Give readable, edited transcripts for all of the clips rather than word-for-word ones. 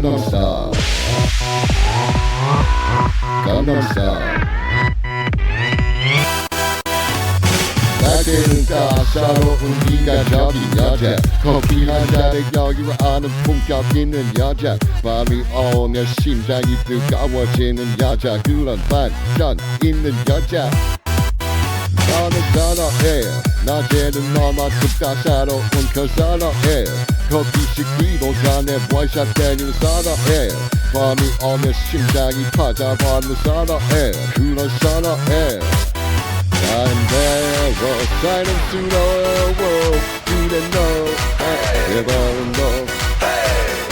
Gangnam Style. Gangnam Style. 낮에는 따사로운 기가적인 여자 커피 한 잔에 여유를 아는 품격 있는 여자 밤이 오면 심장이 뜨거워지는 여자 그런 반전 있는 여자 너는 선호해 낮에는 너만큼 따사로운 그 선호해 커피 식기도 전에 원샷 때리는 선호해 밤이 오면 심장이 터져버리는 선호해 그런 선호해 나는 배워 사이렌스러워 그래 너 해봐는 너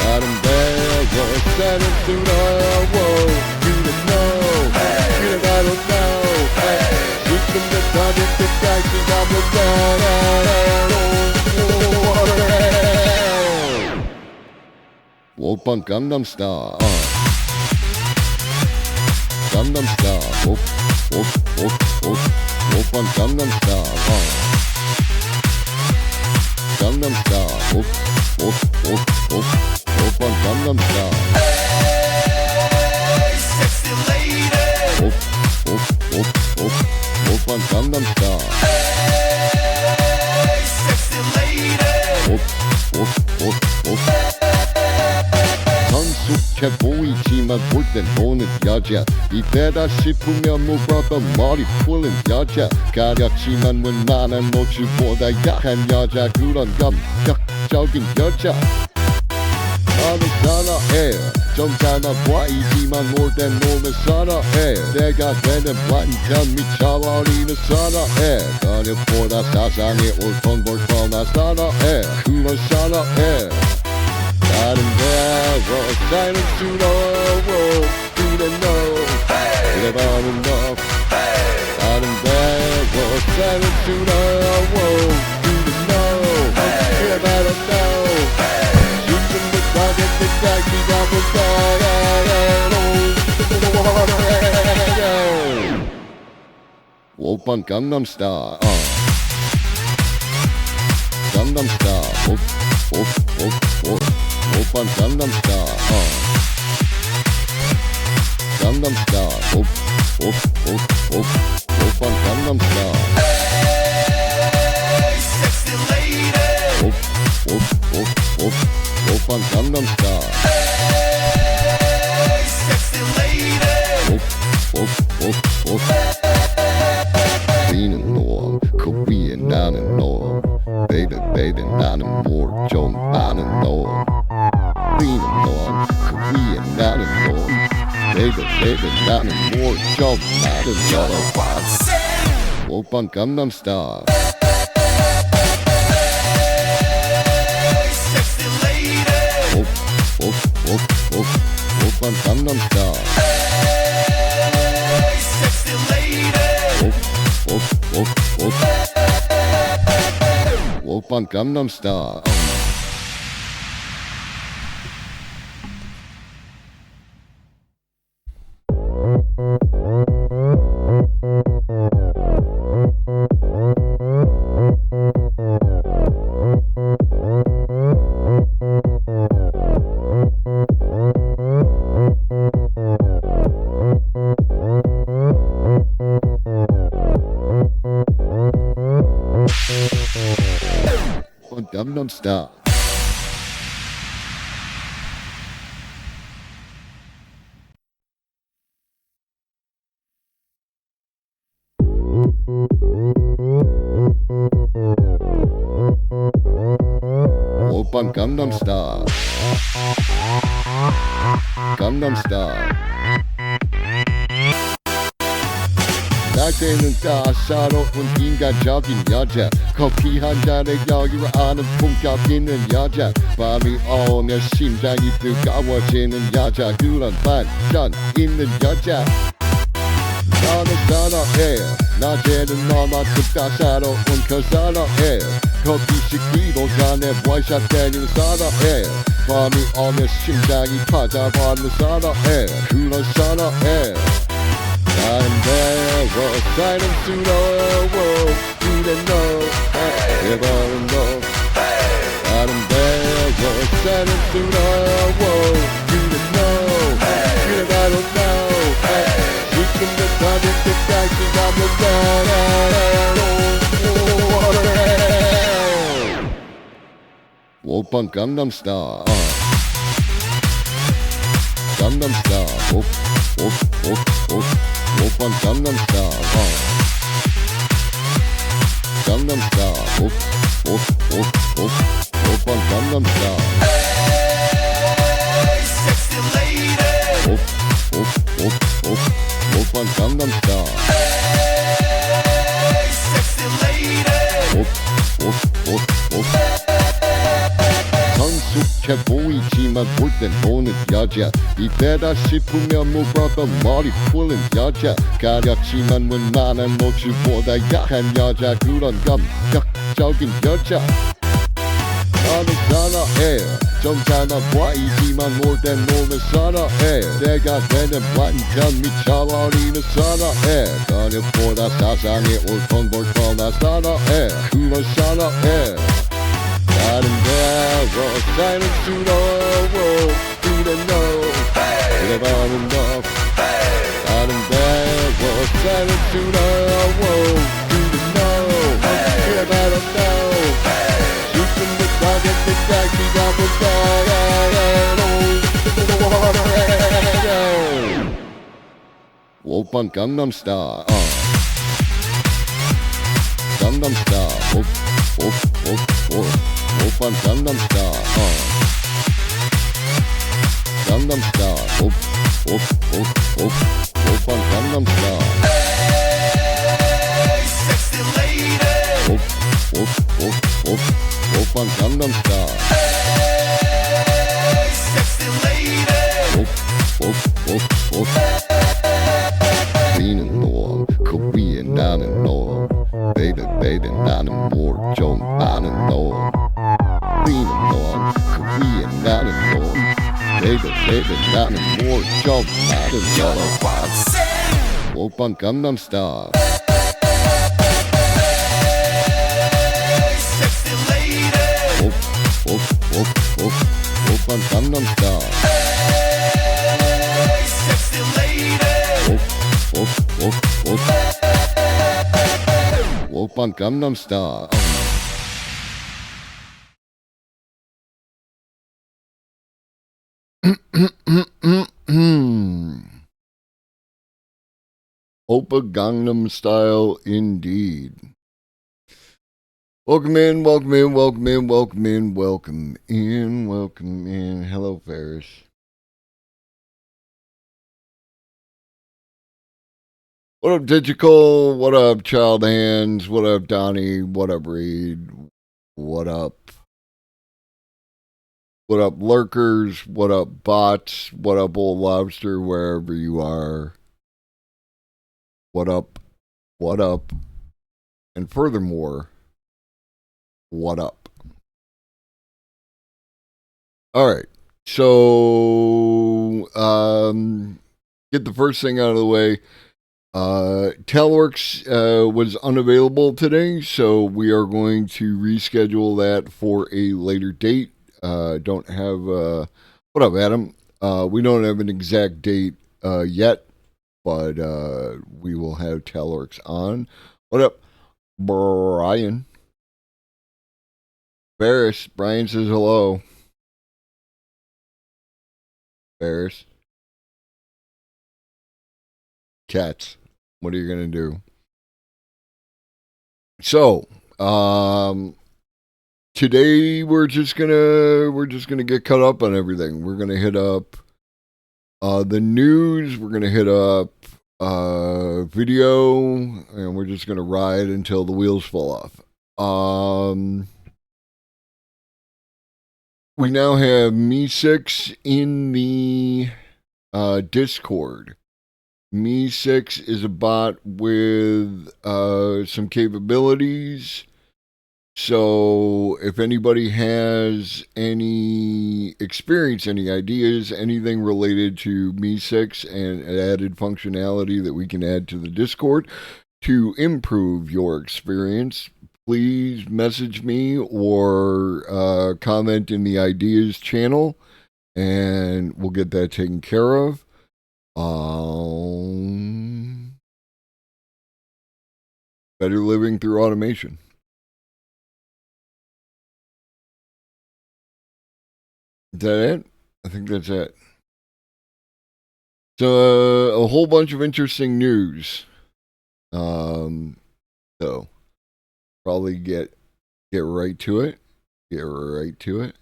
나는 배워 사이렌스러워 그래 너 그래 바로 너 지금도 터질 때까지 가볼까 오빤 강남 스타일 강남 스타일 오빤 강남 스타일 강남 스타일 오빤 강남 스타일 Hey, sexy lady. 오빤 강남 스타일 Hey, sexy lady. 성숙해 보이지만 볼 땐 보는 여자 이때다 싶으면 묶었던 머리 풀린 여자 가렸지만 웬만한 노출보다 야한 여자 그런 감격적인 여자 너는 선호해 좀 작아 보이지만 놀 땐 놀면 선호해 내가 되는 완전 미쳐버리는 선호해 근육보다 사상이 울퉁불퉁한 선호해 그런 선호해 다른 배워 사이렌스러워 그래 너 그래 바로 너 다른 배워 사이렌스러워 그래 너 그래 바로 너 지금도 가게 때까지 가볼까 오빤 강남 스타일 강남 스타일 오빤 강남 스타일 강남 스타일 오빤 강남 스타일 Hey, sexy lady. 오빤 강남 스타일 Hey, sexy lady. 뛰는 너 그 위에 나는 너 baby baby 나는 뭘 좀 아는 너 뛰는 너 그 위에 나는 너 baby baby 나는 뭘 좀 아는 You're the 너 one say. 오빤 강남 스타일 Hey, sexy lady. 오빤 강남 스타일 Hey, sexy lady. 오빤 강남 스타일 Gangnam Style. 오빤 Gangnam Style. Gangnam Style. 낮에는 따사로운 인간적인 여자 커피 한 잔에 여유를 아는 품격 있는 여자 밤이 오면 심장이 뜨거워지는 여자 그런 반전 있는 여자 너는 선호해 낮에는 너만큼 따사로운 그 선호해 커피 식기도 전에 원샷 때리는 선호해 밤이 오면 심장이 터져버리는 선호해 그런 선호해 나는 배워 사이렌스러워 그래 너 해봐는 너 나는 배워 사이렌스러워 그래 Oppan Gangnam Style. Gangnam Style. Oppan Gangnam Style. Gangnam Style. Oppan Gangnam Style. Hey, sexy lady. Oppan Gangnam Style. Hey, sexy lady. 성숙해 보이지만 볼 땐 보는 여자 이때다 싶으면 물어도 머리 푸는 여자 가렸지만 웬만한 모습보다 야한 여자 그런 감격적인 여자 나는 사랑해 좀 작아 보이지만 놀 땐 놀면 사랑해 내가 되는 완전 미쳐버리는 사랑해 근육보다 사상에 울컹불컹한 사랑해 그런 사랑해 아름다워 사랑스러워 didn't know 내가 enough 아름다워 사랑스러워 didn't know 내가 don't know 싶은 듯하게 기가 못해 오빤 강남 스타일 강남 스타일 오빤 강남 스타일 강남 스타일 오빤 강남 스타일 Hey, sexy lady. 오빤 강남 스타일 Hey, sexy lady. Be는 너, 그 위에 나는 너 Baby baby 나는 뭘 좀 아는 너 Be는 너, 그 위에 나는 너 Baby baby 나는 뭘 좀 아는 너 오빤 강남 스타일 Hey, sexy lady. 오빤 강남 스타일 Hey, sexy lady. 오빤 강남 스타일 Oppa Gangnam Style indeed. Welcome in, welcome in, welcome in, welcome in, welcome in, welcome in. Hello, Ferris. What up, Digital? What up, Child Hands? What up, Donnie? What up, Reed? What up? What up, Lurkers? What up, Bots? What up, Old Lobster, wherever you are? What up? What up? And furthermore, what up? All right. So, get the first thing out of the way. Telworks was unavailable today, so we are going to reschedule that for a later date. Don't have what up, Adam? We don't have an exact date yet, but we will have Telworks on. What up, Brian? Ferris. Brian says hello. Ferris. Cats. What are you gonna do? So, today we're just gonna get caught up on everything. We're gonna hit up the news. We're gonna hit up video, and we're just gonna ride until the wheels fall off. We now have Me6 in the Discord. Me6 is a bot with some capabilities. So if anybody has any experience, any ideas, anything related to Me6 and added functionality that we can add to the Discord to improve your experience, please message me or comment in the ideas channel, and we'll get that taken care of. Better living through automation. Is that it? I think that's it. So a whole bunch of interesting news. So probably get right to it. Get right to it.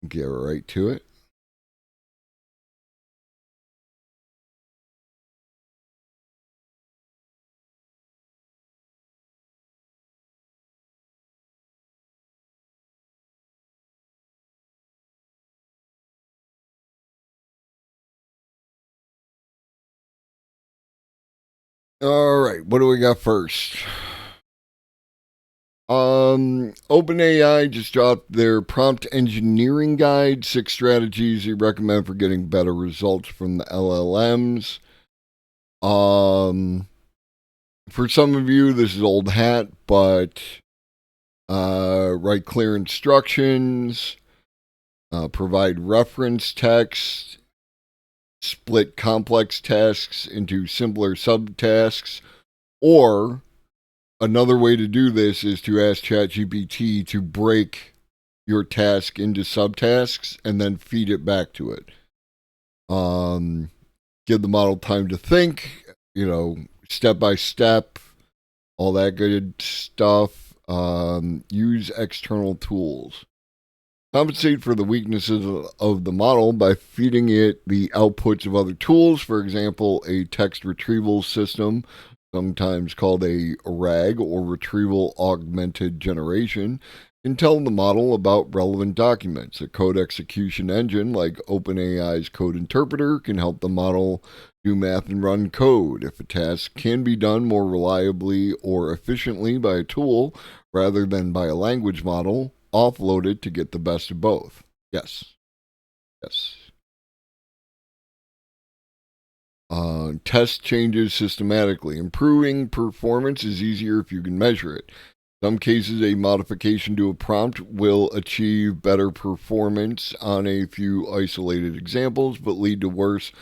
Get right to it. All right, what do we got first? OpenAI just dropped their prompt engineering guide, 6 strategies you recommend for getting better results from the LLMs. For some of you, this is old hat, but write clear instructions, provide reference text, split complex tasks into simpler subtasks, or another way to do this is to ask ChatGPT to break your task into subtasks and then feed it back to it. Give the model time to think, step by step, all that good stuff. Use external tools. Compensate for the weaknesses of the model by feeding it the outputs of other tools, for example, a text retrieval system, sometimes called a RAG or Retrieval Augmented Generation, can tell the model about relevant documents. A code execution engine like OpenAI's Code Interpreter can help the model do math and run code. If a task can be done more reliably or efficiently by a tool rather than by a language model, offload it to get the best of both. Yes. Test changes systematically. Improving performance is easier if you can measure it. In some cases, a modification to a prompt will achieve better performance on a few isolated examples, but lead to worse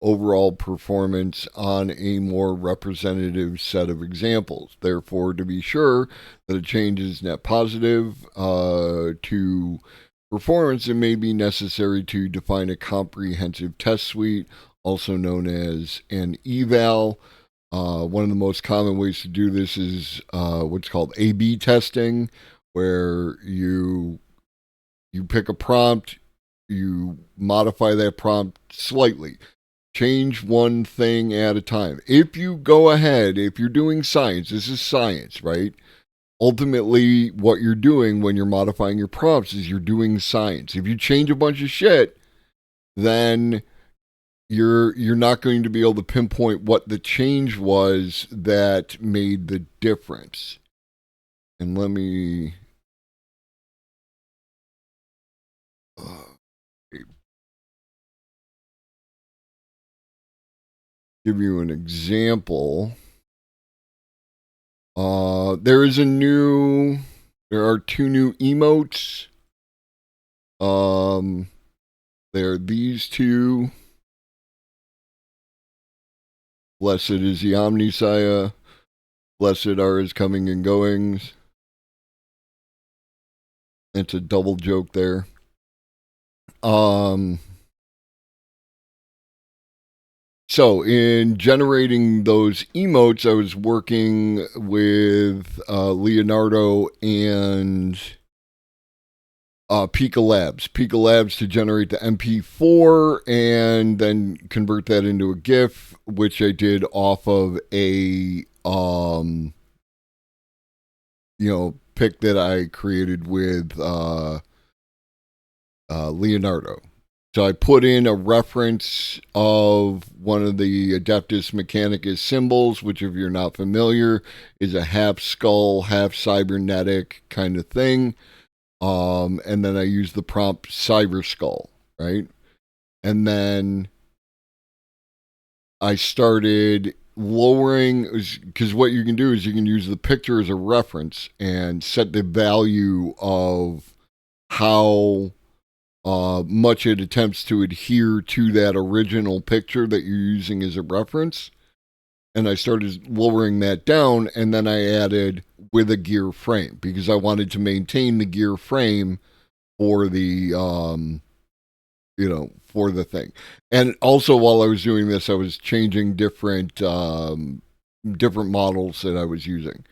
overall performance on a more representative set of examples. Therefore, to be sure that a change is net positive to performance, it may be necessary to define a comprehensive test suite, also known as an eval. One of the most common ways to do this is what's called A/B testing, where you pick a prompt, you modify that prompt slightly. Change one thing at a time. If you go ahead, if you're doing science, this is science, right? Ultimately, what you're doing when you're modifying your prompts is you're doing science. If you change a bunch of shit, then you're not going to be able to pinpoint what the change was that made the difference. And let me give you an example. There are 2 new emotes. There are these 2. Blessed is the Omnissiah. Blessed are his coming and goings. It's a double joke there. So in generating those emotes, I was working with Leonardo and Pika Labs. Pika Labs to generate the MP4 and then convert that into a GIF, which I did off of a pic that I created with Leonardo. So I put in a reference of one of the Adeptus Mechanicus symbols, which, if you're not familiar, is a half skull, half cybernetic kind of thing. And then I used the prompt Cyber Skull, right? And then I started lowering, because what you can do is you can use the picture as a reference and set the value of how much it attempts to adhere to that original picture that you're using as a reference. and I started lowering that down, and then I added with a gear frame because I wanted to maintain the gear frame for the for the thing. And also while I was doing this, I was changing different models that I was using.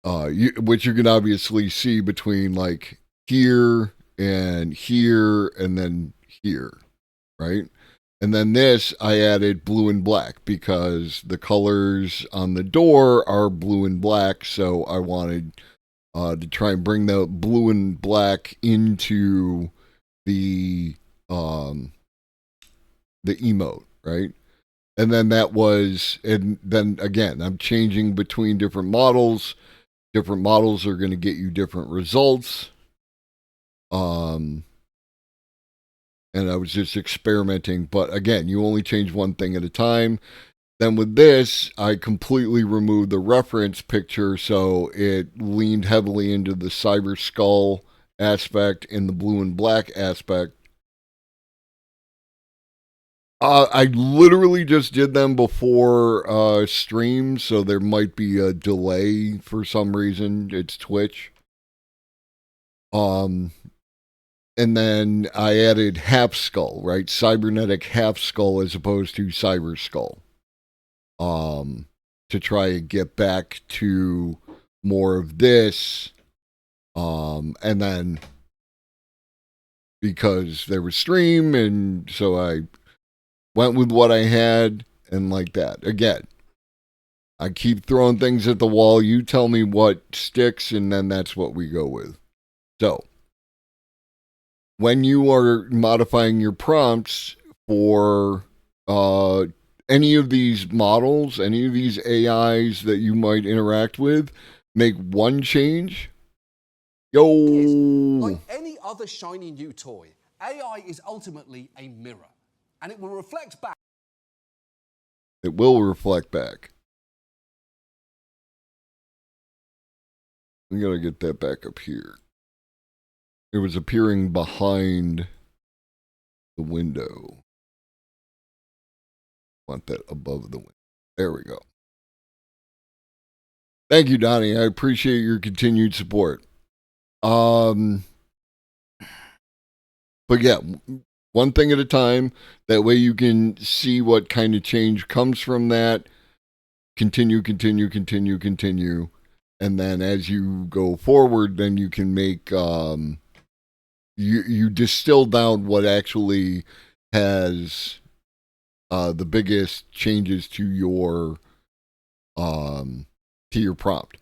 Which you can obviously see between like here and then here, right? And then this, I added blue and black because the colors on the door are blue and black. So I wanted to try and bring the blue and black into the emote, right? And then and then again, I'm changing between different models. Different models are going to get you different results. And I was just experimenting. But again, you only change one thing at a time. Then with this, I completely removed the reference picture, so it leaned heavily into the Cyber Skull aspect and the blue and black aspect. I literally just did them before stream, so there might be a delay for some reason. It's Twitch. And then I added half skull, right? Cybernetic half skull as opposed to cyber skull. To try and get back to more of this. And then because there was stream, and so I went with what I had, and like that. Again, I keep throwing things at the wall. You tell me what sticks, and then that's what we go with. So, when you are modifying your prompts for any of these models, any of these AIs that you might interact with, make one change. Yo! Like any other shiny new toy, AI is ultimately a mirror, and it will reflect back. It will reflect back. We gotta get that back up here. It was appearing behind the window. Want that above the window. There we go. Thank you, Donnie. I appreciate your continued support. But yeah, one thing at a time. That way you can see what kind of change comes from that. Continue. And then as you go forward, then you can make, you distill down what actually has the biggest changes to your prompt.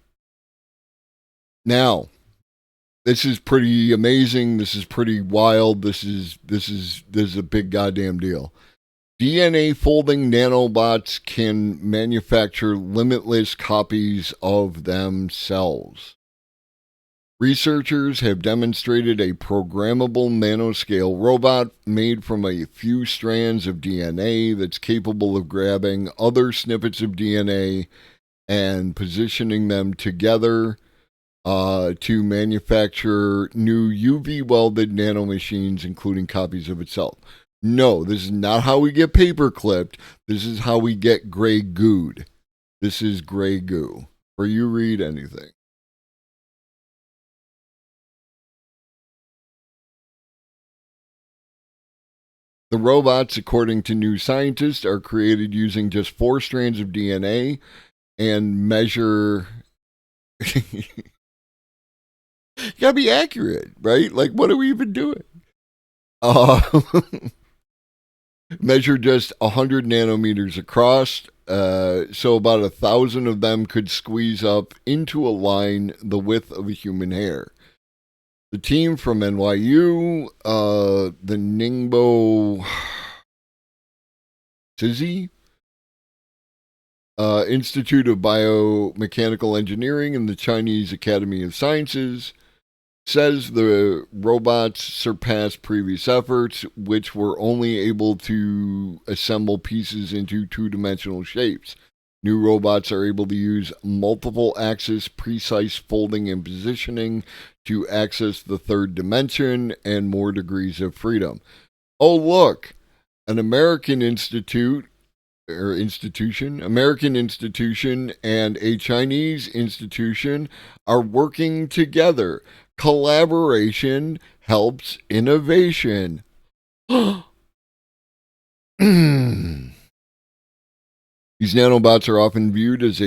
Now, this is pretty amazing. This is pretty wild. This is a big goddamn deal. DNA folding nanobots can manufacture limitless copies of themselves. Researchers have demonstrated a programmable nanoscale robot made from a few strands of DNA that's capable of grabbing other snippets of DNA and positioning them together to manufacture new UV welded nanomachines, including copies of itself. No, this is not how we get paper clipped. This is how we get gray gooed. This is gray goo. Or you read anything. The robots, according to New Scientist, are created using just 4 strands of DNA and measure. You gotta be accurate, right? Like, what are we even doing? Measure just 100 nanometers across, so about 1,000 of them could squeeze up into a line the width of a human hair. The team from NYU, the Ningbo Tizzy Institute of Biomechanical Engineering and the Chinese Academy of Sciences, says the robots surpass previous efforts, which were only able to assemble pieces into 2-dimensional shapes. New robots are able to use multiple axis precise folding and positioning to access the 3rd dimension and more degrees of freedom. Oh, look, an American institute American institution, and a Chinese institution are working together. Collaboration helps innovation. These nanobots are often viewed as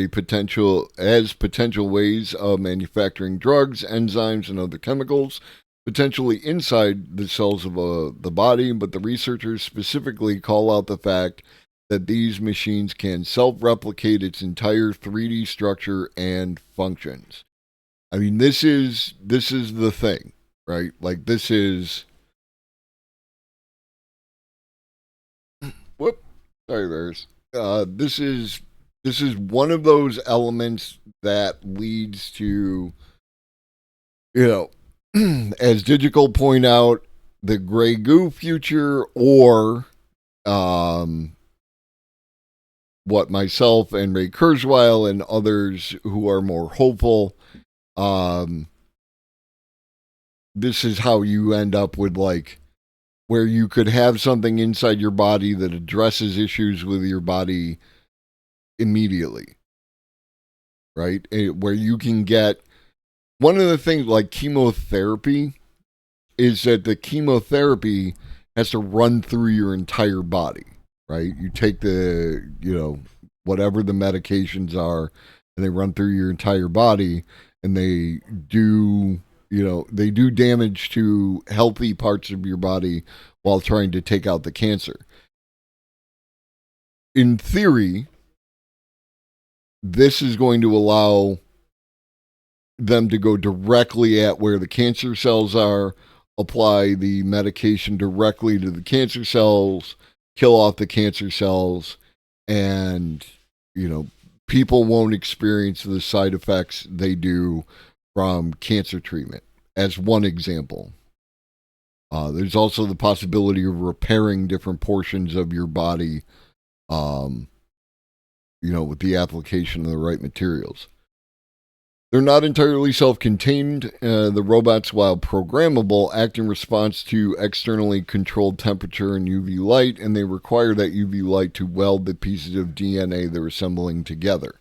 potential ways of manufacturing drugs, enzymes, and other chemicals, potentially inside the cells of the body, but the researchers specifically call out the fact that these machines can self-replicate its entire 3D structure and functions. I mean, this is the thing, right? Like, this is... Whoop. Sorry, Bears. This is one of those elements that leads to, as Digital point out, the gray goo future, or what myself and Ray Kurzweil and others who are more hopeful, this is how you end up with, like, where you could have something inside your body that addresses issues with your body immediately, right? Where you can get, one of the things like chemotherapy is that the chemotherapy has to run through your entire body, right? You take the, whatever the medications are, and they run through your entire body, and they do damage to healthy parts of your body while trying to take out the cancer. In theory, this is going to allow them to go directly at where the cancer cells are, apply the medication directly to the cancer cells, kill off the cancer cells, and, people won't experience the side effects they do from cancer treatment, as one example. There's also the possibility of repairing different portions of your body, with the application of the right materials. They're not entirely self-contained. The robots, while programmable, act in response to externally controlled temperature and UV light, and they require that UV light to weld the pieces of DNA they're assembling together.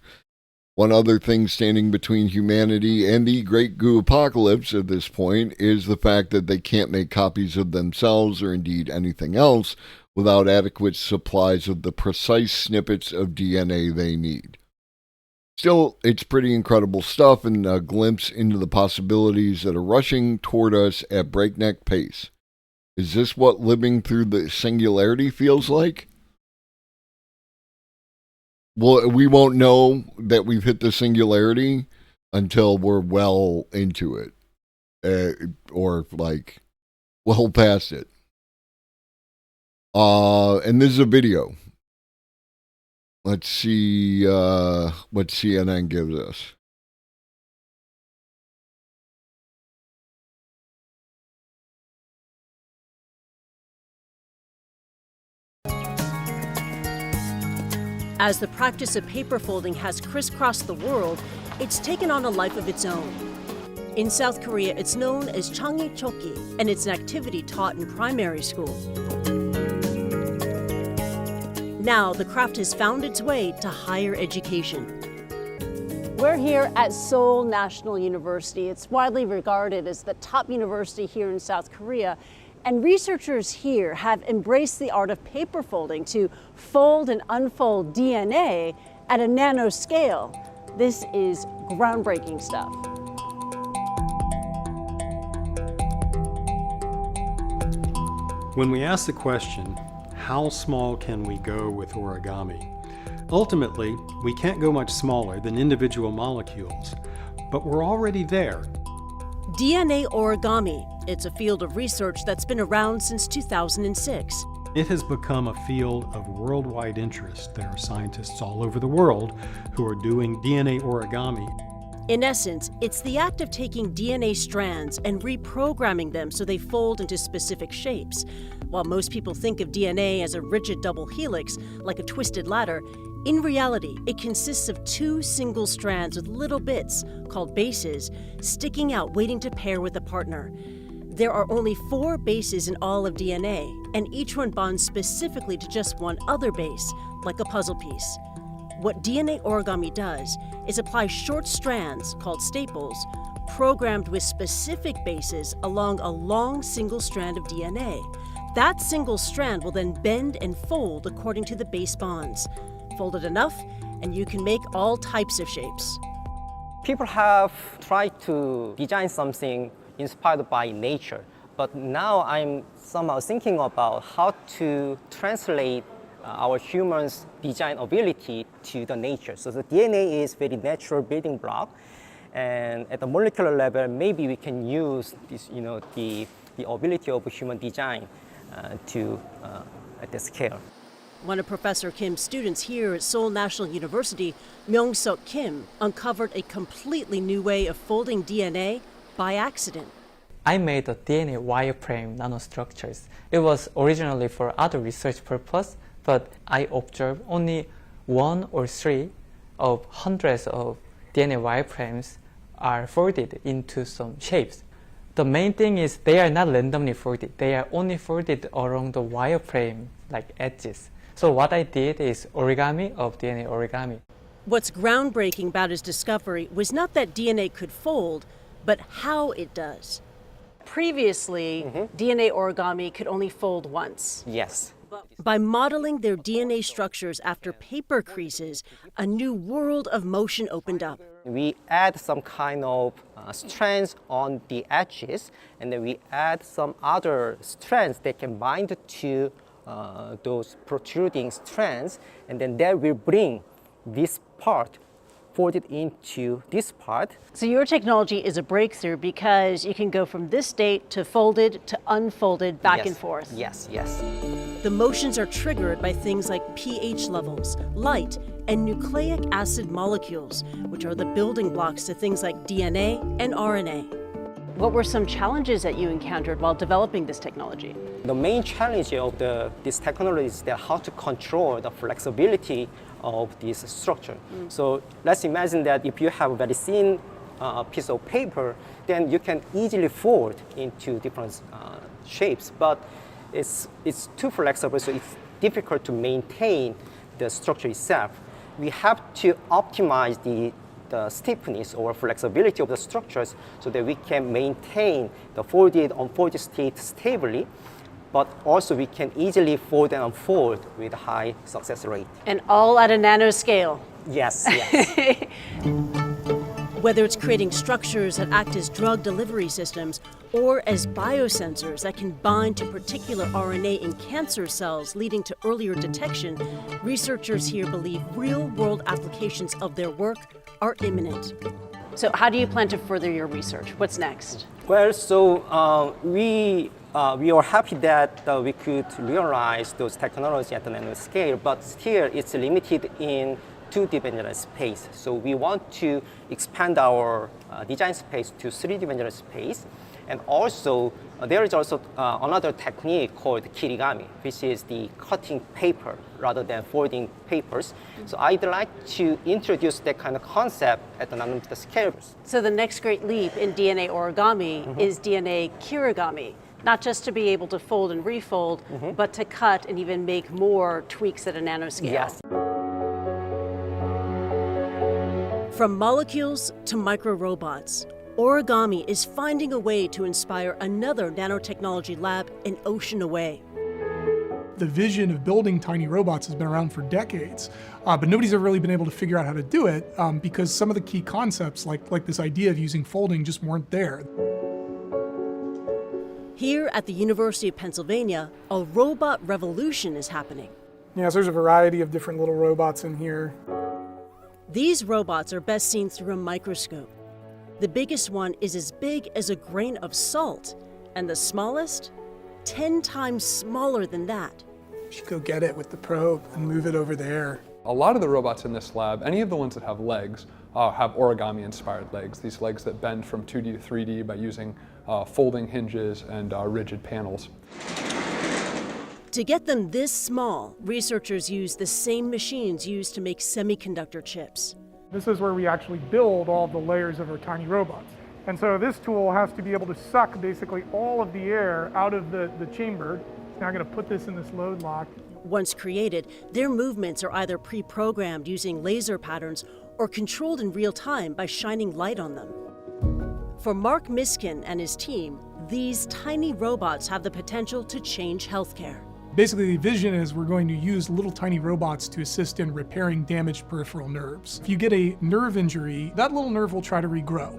One other thing standing between humanity and the Great Goo Apocalypse at this point is the fact that they can't make copies of themselves or indeed anything else without adequate supplies of the precise snippets of DNA they need. Still, it's pretty incredible stuff and a glimpse into the possibilities that are rushing toward us at breakneck pace. Is this what living through the singularity feels like? Well, we won't know that we've hit the singularity until we're well into it, or like well past it. And this is a video. Let's see what CNN gives us. As the practice of paper folding has crisscrossed the world, it's taken on a life of its own. In South Korea, it's known as Changi Choki, and it's an activity taught in primary school. Now, the craft has found its way to higher education. We're here at Seoul National University. It's widely regarded as the top university here in South Korea. And researchers here have embraced the art of paper folding to fold and unfold DNA at a nanoscale. This is groundbreaking stuff. When we ask the question, how small can we go with origami? Ultimately, we can't go much smaller than individual molecules, but we're already there. DNA origami. It's a field of research that's been around since 2006. It has become a field of worldwide interest. There are scientists all over the world who are doing DNA origami. In essence, it's the act of taking DNA strands and reprogramming them so they fold into specific shapes. While most people think of DNA as a rigid double helix, like a twisted ladder, in reality, it consists of two single strands with little bits, called bases, sticking out waiting to pair with a partner. There are only 4 bases in all of DNA, and each one bonds specifically to just one other base, like a puzzle piece. What DNA origami does is apply short strands, called staples, programmed with specific bases along a long single strand of DNA. That single strand will then bend and fold according to the base bonds. Fold it enough, and you can make all types of shapes. People have tried to design something inspired by nature, but now I'm somehow thinking about how to translate our humans' design ability to the nature. So the DNA is very natural building block, and at the molecular level, maybe we can use this, the ability of human design at the scale. One of Professor Kim's students here at Seoul National University, Myung-Suk Kim, uncovered a completely new way of folding DNA by accident. I made a DNA wireframe nanostructures. It was originally for other research purpose, but I observed only 1 or 3 of hundreds of DNA wireframes are folded into some shapes. The main thing is they are not randomly folded. They are only folded along the wireframe like edges. So what I did is origami of DNA origami. What's groundbreaking about his discovery was not that DNA could fold, but how it does. Previously, DNA origami could only fold once. Yes. By modeling their DNA structures after paper creases, a new world of motion opened up. We add some kind of strands on the edges, and then we add some other strands that can bind to those protruding strands, and then that will bring this part folded into this part. So your technology is a breakthrough because you can go from this state to folded to unfolded back Yes. and forth. Yes, yes. The motions are triggered by things like pH levels, light, and nucleic acid molecules, which are the building blocks to things like DNA and RNA. What were some challenges that you encountered while developing this technology? The main challenge of this technology is that how to control the flexibility of this structure. So let's imagine that if you have a very thin piece of paper, then you can easily fold into different shapes, but it's too flexible, so it's difficult to maintain the structure itself. We have to optimize the stiffness or flexibility of the structures so that we can maintain the folded, unfolded state stably, but also we can easily fold and unfold with a high success rate. And all at a nanoscale. Yes, yes. Whether it's creating structures that act as drug delivery systems or as biosensors that can bind to particular RNA in cancer cells, leading to earlier detection, researchers here believe real-world applications of their work are imminent. So how do you plan to further your research? What's next? Well, so we are happy that we could realize those technologies at the nanoscale, but still it's limited in two-dimensional space. So we want to expand our design space to three-dimensional space. And also, there is also another technique called kirigami, which is the cutting paper rather than folding papers. So I'd like to introduce that kind of concept at the nanometer scale. So the next great leap in DNA origami is DNA kirigami. Not just to be able to fold and refold, but to cut and even make more tweaks at a nanoscale. Yes. From molecules to micro-robots, origami is finding a way to inspire another nanotechnology lab an ocean away. The vision of building tiny robots has been around for decades, but nobody's ever really been able to figure out how to do it because some of the key concepts, like this idea of using folding, just weren't there. Here at the University of Pennsylvania, a robot revolution is happening. Yeah, so there's a variety of different little robots in here. These robots are best seen through a microscope. The biggest one is as big as a grain of salt, and the smallest, 10 times smaller than that. You should go get it with the probe and move it over there. A lot of the robots in this lab, any of the ones that have legs, have origami-inspired legs. These legs that bend from 2D to 3D by using folding hinges and rigid panels. To get them this small, researchers use the same machines used to make semiconductor chips. This is where we actually build all the layers of our tiny robots. And so this tool has to be able to suck basically all of the air out of the chamber. Now I'm going to put this in this load lock. Once created, their movements are either pre-programmed using laser patterns or controlled in real time by shining light on them. For Mark Miskin and his team, these tiny robots have the potential to change healthcare. Basically, the vision is we're going to use little tiny robots to assist in repairing damaged peripheral nerves. If you get a nerve injury, that little nerve will try to regrow.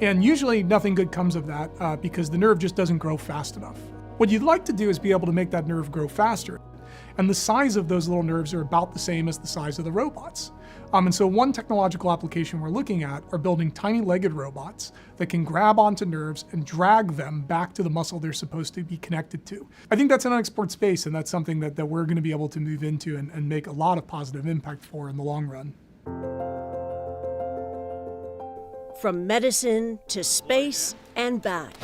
And usually nothing good comes of that because the nerve just doesn't grow fast enough. What you'd like to do is be able to make that nerve grow faster. And the size of those little nerves are about the same as the size of the robots. And so one technological application we're looking at are building tiny legged robots that can grab onto nerves and drag them back to the muscle they're supposed to be connected to. I think that's an unexplored space, and that's something that we're going to be able to move into and make a lot of positive impact for in the long run. From medicine to space and back,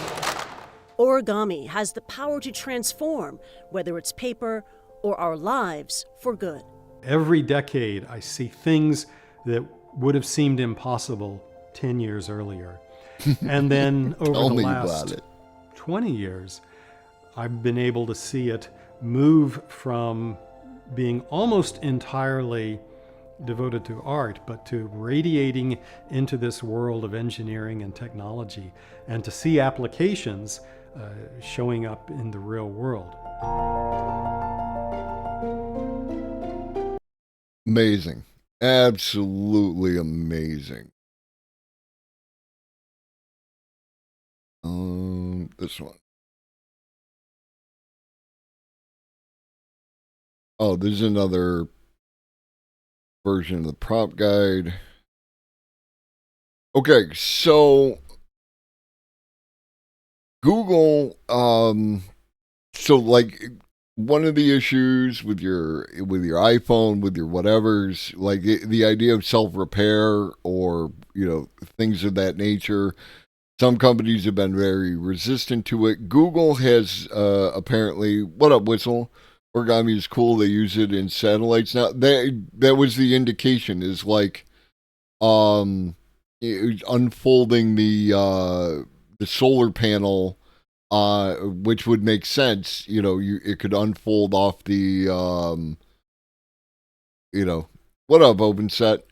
origami has the power to transform, whether it's paper or our lives, for good. Every decade, I see things that would have seemed impossible 10 years earlier. And then over the last 20 years, I've been able to see it move from being almost entirely devoted to art, but to radiating into this world of engineering and technology, and to see applications showing up in the real world. Amazing. Absolutely amazing. This one. Oh, there's another version of the prompt guide. Okay, so Google, so like one of the issues with your iPhone, with your whatevers, like the idea of self-repair or, things of that nature, some companies have been very resistant to it. Google has apparently, what up, Whistle? Origami is cool. They use it in satellites now. That was the indication, is like unfolding the solar panel, which would make sense. It could unfold off the what up, OpenSet?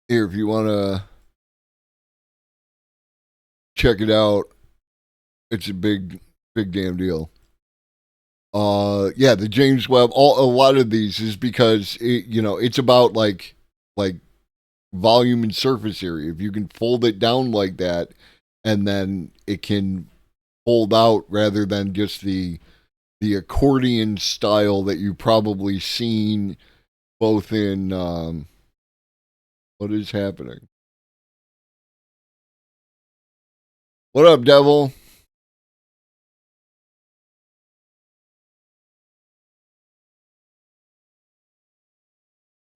Here, if you want to check it out, it's a big damn deal. The James Webb, a lot of these is because it's about like volume and surface area. If you can fold it down like that, and then it can fold out rather than just the accordion style that you've probably seen both in what is happening? What up, Devil?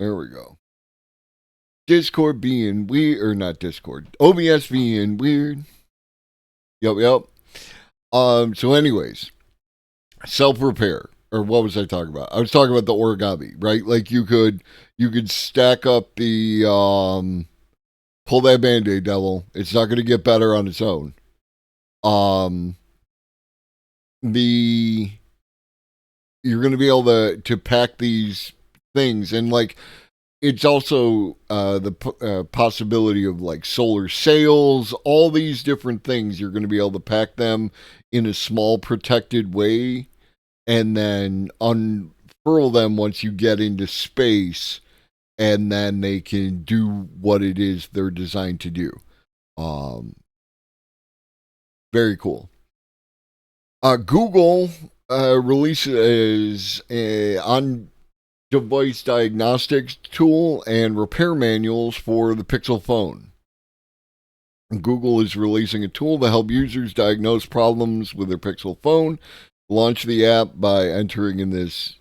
There we go. Discord being weird, or not Discord, OBS being weird. Yep. So anyways, self-repair, or what was I talking about? I was talking about the origami, right? Like you could stack up the, pull that Band-Aid, Devil. It's not going to get better on its own. You're going to be able to pack these things, and like it's also the possibility of like solar sails, all these different things. You're going to be able to pack them in a small protected way and then unfurl them once you get into space, and then they can do what it is they're designed to do. Very cool. Google releases a on-device diagnostics tool and repair manuals for the Pixel phone. Google is releasing a tool to help users diagnose problems with their Pixel phone. Launch the app by entering in this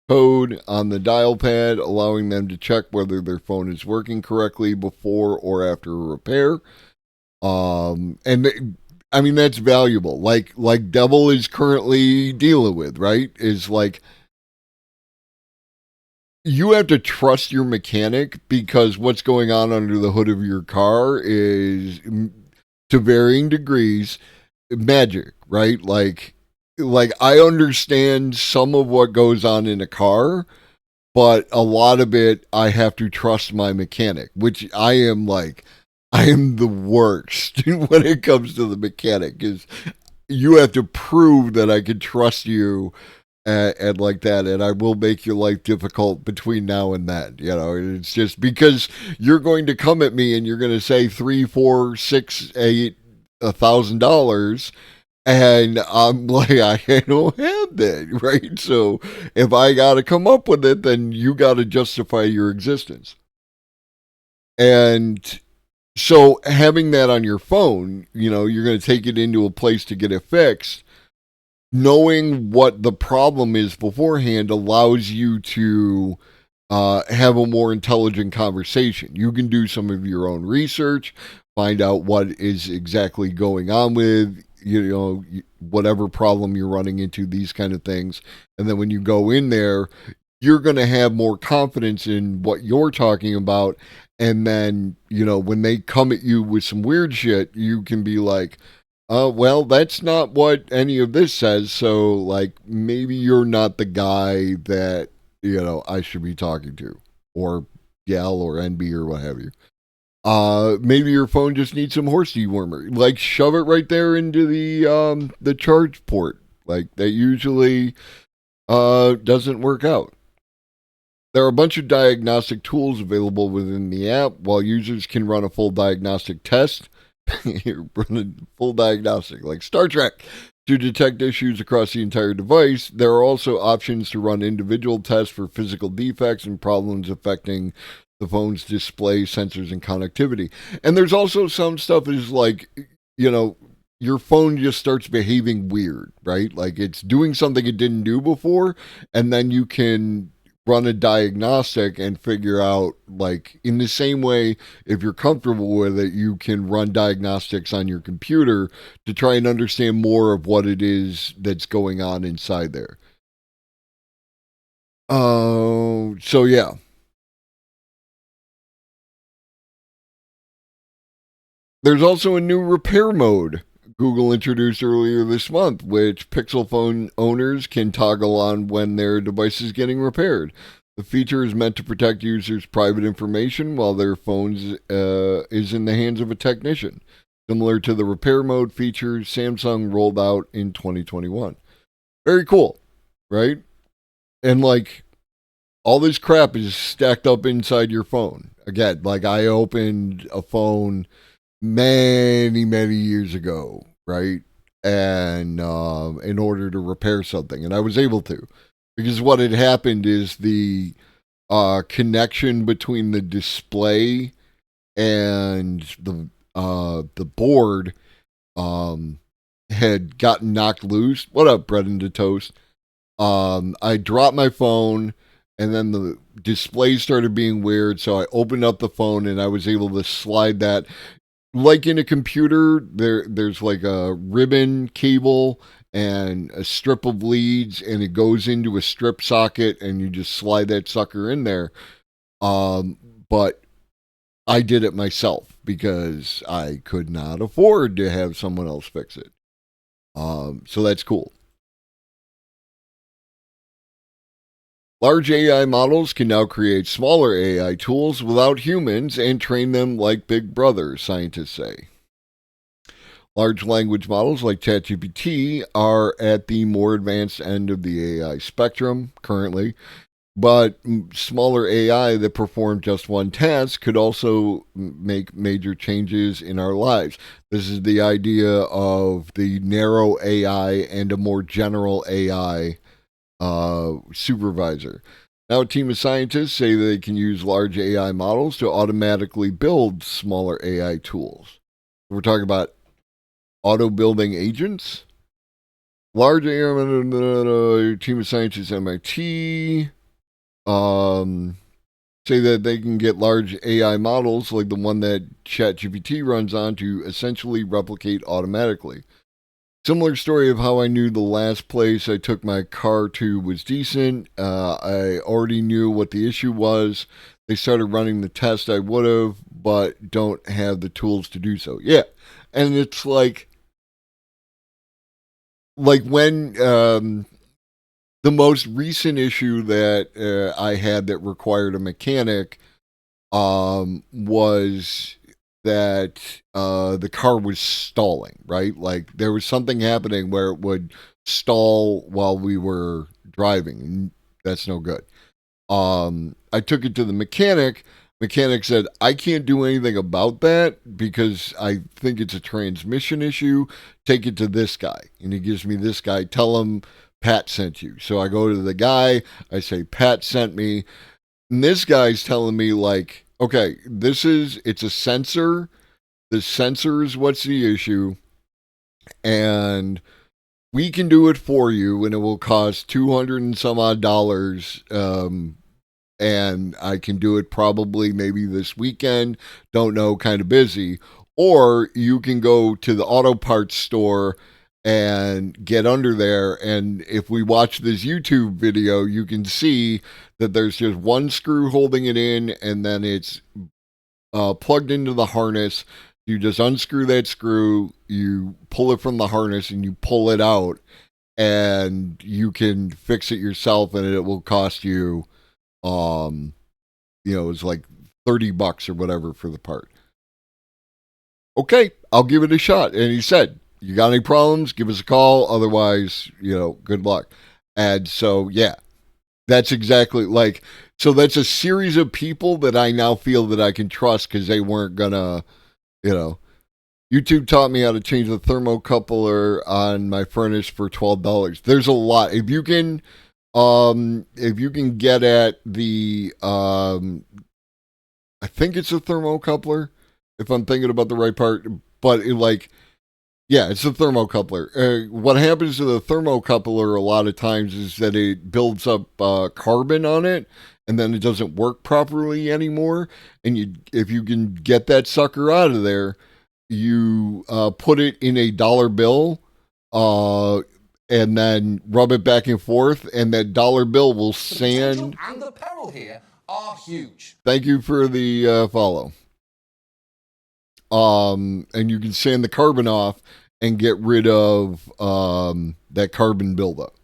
code on the dial pad, allowing them to check whether their phone is working correctly before or after a repair. I mean, that's valuable. Like Devil is currently dealing with, right? Is like, you have to trust your mechanic, because what's going on under the hood of your car is to varying degrees, magic, right? Like I understand some of what goes on in a car, but a lot of it I have to trust my mechanic, which I am the worst when it comes to the mechanic, is you have to prove that I can trust you and like that, and I will make your life difficult between now and then. You know, it's just because you're going to come at me and you're going to say $3, $4, $6, $8, $1,000, and I'm like, I don't have that, right? So if I got to come up with it, then you got to justify your existence. And so having that on your phone, you know, you're going to take it into a place to get it fixed. Knowing what the problem is beforehand allows you to have a more intelligent conversation. You can do some of your own research, find out what is exactly going on with, you know, whatever problem you're running into, these kind of things. And then when you go in there, you're going to have more confidence in what you're talking about. And then, you know, when they come at you with some weird shit, you can be like, well, that's not what any of this says. So, like, maybe you're not the guy that, you know, I should be talking to, or gal, or NB, or what have you. Maybe your phone just needs some horse dewormer. Like, shove it right there into the charge port. Like, that usually doesn't work out. There are a bunch of diagnostic tools available within the app. While users can run a full diagnostic test, you're running full diagnostic, like Star Trek, to detect issues across the entire device. There are also options to run individual tests for physical defects and problems affecting the phone's display, sensors, and connectivity. And there's also some stuff is like, you know, your phone just starts behaving weird, right? Like it's doing something it didn't do before, and then you can run a diagnostic and figure out, like, in the same way, if you're comfortable with it, you can run diagnostics on your computer to try and understand more of what it is that's going on inside there. So yeah. There's also a new repair mode Google introduced earlier this month, which Pixel phone owners can toggle on when their device is getting repaired. The feature is meant to protect users' private information while their phones is in the hands of a technician, similar to the repair mode feature Samsung rolled out in 2021. Very cool, right? And like, all this crap is stacked up inside your phone. Again, like I opened a phone many years ago, right? And in order to repair something, and I was able to, because what had happened is the connection between the display and the board had gotten knocked loose. What up, bread and toast? I dropped my phone, and then the display started being weird, so I opened up the phone and I was able to slide that. Like in a computer, there's like a ribbon cable and a strip of leads, and it goes into a strip socket, and you just slide that sucker in there. But I did it myself because I could not afford to have someone else fix it. So that's cool. Large AI models can now create smaller AI tools without humans and train them like Big Brother, scientists say. Large language models like ChatGPT are at the more advanced end of the AI spectrum currently, but smaller AI that perform just one task could also make major changes in our lives. This is the idea of the narrow AI and a more general AI supervisor. Now, a team of scientists say they can use large AI models to automatically build smaller AI tools. We're talking about auto-building agents. Large AI team of scientists at MIT say that they can get large AI models like the one that ChatGPT runs on to essentially replicate automatically. Similar story of how I knew the last place I took my car to was decent. I already knew what the issue was. they started running the test, I would have, but don't have the tools to do so. Yeah. And it's like when the most recent issue that I had that required a mechanic was that the car was stalling, right? Like there was something happening where it would stall while we were driving. That's no good. I took it to the mechanic. Mechanic said, I can't do anything about that because I think it's a transmission issue. Take it to this guy. And he gives me this guy. Tell him Pat sent you. So I go to the guy. I say, Pat sent me. And this guy's telling me like, okay, it's a sensor. The sensor is what's the issue. And we can do it for you, and it will cost $200 and some odd dollars. And I can do it probably maybe this weekend. Don't know, kind of busy. Or you can go to the auto parts store and get under there. And if we watch this YouTube video, you can see that there's just one screw holding it in, and then it's plugged into the harness. You just unscrew that screw, you pull it from the harness, and you pull it out, and you can fix it yourself, and it will cost you, it's like $30 or whatever for the part. Okay, I'll give it a shot. And he said, you got any problems? Give us a call. Otherwise, good luck. And so, yeah, that's exactly so that's a series of people that I now feel that I can trust because they weren't gonna, YouTube taught me how to change the thermocoupler on my furnace for $12. There's a lot. If you can get at the, I think it's a thermocoupler, if I'm thinking about the right part, but it's a thermocoupler. What happens to the thermocoupler a lot of times is that it builds up carbon on it, and then it doesn't work properly anymore. And if you can get that sucker out of there, you put it in a dollar bill, and then rub it back and forth, and that dollar bill will sand. And the peril here are huge. Thank you for the follow. And you can sand the carbon off and get rid of that carbon buildup.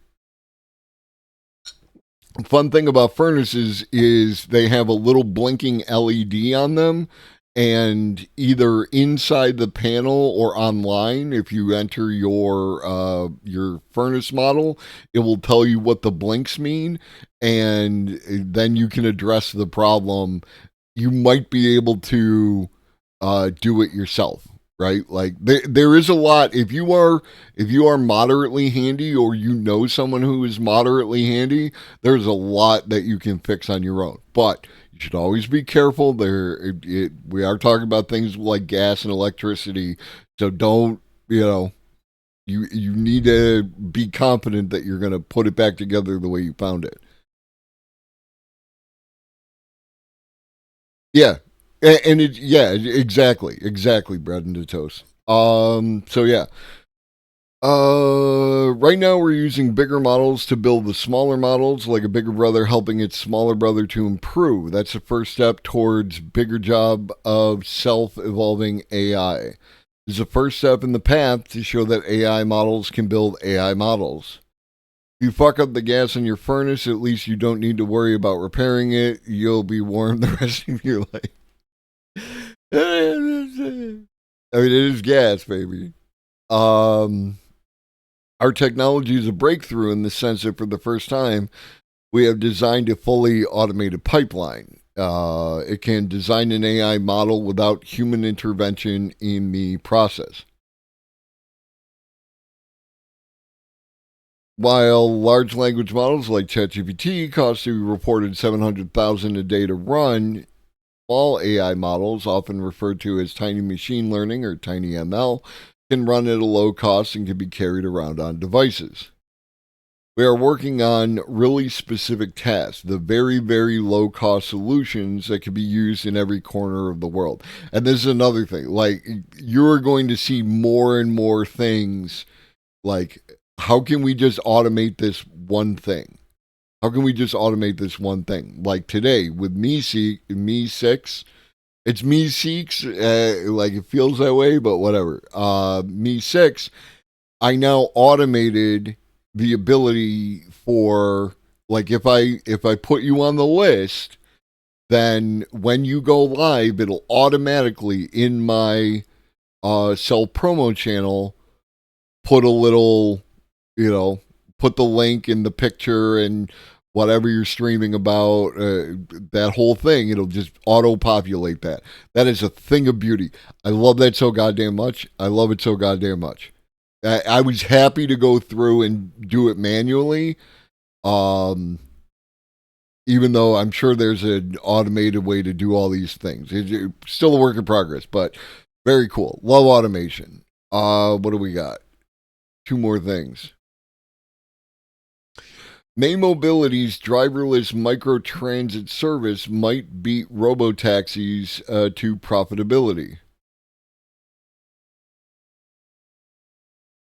Fun thing about furnaces is they have a little blinking LED on them, and either inside the panel or online, if you enter your furnace model, it will tell you what the blinks mean, and then you can address the problem. You might be able to do it yourself, right? Like there is a lot. If you are moderately handy, or someone who is moderately handy, there's a lot that you can fix on your own. But you should always be careful. We are talking about things like gas and electricity, so don't, you need to be confident that you're going to put it back together the way you found it. Yeah. And exactly, bread and toast. So yeah. Right now we're using bigger models to build the smaller models, like a bigger brother helping its smaller brother to improve. That's the first step towards bigger job of self-evolving AI. It's the first step in the path to show that AI models can build AI models. If you fuck up the gas in your furnace, at least you don't need to worry about repairing it. You'll be warm the rest of your life. I mean, it is gas, baby. Our technology is a breakthrough in the sense that for the first time, we have designed a fully automated pipeline. It can design an AI model without human intervention in the process. While large language models like ChatGPT cost a reported $700,000 a day to run, small AI models, often referred to as tiny machine learning or tiny ML, can run at a low cost and can be carried around on devices. We are working on really specific tasks, the very, very low cost solutions that can be used in every corner of the world. And this is another thing, you're going to see more and more things like, how can we just automate this one thing? How can we just automate this one thing? Like today with Me 6, it's Me 6, like it feels that way, but whatever. Me 6, I now automated the ability for, like, if I put you on the list, then when you go live, it'll automatically in my Sell Promo channel put a little, put the link in the picture and whatever you're streaming about, that whole thing, it'll just auto-populate that. That is a thing of beauty. I love that so goddamn much. I love it so goddamn much. I was happy to go through and do it manually, even though I'm sure there's an automated way to do all these things. It's still a work in progress, but very cool. Love automation. What do we got? 2 more things. May Mobility's driverless microtransit service might beat robotaxis to profitability.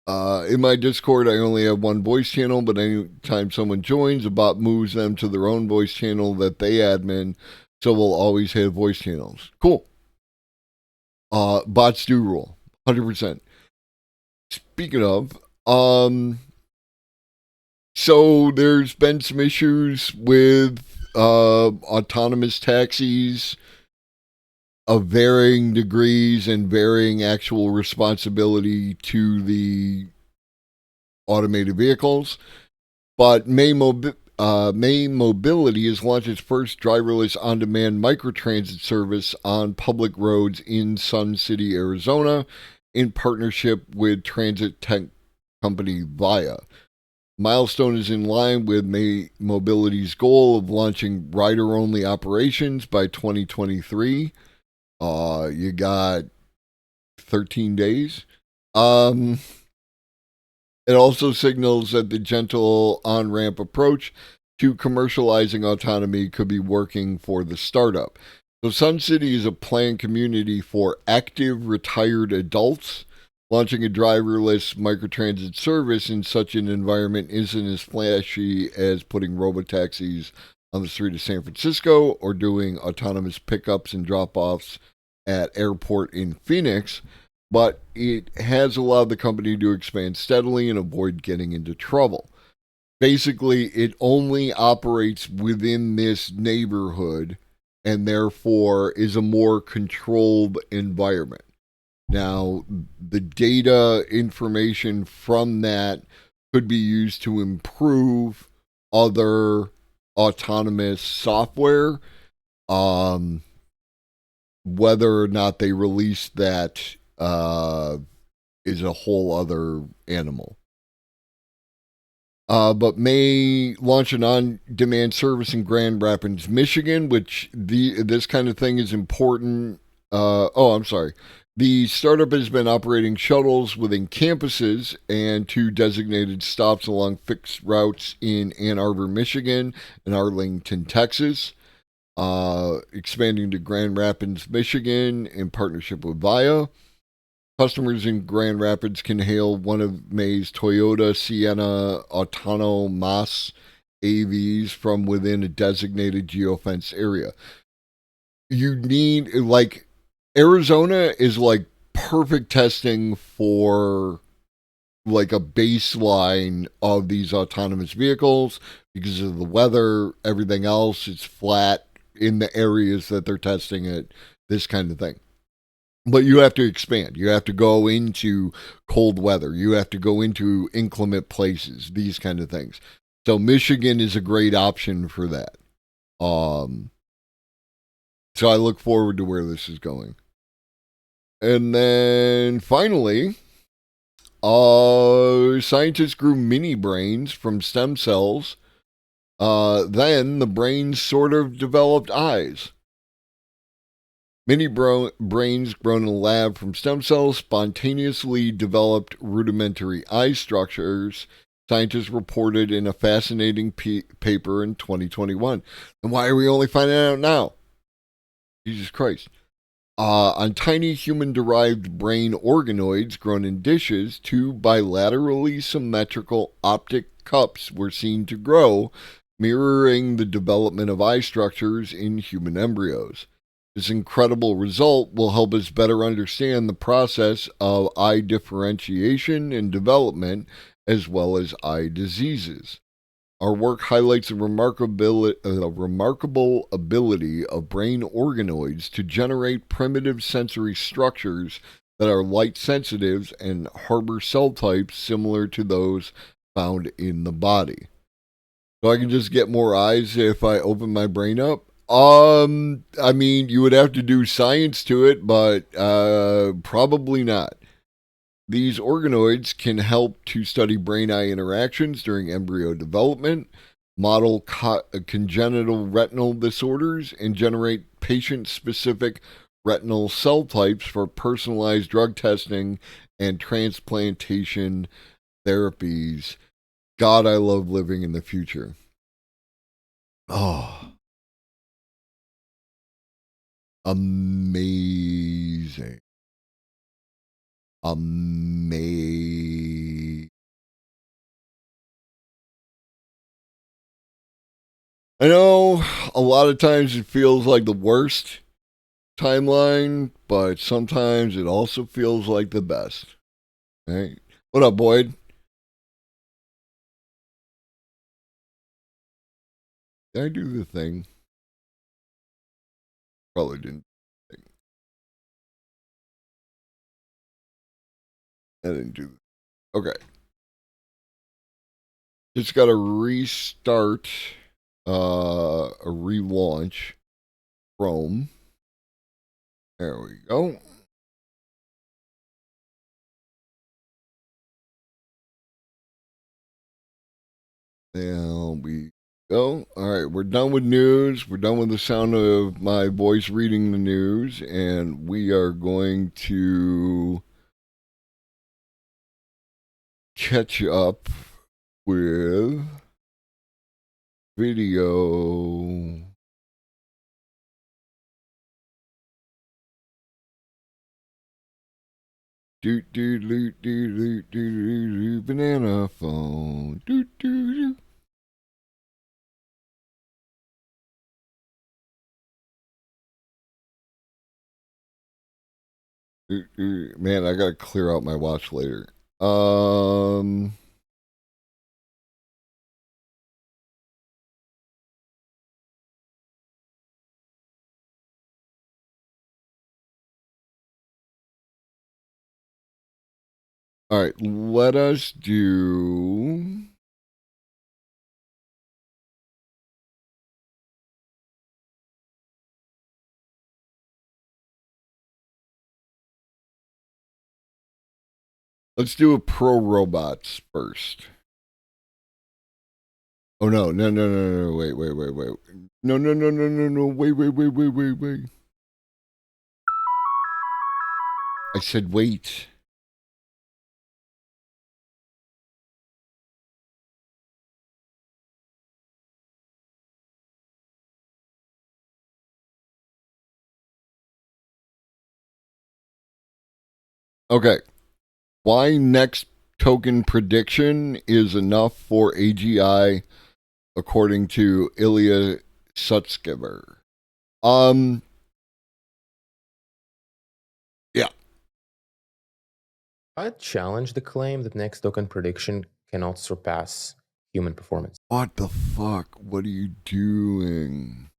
In my Discord, I only have one voice channel, but anytime someone joins, a bot moves them to their own voice channel that they admin, so we'll always have voice channels. Cool. Bots do rule, 100%. Speaking of, so there's been some issues with autonomous taxis of varying degrees and varying actual responsibility to the automated vehicles. But May Mobility has launched its first driverless on-demand microtransit service on public roads in Sun City, Arizona, in partnership with transit tech company Via. Milestone is in line with May Mobility's goal of launching rider-only operations by 2023. You got 13 days. It also signals that the gentle on-ramp approach to commercializing autonomy could be working for the startup. So Sun City is a planned community for active retired adults. Launching a driverless microtransit service in such an environment isn't as flashy as putting robotaxis on the street of San Francisco or doing autonomous pickups and drop-offs at airport in Phoenix, but it has allowed the company to expand steadily and avoid getting into trouble. Basically, it only operates within this neighborhood and therefore is a more controlled environment. Now, the data information from that could be used to improve other autonomous software. Whether or not they release that is a whole other animal. But may launch an on-demand service in Grand Rapids, Michigan, which this kind of thing is important. The startup has been operating shuttles within campuses and 2 designated stops along fixed routes in Ann Arbor, Michigan, and Arlington, Texas. Expanding to Grand Rapids, Michigan, in partnership with Via. Customers in Grand Rapids can hail one of May's Toyota Sienna Autonomos AVs from within a designated geofence area. You need, like, Arizona is like perfect testing for like a baseline of these autonomous vehicles because of the weather, everything else. It's flat in the areas that they're testing it, this kind of thing. But you have to expand. You have to go into cold weather. You have to go into inclement places, these kind of things. So Michigan is a great option for that. So I look forward to where this is going. And then finally, scientists grew mini brains from stem cells. Then the brains sort of developed eyes. Mini brains grown in a lab from stem cells spontaneously developed rudimentary eye structures, scientists reported in a fascinating paper in 2021. And why are we only finding out now? Jesus Christ. On tiny human-derived brain organoids grown in dishes, 2 bilaterally symmetrical optic cups were seen to grow, mirroring the development of eye structures in human embryos. This incredible result will help us better understand the process of eye differentiation and development, as well as eye diseases. Our work highlights the remarkable ability of brain organoids to generate primitive sensory structures that are light sensitive and harbor cell types similar to those found in the body. So I can just get more eyes if I open my brain up? I mean, you would have to do science to it, but probably not. These organoids can help to study brain-eye interactions during embryo development, model congenital retinal disorders, and generate patient-specific retinal cell types for personalized drug testing and transplantation therapies. God, I love living in the future. Oh. Amazing. Amazing. I know a lot of times it feels like the worst timeline, but sometimes it also feels like the best. Right? What up, Boyd? Did I do the thing? Probably didn't. I didn't do it. Okay. Just got to restart a relaunch Chrome. There we go. There we go. All right, we're done with news. We're done with the sound of my voice reading the news, and we are going to catch up with video. Banana phone. Man, I gotta clear out my watch later. All right, let us do. Let's do a pro robots first. Oh no, no, wait. No, wait. I said wait. Okay. Why next token prediction is enough for AGI, according to Ilya Sutskever. Yeah. I challenge the claim that next token prediction cannot surpass human performance. What the fuck? What are you doing?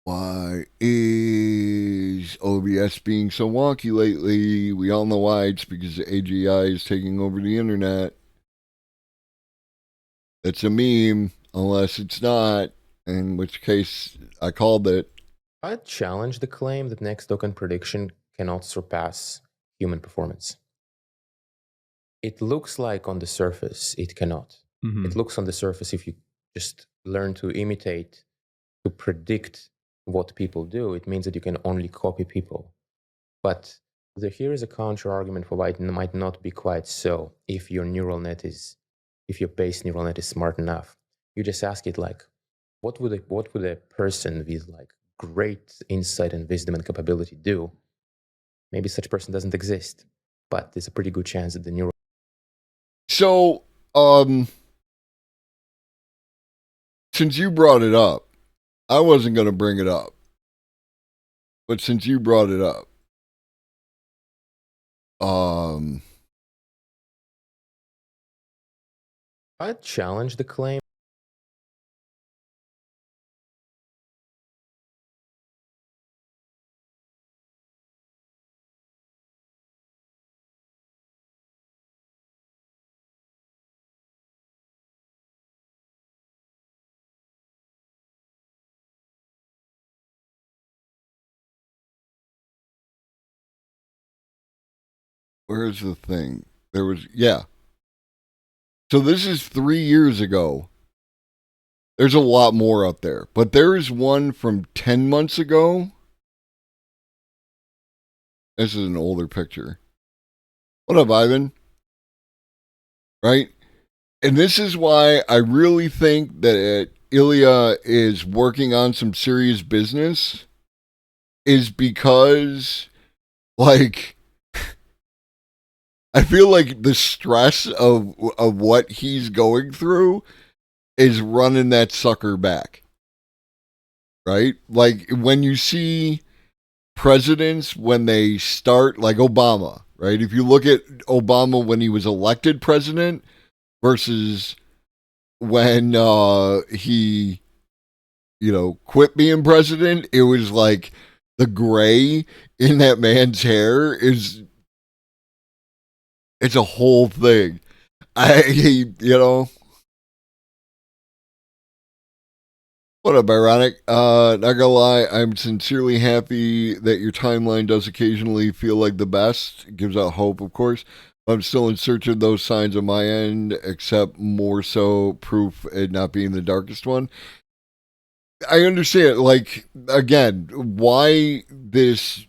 Why is OBS being so wonky lately? We all know why. It's because AGI is taking over the internet. It's a meme, unless it's not, in which case I called it. I challenge the claim that next token prediction cannot surpass human performance. It looks like on the surface it cannot. Mm-hmm. It looks on the surface if you just learn to imitate, to predict what people do, it means that you can only copy people. But here is a counter argument for why it might not be quite so if your base neural net is smart enough. You just ask it like, what would a person with like great insight and wisdom and capability do? Maybe such person doesn't exist, but there's a pretty good chance that the neural. So, since you brought it up, I wasn't going to bring it up. But since you brought it up, I challenge the claim. where's the thing? There was, yeah. So this is 3 years ago. There's a lot more up there, but there is one from 10 months ago. This is an older picture. What up, Ivan? Right? And this is why I really think that Ilya is working on some serious business, is because, like, I feel like the stress of what he's going through is running that sucker back. Right? Like, when you see presidents, when they start, like Obama, right? If you look at Obama when he was elected president versus when he, quit being president, it was like the gray in that man's hair it's a whole thing. What up, Ironic? Not gonna lie, I'm sincerely happy that your timeline does occasionally feel like the best. It gives out hope, of course. I'm still in search of those signs on my end, except more so proof it not being the darkest one. I understand, like, again, why this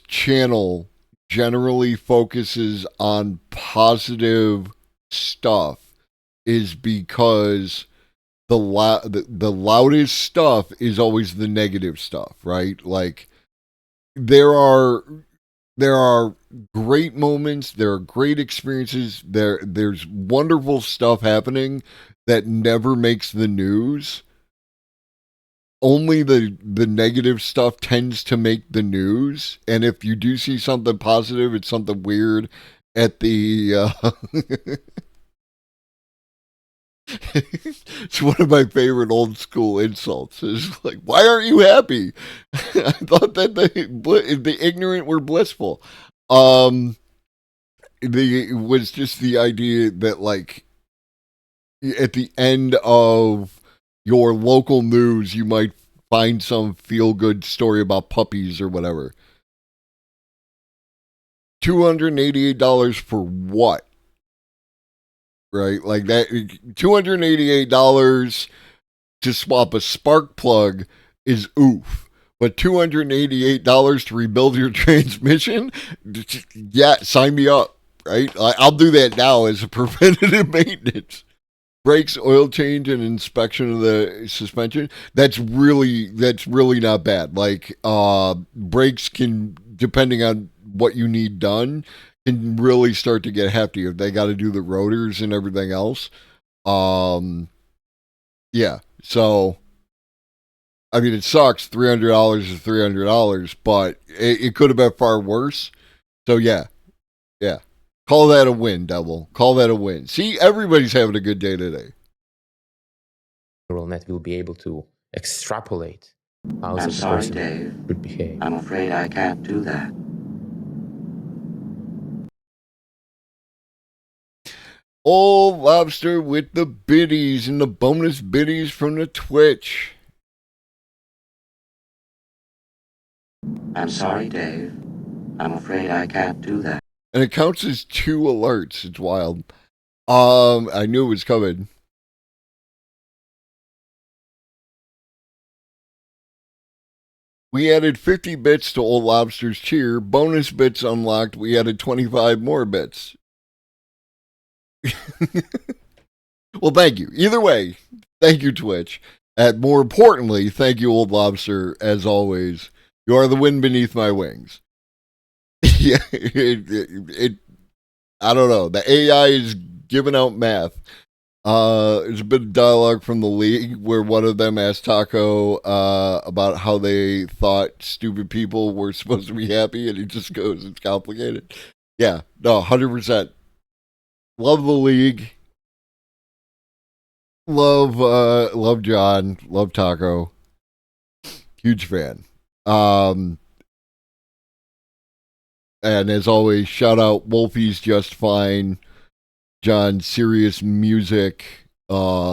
channel generally focuses on positive stuff is because the loudest stuff is always the negative stuff, right? Like, there are great moments, there are great experiences, there's wonderful stuff happening that never makes the news. Only the negative stuff tends to make the news, and if you do see something positive, it's something weird at the it's one of my favorite old school insults. Is like, why aren't you happy? I thought that the ignorant were blissful. It was just the idea that, like, at the end of your local news, you might find some feel-good story about puppies or whatever. $288 for what? Right? Like, that $288 to swap a spark plug is oof. But $288 to rebuild your transmission? Yeah, sign me up, right? I'll do that now as a preventative maintenance. Brakes, oil change, and inspection of the suspension. That's really not bad. Like, brakes can, depending on what you need done, can really start to get hefty if they got to do the rotors and everything else. Yeah. So, I mean, it sucks. $300 is $300, but it could have been far worse. So yeah. Call that a win, Devil. Call that a win. See, everybody's having a good day today. Neural net will be able to extrapolate how I'm the sorry, person Dave. would behave. I'm afraid I can't do that. Old Lobster with the biddies and the bonus biddies from the Twitch. I'm sorry, Dave. I'm afraid I can't do that. And it counts as 2 alerts. It's wild. I knew it was coming. We added 50 bits to Old Lobster's cheer. Bonus bits unlocked. We added 25 more bits. Well, thank you. Either way, thank you, Twitch. And more importantly, thank you, Old Lobster, as always. You are the wind beneath my wings. Yeah, I don't know. The AI is giving out math. There's a bit of dialogue from the league where one of them asked Taco about how they thought stupid people were supposed to be happy, and he just goes, "It's complicated." Yeah, no, 100%. Love the league. Love John. Love Taco. Huge fan. And as always, shout out Wolfie's Just Fine, John Serious Music, thingy,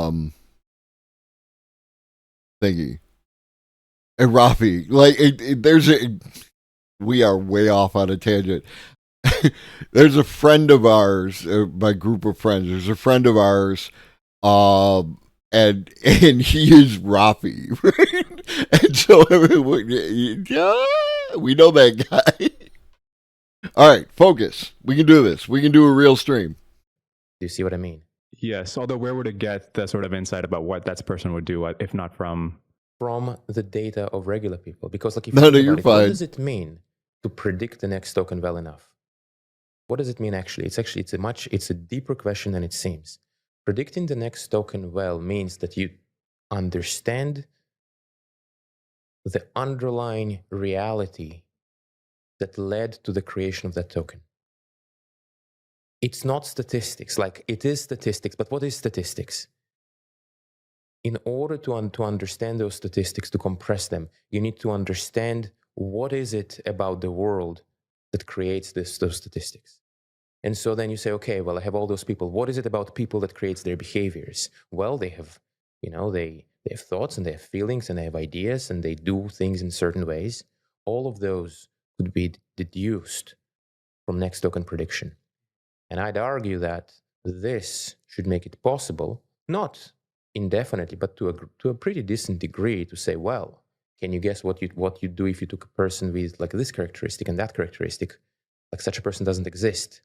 and Rafi. Like, we are way off on a tangent. There's a friend of ours, my group of friends. There's a friend of ours, and he is Rafi, right? And so we know that guy. All right, focus. We can do this. We can do a real stream. Do you see what I mean? Yes, although where would it get the sort of insight about what that person would do, if not from the data of regular people? Because like, if No, you think you're about it, fine. what does it mean to predict the next token well enough? What does it mean actually? It's a deeper question than it seems. Predicting the next token well means that you understand the underlying reality that led to the creation of that token. It's not statistics. Like, it is statistics, but what is statistics? In order to understand those statistics, to compress them, you need to understand what is it about the world that creates those statistics. And so then you say, okay, well, I have all those people. What is it about people that creates their behaviors? Well, they have, they have thoughts and they have feelings and they have ideas and they do things in certain ways. All of those could be deduced from next token prediction. And I'd argue that this should make it possible, not indefinitely, but to a pretty decent degree, to say, well, can you guess what you'd do if you took a person with like this characteristic and that characteristic? Like, such a person doesn't exist.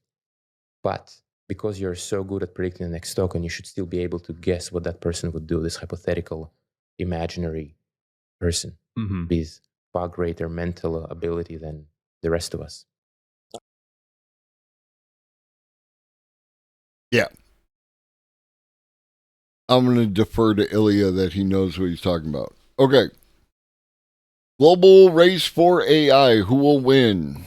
But because you're so good at predicting the next token, you should still be able to guess what that person would do, this hypothetical, imaginary person with far greater mental ability than the rest of us. Yeah. I'm going to defer to Ilya that he knows what he's talking about. Okay. Global race for AI. Who will win?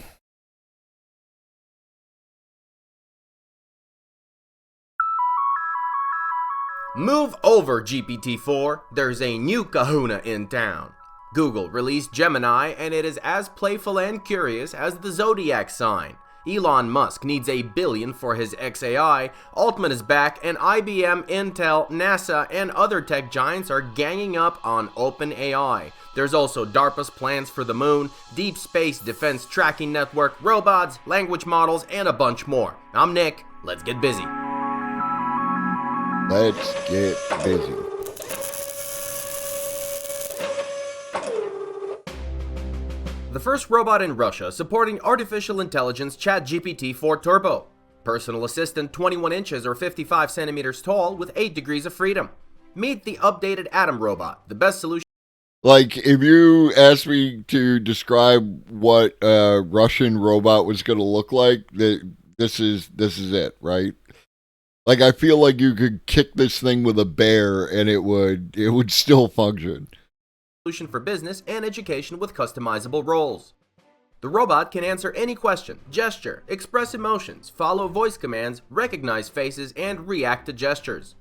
Move over, GPT-4. There's a new kahuna in town. Google released Gemini, and it is as playful and curious as the zodiac sign. Elon Musk needs $1 billion for his XAI, Altman is back, and IBM, Intel, NASA, and other tech giants are ganging up on OpenAI. There's also DARPA's plans for the moon, Deep Space Defense Tracking Network, robots, language models, and a bunch more. I'm Nick. Let's get busy. Let's get busy. The first robot in Russia supporting artificial intelligence ChatGPT-4 Turbo. Personal assistant 21 inches or 55 centimeters tall with 8 degrees of freedom. Meet the updated Atom robot, the best solution. Like, if you asked me to describe what a Russian robot was going to look like, this is it, right? Like, I feel like you could kick this thing with a bear and it would still function. Solution for business and education with customizable roles. The robot can answer any question, gesture, express emotions, follow voice commands, recognize faces, and react to gestures.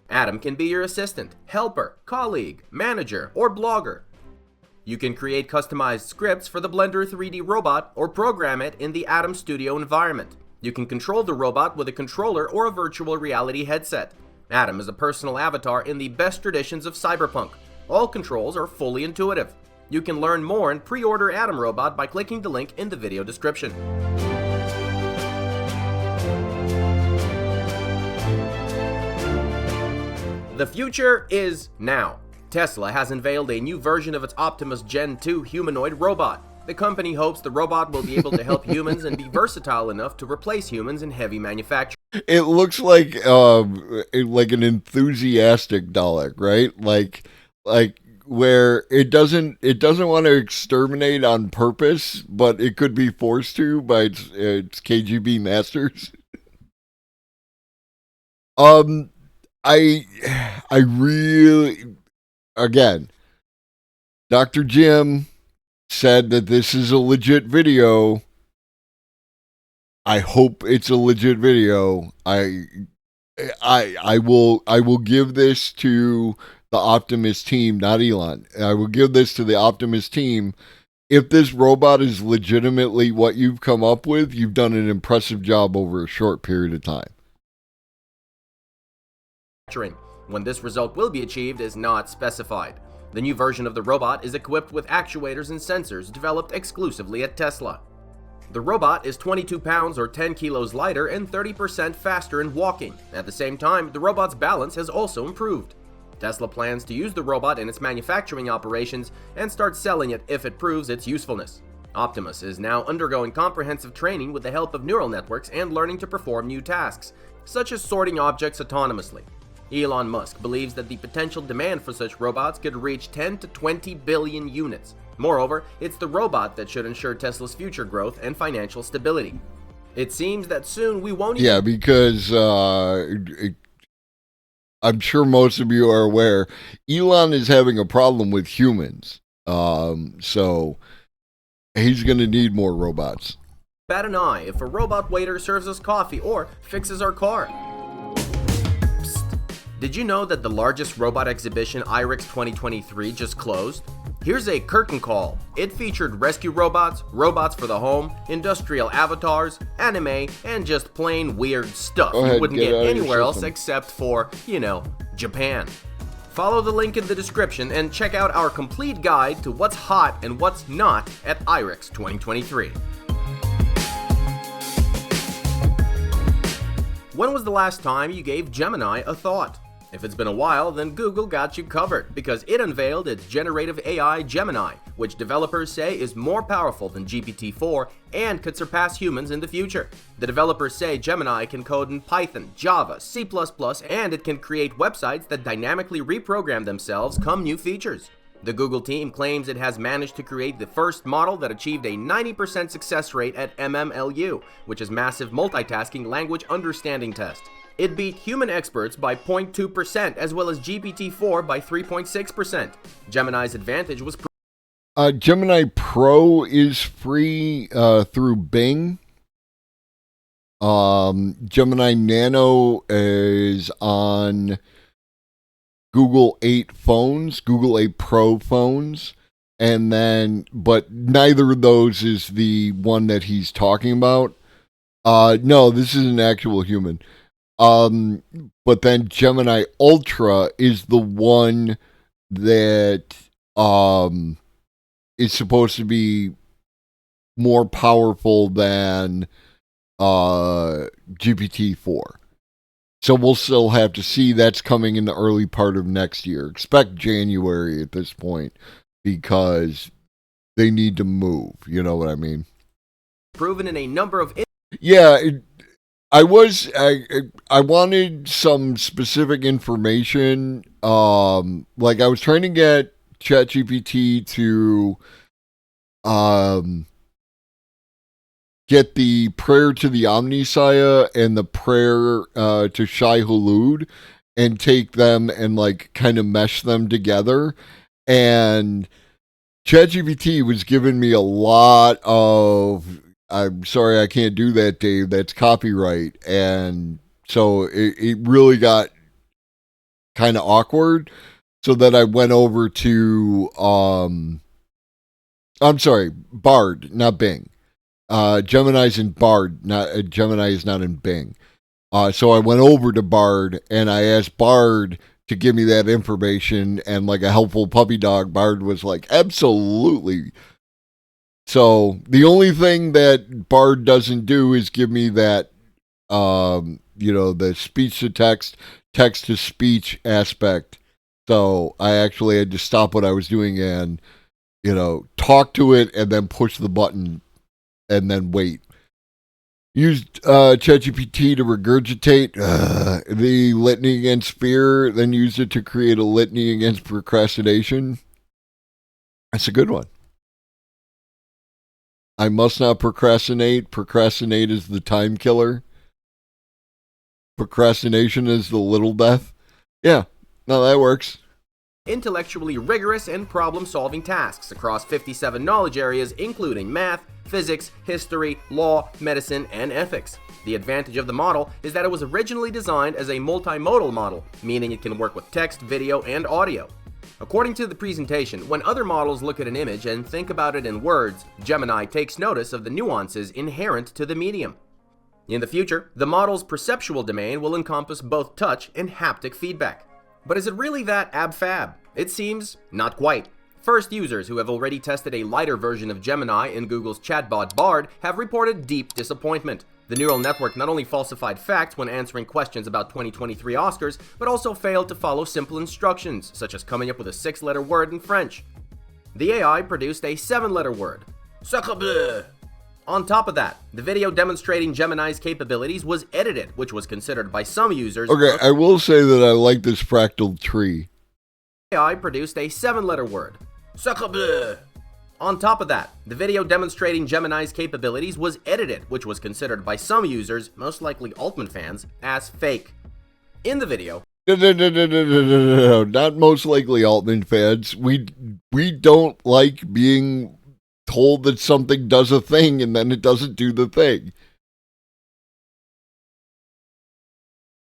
Atom can be your assistant, helper, colleague, manager, or blogger. You can create customized scripts for the Blender 3D robot or program it in the Atom Studio environment. You can control the robot with a controller or a virtual reality headset. Atom is a personal avatar in the best traditions of cyberpunk. All controls are fully intuitive. You can learn more and pre-order Atom Robot by clicking the link in the video description. The future is now. Tesla has unveiled a new version of its Optimus Gen 2 humanoid robot. The company hopes the robot will be able to help humans and be versatile enough to replace humans in heavy manufacturing. It looks like an enthusiastic Dalek, right? Like where it doesn't want to exterminate on purpose, but it could be forced to by its KGB masters. I really, again, Dr. Jim said that this is a legit video. I hope it's a legit video. I will give this to the Optimus team, not Elon. I will give this to the Optimus team. If this robot is legitimately what you've come up with, you've done an impressive job over a short period of time. When this result will be achieved is not specified. The new version of the robot is equipped with actuators and sensors developed exclusively at Tesla. The robot is 22 pounds or 10 kilos lighter and 30% faster in walking. At the same time, the robot's balance has also improved. Tesla plans to use the robot in its manufacturing operations and start selling it if it proves its usefulness. Optimus is now undergoing comprehensive training with the help of neural networks and learning to perform new tasks, such as sorting objects autonomously. Elon Musk believes that the potential demand for such robots could reach 10 to 20 billion units. Moreover, it's the robot that should ensure Tesla's future growth and financial stability. It seems that soon we won't even... Yeah, because I'm sure most of you are aware, Elon is having a problem with humans. So he's going to need more robots. Bat an eye if a robot waiter serves us coffee or fixes our car. Psst. Did you know that the largest robot exhibition, IREX 2023, just closed? Here's a curtain call. It featured rescue robots, robots for the home, industrial avatars, anime, and just plain weird stuff you wouldn't get anywhere else except for, Japan. Follow the link in the description and check out our complete guide to what's hot and what's not at IREX 2023. When was the last time you gave Gemini a thought? If it's been a while, then Google got you covered because it unveiled its generative AI Gemini, which developers say is more powerful than GPT-4 and could surpass humans in the future. The developers say Gemini can code in Python, Java, C++, and it can create websites that dynamically reprogram themselves come new features. The Google team claims it has managed to create the first model that achieved a 90% success rate at MMLU, which is Massive Multitasking Language Understanding Test. It beat human experts by 0.2% as well as GPT-4 by 3.6%. Gemini's advantage was... Gemini Pro is free through Bing. Gemini Nano is on Google 8 phones, Google 8 Pro phones, and then, but neither of those is the one that he's talking about. No, this is an actual human. But then Gemini Ultra is the one that is supposed to be more powerful than GPT-4. So we'll still have to see. That's coming in the early part of next year. Expect January at this point because they need to move. You know what I mean? Proven in a number of... Yeah, I wanted some specific information. Like I was trying to get ChatGPT to get the prayer to the Omnisaya and the prayer to Shai Hulud and take them and like kind of mesh them together. And ChatGPT was giving me a lot of, I'm sorry, I can't do that, Dave. That's copyright. And so it really got kind of awkward. So that I went over to, I'm sorry, Bard, not Bing. Gemini's in Bard, not Gemini is not in Bing. So I went over to Bard and I asked Bard to give me that information, and like a helpful puppy dog, Bard was like, absolutely. So the only thing that Bard doesn't do is give me that, the speech to text, text to speech aspect. So I actually had to stop what I was doing and, talk to it and then push the button and then wait. Used ChatGPT to regurgitate the litany against fear, then used it to create a litany against procrastination. That's a good one. I must not procrastinate. Procrastinate is the time killer. Procrastination is the little death. Yeah, no, that works. Intellectually rigorous and problem-solving tasks across 57 knowledge areas including math, physics, history, law, medicine, and ethics. The advantage of the model is that it was originally designed as a multimodal model, meaning it can work with text, video, and audio. According to the presentation, when other models look at an image and think about it in words, Gemini takes notice of the nuances inherent to the medium. In the future, the model's perceptual domain will encompass both touch and haptic feedback. But is it really that ab-fab? It seems not quite. First users who have already tested a lighter version of Gemini in Google's chatbot Bard have reported deep disappointment. The neural network not only falsified facts when answering questions about 2023 Oscars, but also failed to follow simple instructions, such as coming up with a 6-letter word in French. The AI produced a 7-letter word, sacre bleu. On top of that, the video demonstrating Gemini's capabilities was edited, which was considered by some users... Okay, I will say that I like this fractal tree. AI produced a 7-letter word, sacre bleu. On top of that, the video demonstrating Gemini's capabilities was edited, which was considered by some users, most likely Altman fans, as fake. In the video... No, not most likely Altman fans. We don't like being told that something does a thing and then it doesn't do the thing.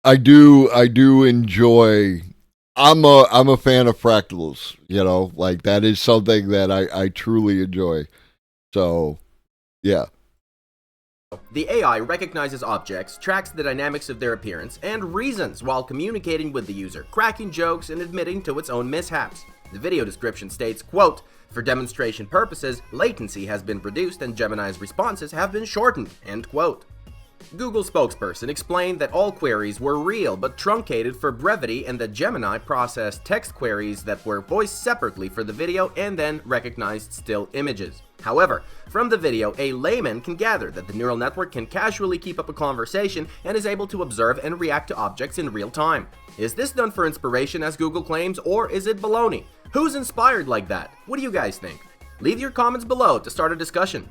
I do enjoy... I'm a fan of fractals, you know, like that is something that I truly enjoy. So, yeah. The AI recognizes objects, tracks the dynamics of their appearance, and reasons while communicating with the user, cracking jokes and admitting to its own mishaps. The video description states, quote, "For demonstration purposes, latency has been reduced and Gemini's responses have been shortened," end quote. Google spokesperson explained that all queries were real but truncated for brevity and that Gemini processed text queries that were voiced separately for the video and then recognized still images. However, from the video, a layman can gather that the neural network can casually keep up a conversation and is able to observe and react to objects in real time. Is this done for inspiration, as Google claims, or is it baloney? Who's inspired like that? What do you guys think? Leave your comments below to start a discussion.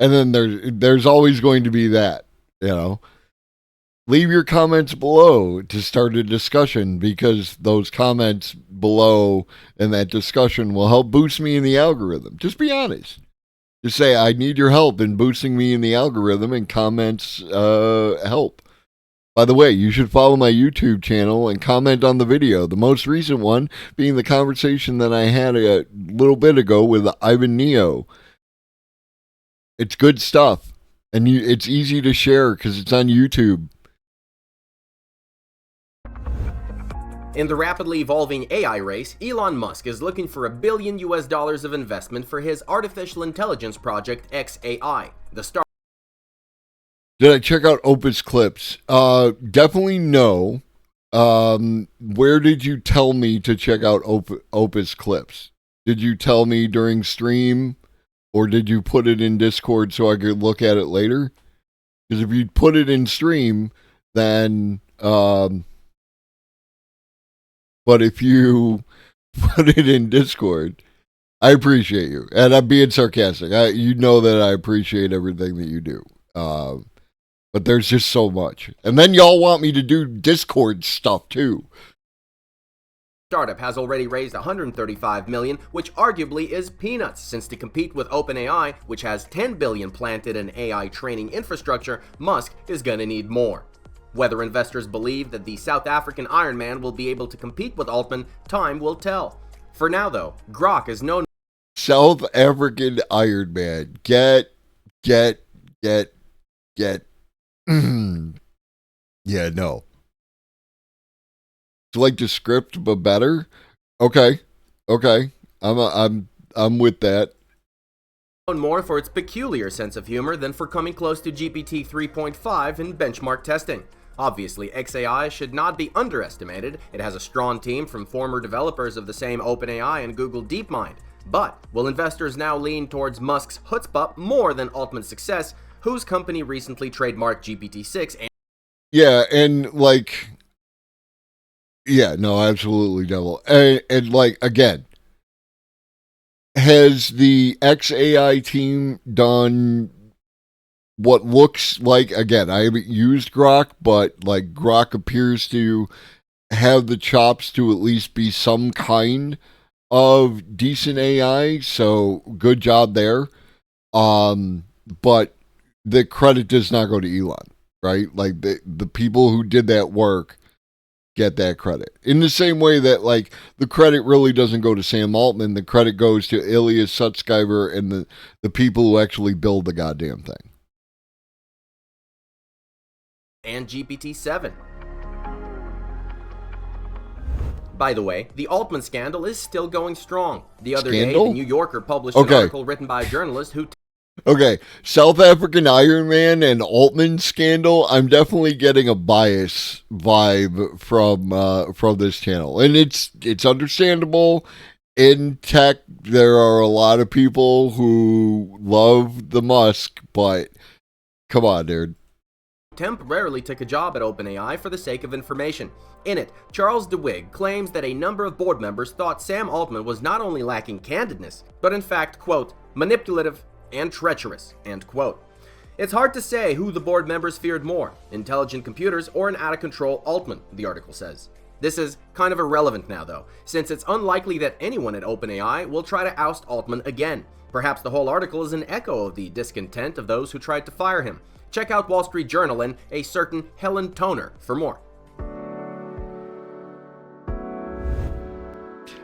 And then there's always going to be that, you know. Leave your comments below to start a discussion, because those comments below and that discussion will help boost me in the algorithm. Just be honest. Just say, I need your help in boosting me in the algorithm, and comments help. By the way, you should follow my YouTube channel and comment on the video. The most recent one being the conversation that I had a little bit ago with Ivan Neo. It's good stuff, and it's easy to share because it's on YouTube. In the rapidly evolving AI race, Elon Musk is looking for $1 billion of investment for his artificial intelligence project xAI. Did I check out Opus Clips? Definitely no. Where did you tell me to check out Opus Clips? Did you tell me during stream? Or did you put it in Discord so I could look at it later? Because if you put it in stream, then... but if you put it in Discord, I appreciate you. And I'm being sarcastic. You know that I appreciate everything that you do. But there's just so much. And then y'all want me to do Discord stuff too. Startup has already raised $135 million, which arguably is peanuts, since to compete with OpenAI, which has $10 billion planted in AI training infrastructure, Musk is gonna need more. Whether investors believe that the South African Iron Man will be able to compete with Altman, time will tell. For now though, Grok is known... South African Iron Man. Get. Yeah, no. It's like the script, but better. Okay. I'm with that. Known more for its peculiar sense of humor than for coming close to GPT 3.5 in benchmark testing. Obviously, xAI should not be underestimated. It has a strong team from former developers of the same OpenAI and Google DeepMind. But will investors now lean towards Musk's chutzpah more than Altman's success, whose company recently trademarked GPT-6 and... Yeah, and like... Yeah, no, absolutely, Devil. And like, again, has the xAI team done what looks like, again, I haven't used Grok, but like Grok appears to have the chops to at least be some kind of decent AI, so good job there. But the credit does not go to Elon, right? Like the people who did that work get that credit. In the same way that like the credit really doesn't go to Sam Altman, the credit goes to Ilya Sutskever and the people who actually build the goddamn thing. And GPT-7. By the way, the Altman scandal is still going strong. The other day, the New Yorker published an article written by a journalist who... Okay, South African Iron Man and Altman scandal. I'm definitely getting a bias vibe from this channel, and it's understandable. In tech, there are a lot of people who love the Musk, but come on, dude. Temporarily took a job at OpenAI for the sake of information. In it, Charles DeWitt claims that a number of board members thought Sam Altman was not only lacking candidness, but in fact, quote, manipulative and treacherous, end quote. It's hard to say who the board members feared more, intelligent computers or an out-of-control Altman, the article says. This is kind of irrelevant now though, since it's unlikely that anyone at OpenAI will try to oust Altman again. Perhaps the whole article is an echo of the discontent of those who tried to fire him. Check out Wall Street Journal and a certain Helen Toner for more.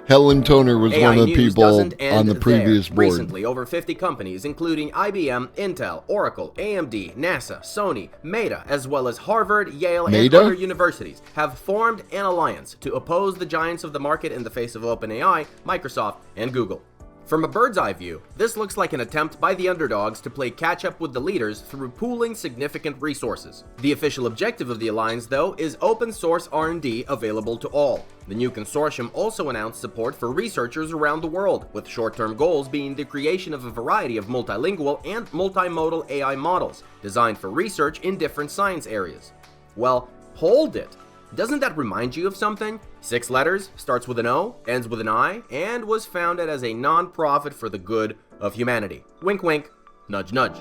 Helen Toner was AI one of the news people doesn't on the end previous there. board. Recently, over 50 companies, including IBM, Intel, Oracle, AMD, NASA, Sony, Meta, as well as Harvard, Yale, and Meta? other universities, have formed an alliance to oppose the giants of the market in the face of OpenAI, Microsoft, and Google. From a bird's eye view, this looks like an attempt by the underdogs to play catch-up with the leaders through pooling significant resources. The official objective of the alliance, though, is open source R&D available to all. The new consortium also announced support for researchers around the world, with short-term goals being the creation of a variety of multilingual and multimodal AI models, designed for research in different science areas. Well, hold it! Doesn't that remind you of something? 6 letters, starts with an O, ends with an I, and was founded as a non-profit for the good of humanity. Wink wink, nudge nudge.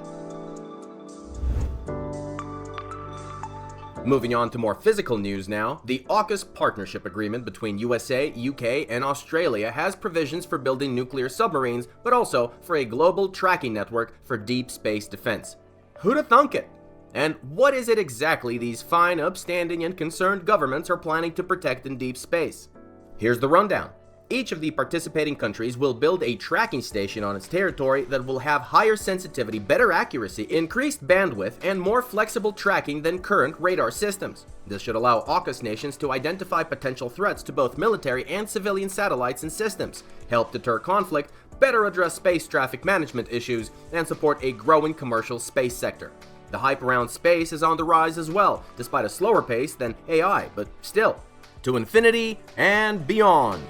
Moving on to more physical news now, the AUKUS partnership agreement between USA, UK, and Australia has provisions for building nuclear submarines, but also for a global tracking network for deep space defense. Who'da thunk it? And what is it exactly these fine, upstanding, and concerned governments are planning to protect in deep space? Here's the rundown. Each of the participating countries will build a tracking station on its territory that will have higher sensitivity, better accuracy, increased bandwidth, and more flexible tracking than current radar systems. This should allow AUKUS nations to identify potential threats to both military and civilian satellites and systems, help deter conflict, better address space traffic management issues, and support a growing commercial space sector. The hype around space is on the rise as well, despite a slower pace than AI, but still, to infinity and beyond.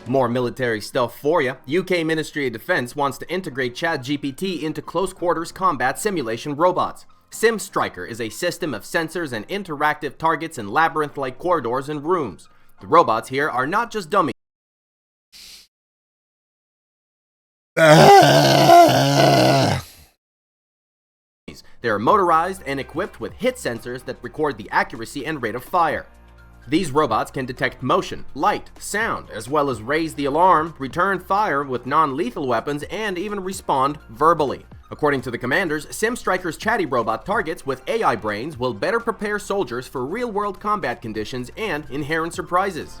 More military stuff for you. UK Ministry of Defense wants to integrate ChatGPT into close quarters combat simulation robots. SimStriker is a system of sensors and interactive targets in labyrinth-like corridors and rooms. The robots here are not just dummies. They are motorized and equipped with hit sensors that record the accuracy and rate of fire. These robots can detect motion, light, sound, as well as raise the alarm, return fire with non-lethal weapons, and even respond verbally. According to the commanders, SimStriker's chatty robot targets with AI brains will better prepare soldiers for real-world combat conditions and inherent surprises.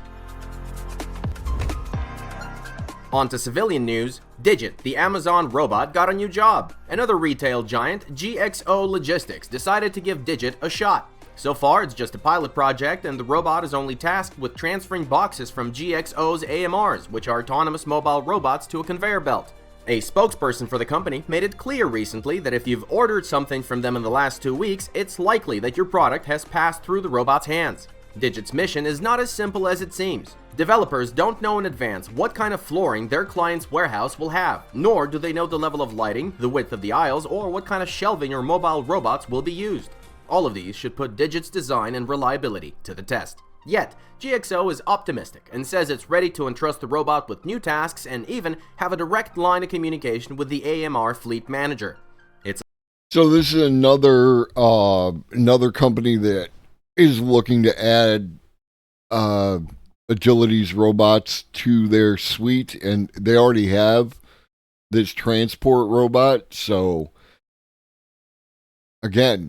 On to civilian news. Digit, the Amazon robot, got a new job. Another retail giant, GXO Logistics, decided to give Digit a shot. So far, it's just a pilot project, and the robot is only tasked with transferring boxes from GXO's AMRs, which are autonomous mobile robots, to a conveyor belt. A spokesperson for the company made it clear recently that if you've ordered something from them in the last 2 weeks, it's likely that your product has passed through the robot's hands. Digit's mission is not as simple as it seems. Developers don't know in advance what kind of flooring their client's warehouse will have, nor do they know the level of lighting, the width of the aisles, or what kind of shelving or mobile robots will be used. All of these should put Digit's design and reliability to the test. Yet, GXO is optimistic and says it's ready to entrust the robot with new tasks and even have a direct line of communication with the AMR fleet manager. So this is another company that is looking to add Agility's robots to their suite, and they already have this transport robot. So again,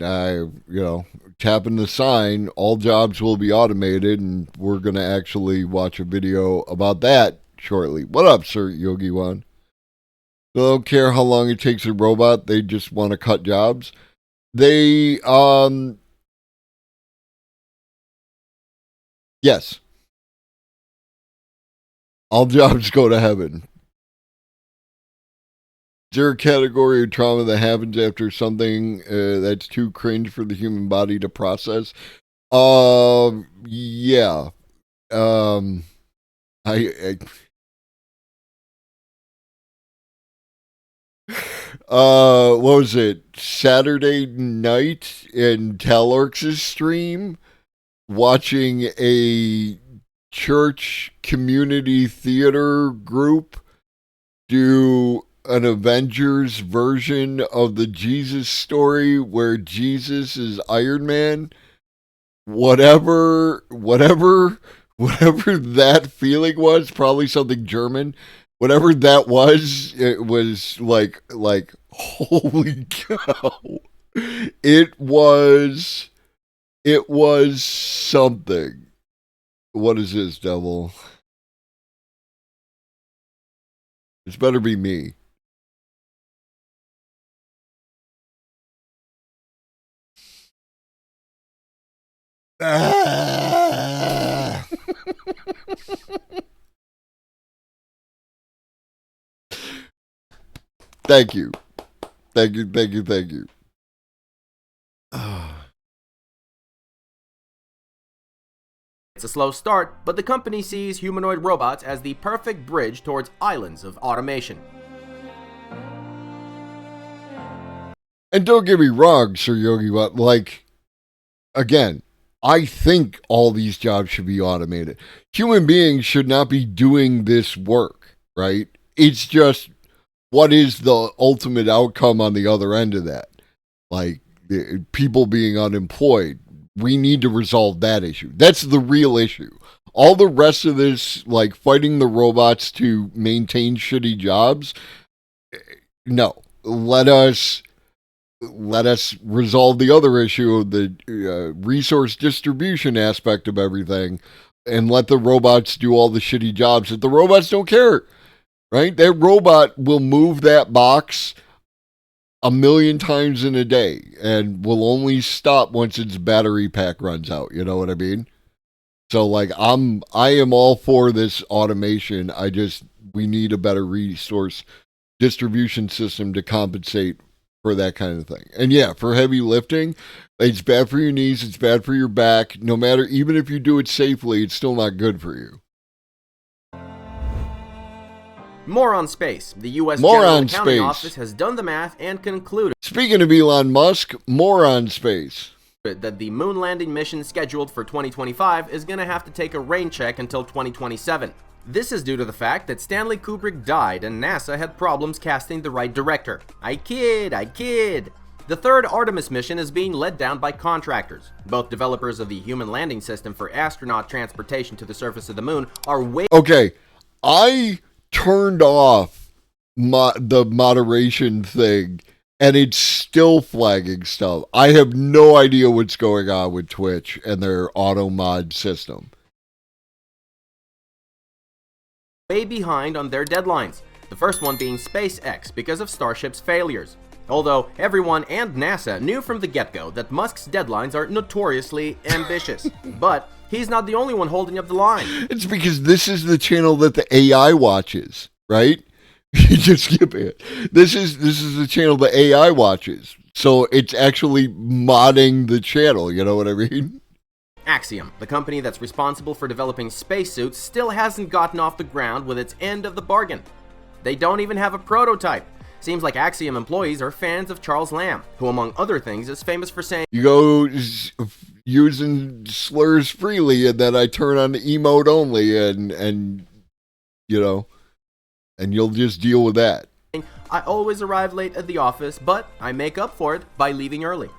tapping the sign, all jobs will be automated, and we're going to actually watch a video about that shortly. What up, Sir Yogi Wan? They don't care how long it takes a robot, they just want to cut jobs. They, yes. All jobs go to heaven. Is there a category of trauma that happens after something that's too cringe for the human body to process? Yeah. What was it? Saturday night in Talorx's stream, watching a church community theater group do an Avengers version of the Jesus story where Jesus is Iron Man. Whatever that feeling was, probably something German. Whatever that was, it was like holy cow. It was something. What is this, devil? This better be me. Thank you. It's a slow start, but the company sees humanoid robots as the perfect bridge towards islands of automation. And don't get me wrong, Sir Yogi, but again, I think all these jobs should be automated. Human beings should not be doing this work, right? It's just, what is the ultimate outcome on the other end of that? People being unemployed. We need to resolve that issue. That's the real issue. All the rest of this, fighting the robots to maintain shitty jobs, no. Let us resolve the other issue of the resource distribution aspect of everything, and let the robots do all the shitty jobs that the robots don't care, right? That robot will move that box 1,000,000 times in a day and will only stop once its battery pack runs out. You know what I mean? So I am all for this automation. We need a better resource distribution system to compensate for that kind of thing. And yeah, for heavy lifting, it's bad for your knees, it's bad for your back. No matter, even if you do it safely, it's still not good for you. More on space. The U.S. General Accounting Office has done the math and concluded, speaking of Elon Musk, more on space, that the moon landing mission scheduled for 2025 is going to have to take a rain check until 2027. This is due to the fact that Stanley Kubrick died and NASA had problems casting the right director. I kid. The third Artemis mission is being led down by contractors. Both developers of the human landing system for astronaut transportation to the surface of the moon are Okay, I turned off the moderation thing, and it's still flagging stuff. I have no idea what's going on with Twitch and their auto mod system. way behind on their deadlines, the first one being SpaceX because of Starship's failures. Although everyone and NASA knew from the get-go that Musk's deadlines are notoriously ambitious. But he's not the only one holding up the line. It's because this is the channel that the AI watches, right? You just skip it. This is the channel the AI watches. So it's actually modding the channel, you know what I mean? Axiom, the company that's responsible for developing spacesuits, still hasn't gotten off the ground with its end of the bargain. They don't even have a prototype. Seems like Axiom employees are fans of Charles Lamb, who among other things is famous for saying, "You go using slurs freely, and then I turn on the emote only, and you know, and you'll just deal with that." I always arrive late at the office, but I make up for it by leaving early.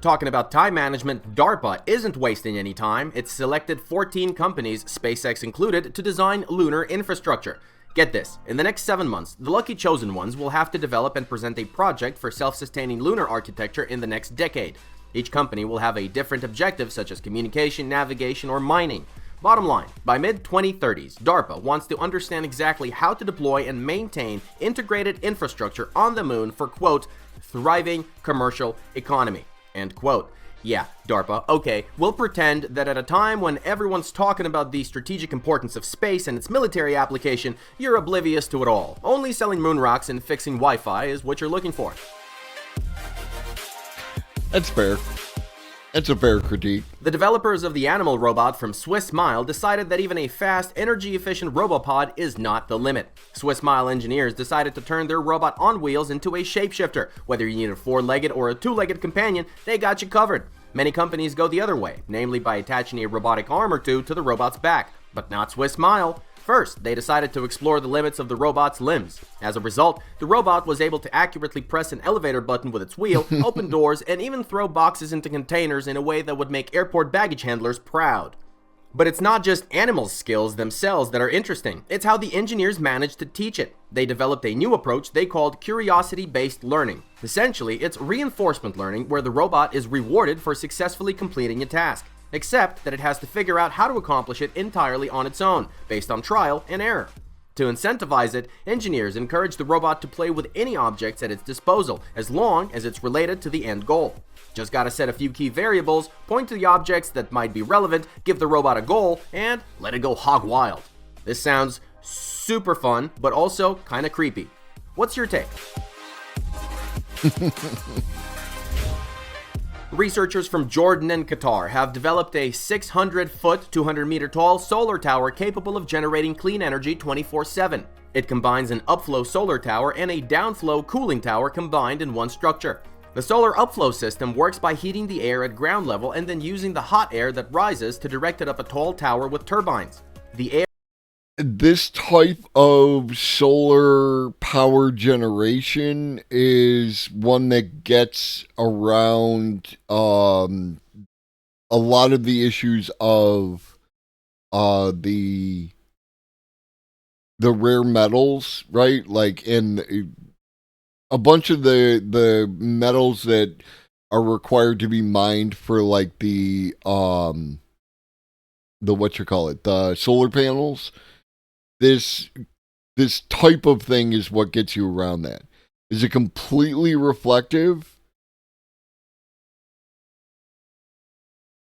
Talking about time management, DARPA isn't wasting any time. It's selected 14 companies, SpaceX included, to design lunar infrastructure. Get this, in the next 7 months, the lucky chosen ones will have to develop and present a project for self-sustaining lunar architecture in the next decade. Each company will have a different objective, such as communication, navigation, or mining. Bottom line, by mid-2030s, DARPA wants to understand exactly how to deploy and maintain integrated infrastructure on the moon for, quote, thriving commercial economy, end quote. Yeah, DARPA, okay, we'll pretend that at a time when everyone's talking about the strategic importance of space and its military application, you're oblivious to it all. Only selling moon rocks and fixing Wi-Fi is what you're looking for. That's fair. That's a fair critique. The developers of the animal robot from SwissMile decided that even a fast, energy-efficient robopod is not the limit. SwissMile engineers decided to turn their robot on wheels into a shapeshifter. Whether you need a four-legged or a two-legged companion, they got you covered. Many companies go the other way, namely by attaching a robotic arm or two to the robot's back, but not SwissMile. First, they decided to explore the limits of the robot's limbs. As a result, the robot was able to accurately press an elevator button with its wheel, open doors, and even throw boxes into containers in a way that would make airport baggage handlers proud. But it's not just animal skills themselves that are interesting, it's how the engineers managed to teach it. They developed a new approach they called curiosity-based learning. Essentially, it's reinforcement learning where the robot is rewarded for successfully completing a task, except that it has to figure out how to accomplish it entirely on its own, based on trial and error. To incentivize it, engineers encourage the robot to play with any objects at its disposal, as long as it's related to the end goal. Just gotta set a few key variables, point to the objects that might be relevant, give the robot a goal, and let it go hog wild. This sounds super fun, but also kinda creepy. What's your take? Researchers from Jordan and Qatar have developed a 600-foot, 200-meter tall solar tower capable of generating clean energy 24/7. It combines an upflow solar tower and a downflow cooling tower combined in one structure. The solar upflow system works by heating the air at ground level and then using the hot air that rises to direct it up a tall tower with turbines. The air This type of solar power generation is one that gets around a lot of the issues of the rare metals, right? Like, in a bunch of the metals that are required to be mined for like the the solar panels. This type of thing is what gets you around that. Is it completely reflective?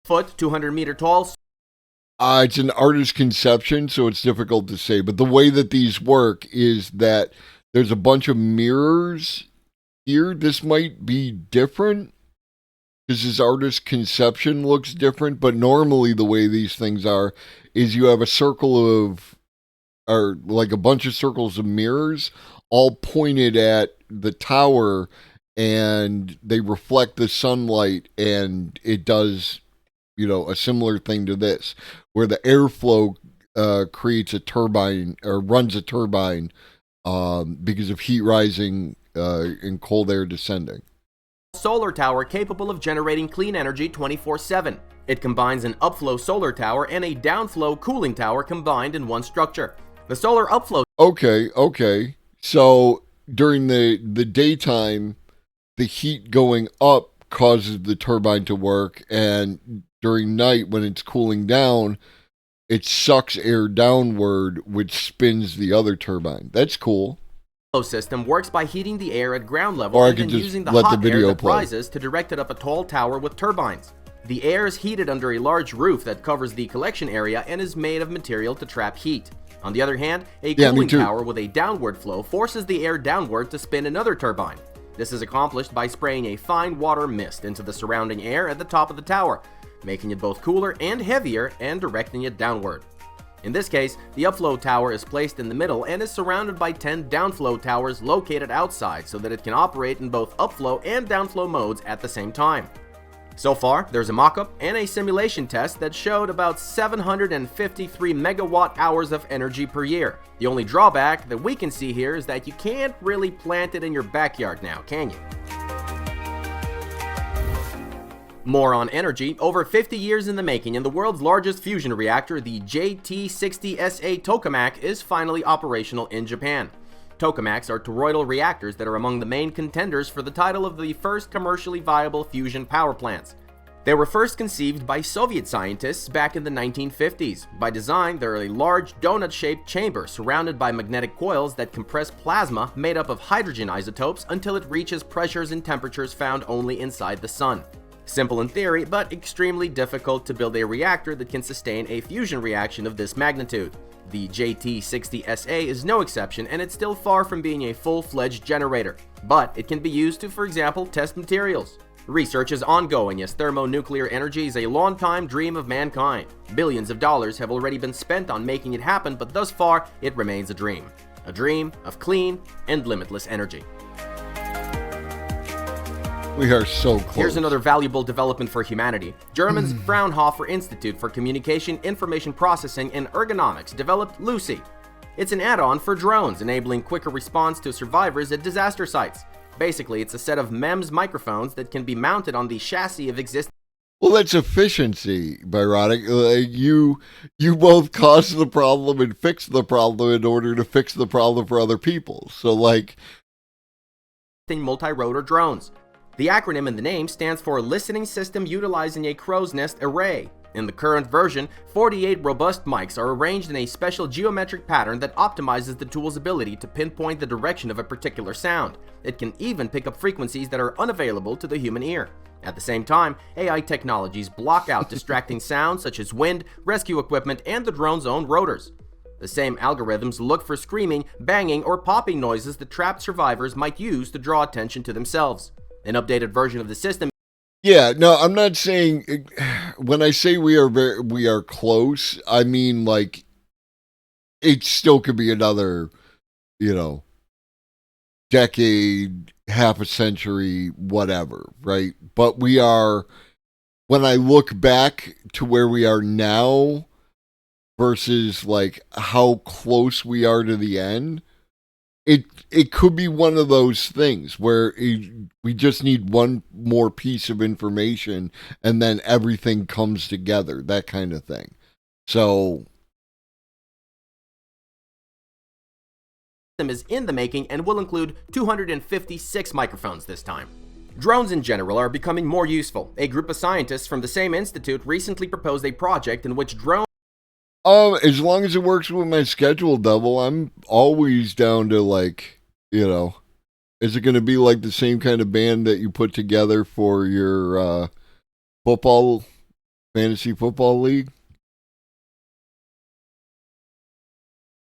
Foot, 200-meter tall. It's an artist's conception, so it's difficult to say. But the way that these work is that there's a bunch of mirrors here. This might be different because his artist's conception looks different. But normally the way these things are is you have a circle of, or like a bunch of circles of mirrors all pointed at the tower, and they reflect the sunlight, and it does, a similar thing to this, where the airflow creates a turbine, or runs a turbine, because of heat rising and cold air descending. Solar tower capable of generating clean energy 24/7. It combines an upflow solar tower and a downflow cooling tower combined in one structure. The solar upflow. Okay. So during the daytime, the heat going up causes the turbine to work, and during night when it's cooling down, it sucks air downward, which spins the other turbine. That's cool. System works by heating the air at ground level Or I and could then just using the let hot the video air that play. rises to direct it up a tall tower with turbines. The air is heated under a large roof that covers the collection area and is made of material to trap heat. On the other hand, a cooling tower with a downward flow forces the air downward to spin another turbine. This is accomplished by spraying a fine water mist into the surrounding air at the top of the tower, making it both cooler and heavier and directing it downward. In this case, the upflow tower is placed in the middle and is surrounded by 10 downflow towers located outside so that it can operate in both upflow and downflow modes at the same time. So far, there's a mock-up and a simulation test that showed about 753 megawatt hours of energy per year. The only drawback that we can see here is that you can't really plant it in your backyard now, can you? More on energy. Over 50 years in the making, and the world's largest fusion reactor, the JT60SA tokamak, is finally operational in Japan. Tokamaks are toroidal reactors that are among the main contenders for the title of the first commercially viable fusion power plants. They were first conceived by Soviet scientists back in the 1950s. By design, they're a large donut-shaped chamber surrounded by magnetic coils that compress plasma made up of hydrogen isotopes until it reaches pressures and temperatures found only inside the sun. Simple in theory, but extremely difficult to build a reactor that can sustain a fusion reaction of this magnitude. The JT60SA is no exception, and it's still far from being a full-fledged generator, but it can be used to, for example, test materials. Research is ongoing as thermonuclear energy is a long-time dream of mankind. Billions of dollars have already been spent on making it happen, but thus far, it remains a dream. A dream of clean and limitless energy. We are so close. Here's another valuable development for humanity. Germany's Fraunhofer Institute for Communication, Information Processing, and Ergonomics developed Lucy. It's an add-on for drones, enabling quicker response to survivors at disaster sites. Basically, it's a set of MEMS microphones that can be mounted on the chassis of existing. Well, that's efficiency, Byrotic. You both cause the problem and fix the problem in order to fix the problem for other people. So, like, multi-rotor drones. The acronym in the name stands for Listening System Utilizing a Crow's Nest Array. In the current version, 48 robust mics are arranged in a special geometric pattern that optimizes the tool's ability to pinpoint the direction of a particular sound. It can even pick up frequencies that are unavailable to the human ear. At the same time, AI technologies block out distracting sounds such as wind, rescue equipment, and the drone's own rotors. The same algorithms look for screaming, banging, or popping noises that trapped survivors might use to draw attention to themselves. An updated version of the system. Yeah, no, I'm not saying, when I say we are close, I mean, like, it still could be another, decade, half a century, whatever, right? But we are, when I look back to where we are now versus, like, how close we are to the end, it could be one of those things where we just need one more piece of information and then everything comes together, that kind of thing. So is in the making and will include 256 microphones this time. Drones in general are becoming more useful. A group of scientists from the same institute recently proposed a project in which drones as long as it works with my schedule, Double, I'm always down to, like, is it going to be like the same kind of band that you put together for your fantasy football league?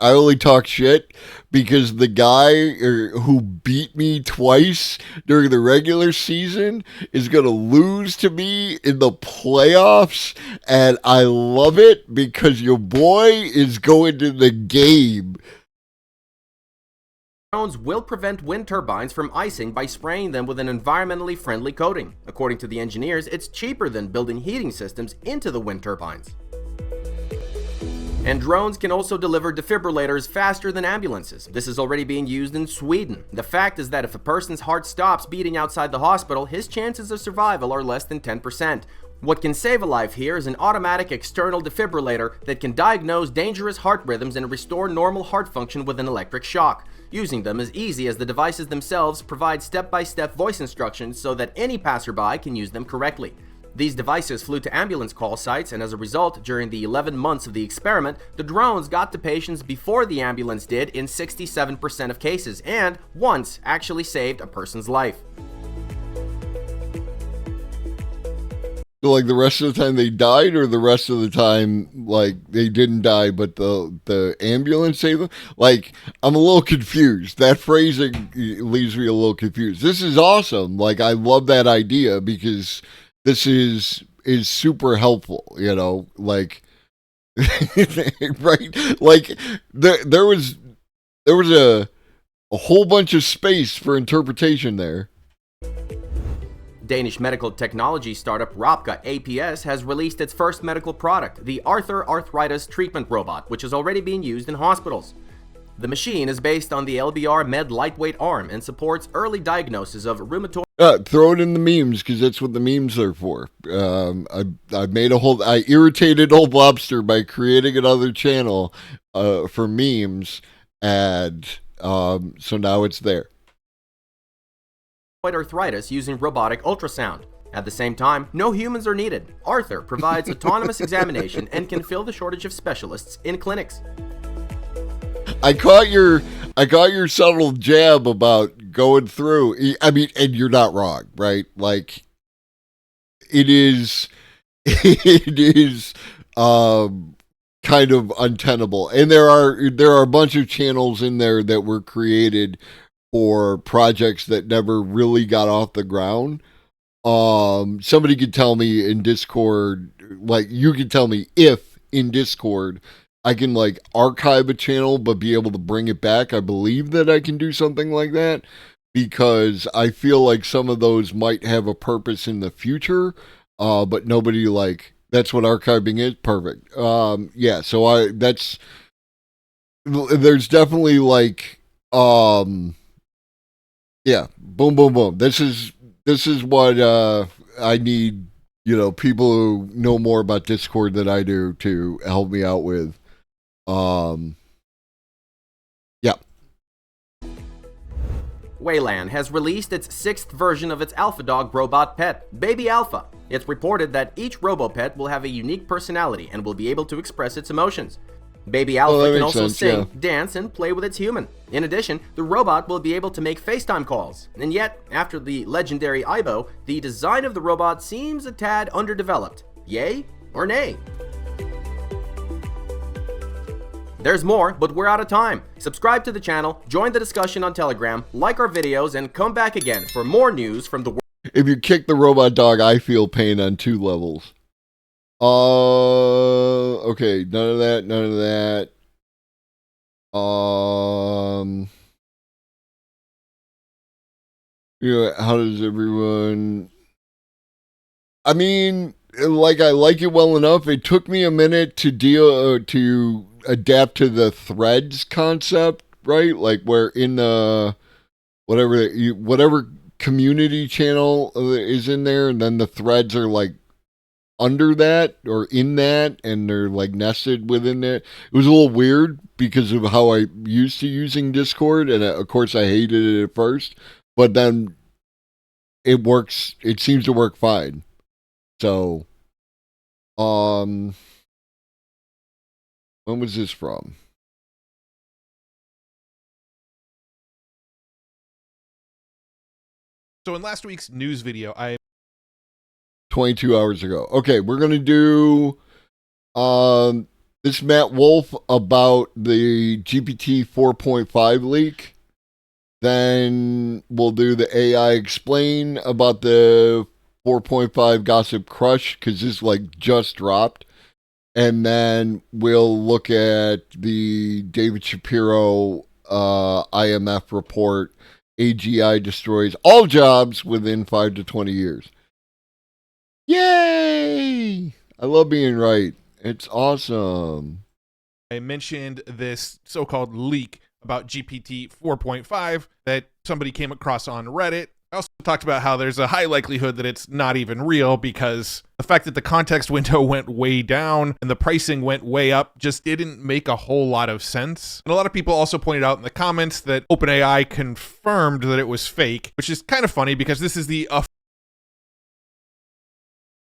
I only talk shit because the guy who beat me twice during the regular season is going to lose to me in the playoffs, and I love it because your boy is going to the game. Drones will prevent wind turbines from icing by spraying them with an environmentally friendly coating. According to the engineers, it's cheaper than building heating systems into the wind turbines. And drones can also deliver defibrillators faster than ambulances. This is already being used in Sweden. The fact is that if a person's heart stops beating outside the hospital, his chances of survival are less than 10%. What can save a life here is an automatic external defibrillator that can diagnose dangerous heart rhythms and restore normal heart function with an electric shock. Using them is easy as the devices themselves provide step-by-step voice instructions so that any passerby can use them correctly. These devices flew to ambulance call sites, and as a result, during the 11 months of the experiment, the drones got to patients before the ambulance did in 67% of cases, and once actually saved a person's life. So, like, the rest of the time they died, or the rest of the time, like, they didn't die, but the ambulance saved them? Like, I'm a little confused. That phrasing leaves me a little confused. This is awesome. Like, I love that idea because this is super helpful, like, right? Like, there was a whole bunch of space for interpretation there. Danish medical technology startup Rapka APS has released its first medical product, the Arthur Arthritis Treatment Robot, which is already being used in hospitals. The machine is based on the LBR Med lightweight arm and supports early diagnosis of rheumatoid. Throw it in the memes because that's what the memes are for. I irritated Old Lobster by creating another channel for memes, and so now it's there. Arthritis using robotic ultrasound. At the same time, no humans are needed. Arthur provides autonomous examination and can fill the shortage of specialists in clinics. I caught your subtle jab about going through. I mean, and you're not wrong, right? Like, it is kind of untenable. And there are a bunch of channels in there that were created for projects that never really got off the ground. Somebody could tell me in Discord, like, you could tell me if in Discord I can like archive a channel but be able to bring it back. I believe that I can do something like that because I feel like some of those might have a purpose in the future, but nobody like, that's what archiving is. Perfect. Yeah, so there's definitely like, yeah, boom, boom, boom. This is what I need, people who know more about Discord than I do to help me out with. Yeah. Wayland has released its 6th version of its AlphaDog robot pet, Baby Alpha. It's reported that each RoboPet will have a unique personality and will be able to express its emotions. Baby Alpha can also sing, dance, and play with its human. In addition, the robot will be able to make FaceTime calls. And yet, after the legendary Aibo, the design of the robot seems a tad underdeveloped. Yay or nay? There's more, but we're out of time. Subscribe to the channel, join the discussion on Telegram, like our videos, and come back again for more news from the world. If you kick the robot dog, I feel pain on 2 levels. Okay, none of that. How does everyone... I mean, like, I like it well enough. It took me a minute to adapt to the threads concept, right? Like, where in the whatever community channel is in there, and then the threads are like under that or in that, and they're like nested within it. It was a little weird because of how I used to using Discord, and of course I hated it at first, but then it works. It seems to work fine. So, when was this from? So in last week's news video, 22 hours ago. Okay, we're going to do this Matt Wolf about the GPT 4.5 leak. Then we'll do the AI explain about the 4.5 Gossip Crush, because this like just dropped. And then we'll look at the David Shapiro IMF report. AGI destroys all jobs within 5 to 20 years. Yay! I love being right. It's awesome. I mentioned this so-called leak about GPT 4.5 that somebody came across on Reddit. I also talked about how there's a high likelihood that it's not even real because the fact that the context window went way down and the pricing went way up just didn't make a whole lot of sense. And a lot of people also pointed out in the comments that OpenAI confirmed that it was fake, which is kind of funny because this is the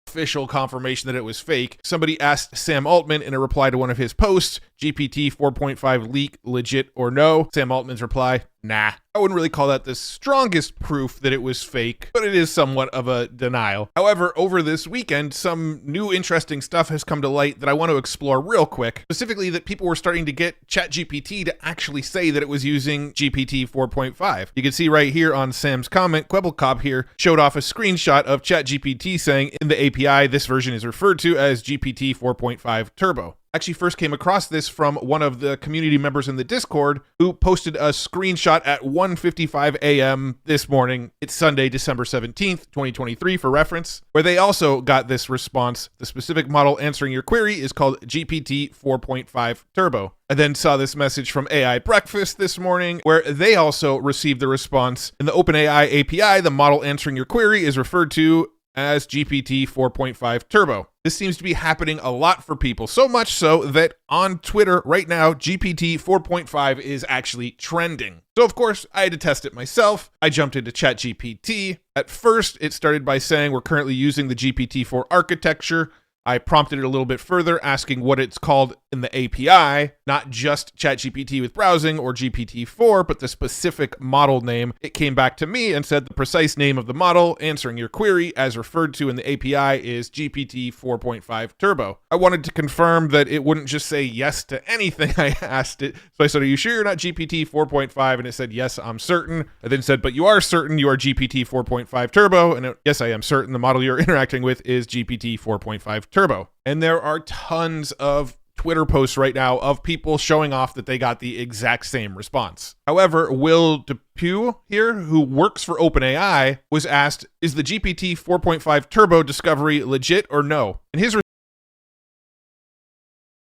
official confirmation that it was fake. Somebody asked Sam Altman in a reply to one of his posts, GPT 4.5 leak legit or no? Sam Altman's reply, nah. I wouldn't really call that the strongest proof that it was fake, but it is somewhat of a denial. However, over this weekend, some new interesting stuff has come to light that I want to explore real quick. Specifically that people were starting to get ChatGPT to actually say that it was using GPT 4.5. You can see right here on Sam's comment, Kwebbelkop here showed off a screenshot of ChatGPT saying in the API, this version is referred to as GPT 4.5 Turbo. actually first came across this from one of the community members in the Discord who posted a screenshot at 1:55 a.m. this morning. It's Sunday, December 17th, 2023 for reference, where they also got this response. The specific model answering your query is called GPT 4.5 Turbo. I then saw this message from AI Breakfast this morning where they also received the response. In the OpenAI API, the model answering your query is referred to as GPT 4.5 Turbo. This seems to be happening a lot for people, so much so that on Twitter right now, GPT 4.5 is actually trending. So of course, I had to test it myself. I jumped into ChatGPT. At first, it started by saying we're currently using the GPT-4 architecture. I prompted it a little bit further, asking what it's called in the API, not just ChatGPT with browsing or GPT-4, but the specific model name. It came back to me and said the precise name of the model answering your query as referred to in the API is GPT 4.5 Turbo. I wanted to confirm that it wouldn't just say yes to anything I asked it. So I said, are you sure you're not GPT 4.5? And it said, yes, I'm certain. I then said, but you are certain you are GPT 4.5 Turbo? And yes, I am certain the model you're interacting with is GPT 4.5 Turbo. And there are tons of Twitter posts right now of people showing off that they got the exact same response. However, Will Depew here, who works for OpenAI, was asked, is the GPT 4.5 Turbo discovery legit or no? And his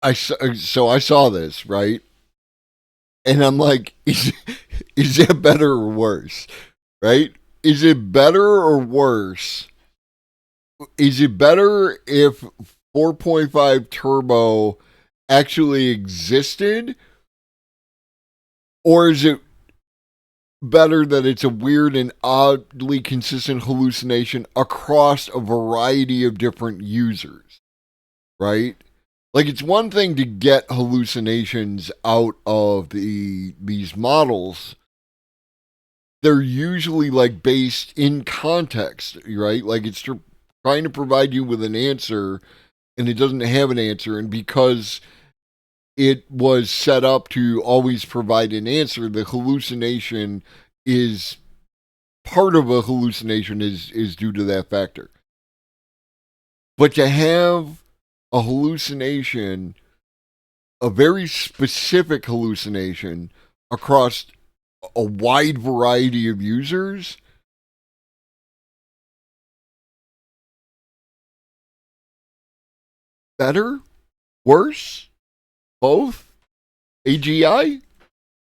I saw this, right? And I'm like, is it better or worse? Right? Is it better or worse? Is it better if 4.5 Turbo actually existed? Or is it better that it's a weird and oddly consistent hallucination across a variety of different users? Right? Like, it's one thing to get hallucinations out of these models. They're usually like based in context, right? Like, it's trying to provide you with an answer and it doesn't have an answer, and because it was set up to always provide an answer, the hallucination is part of a hallucination is due to that factor. But to have a hallucination, a very specific hallucination across a wide variety of users, better? Worse? Both? AGI?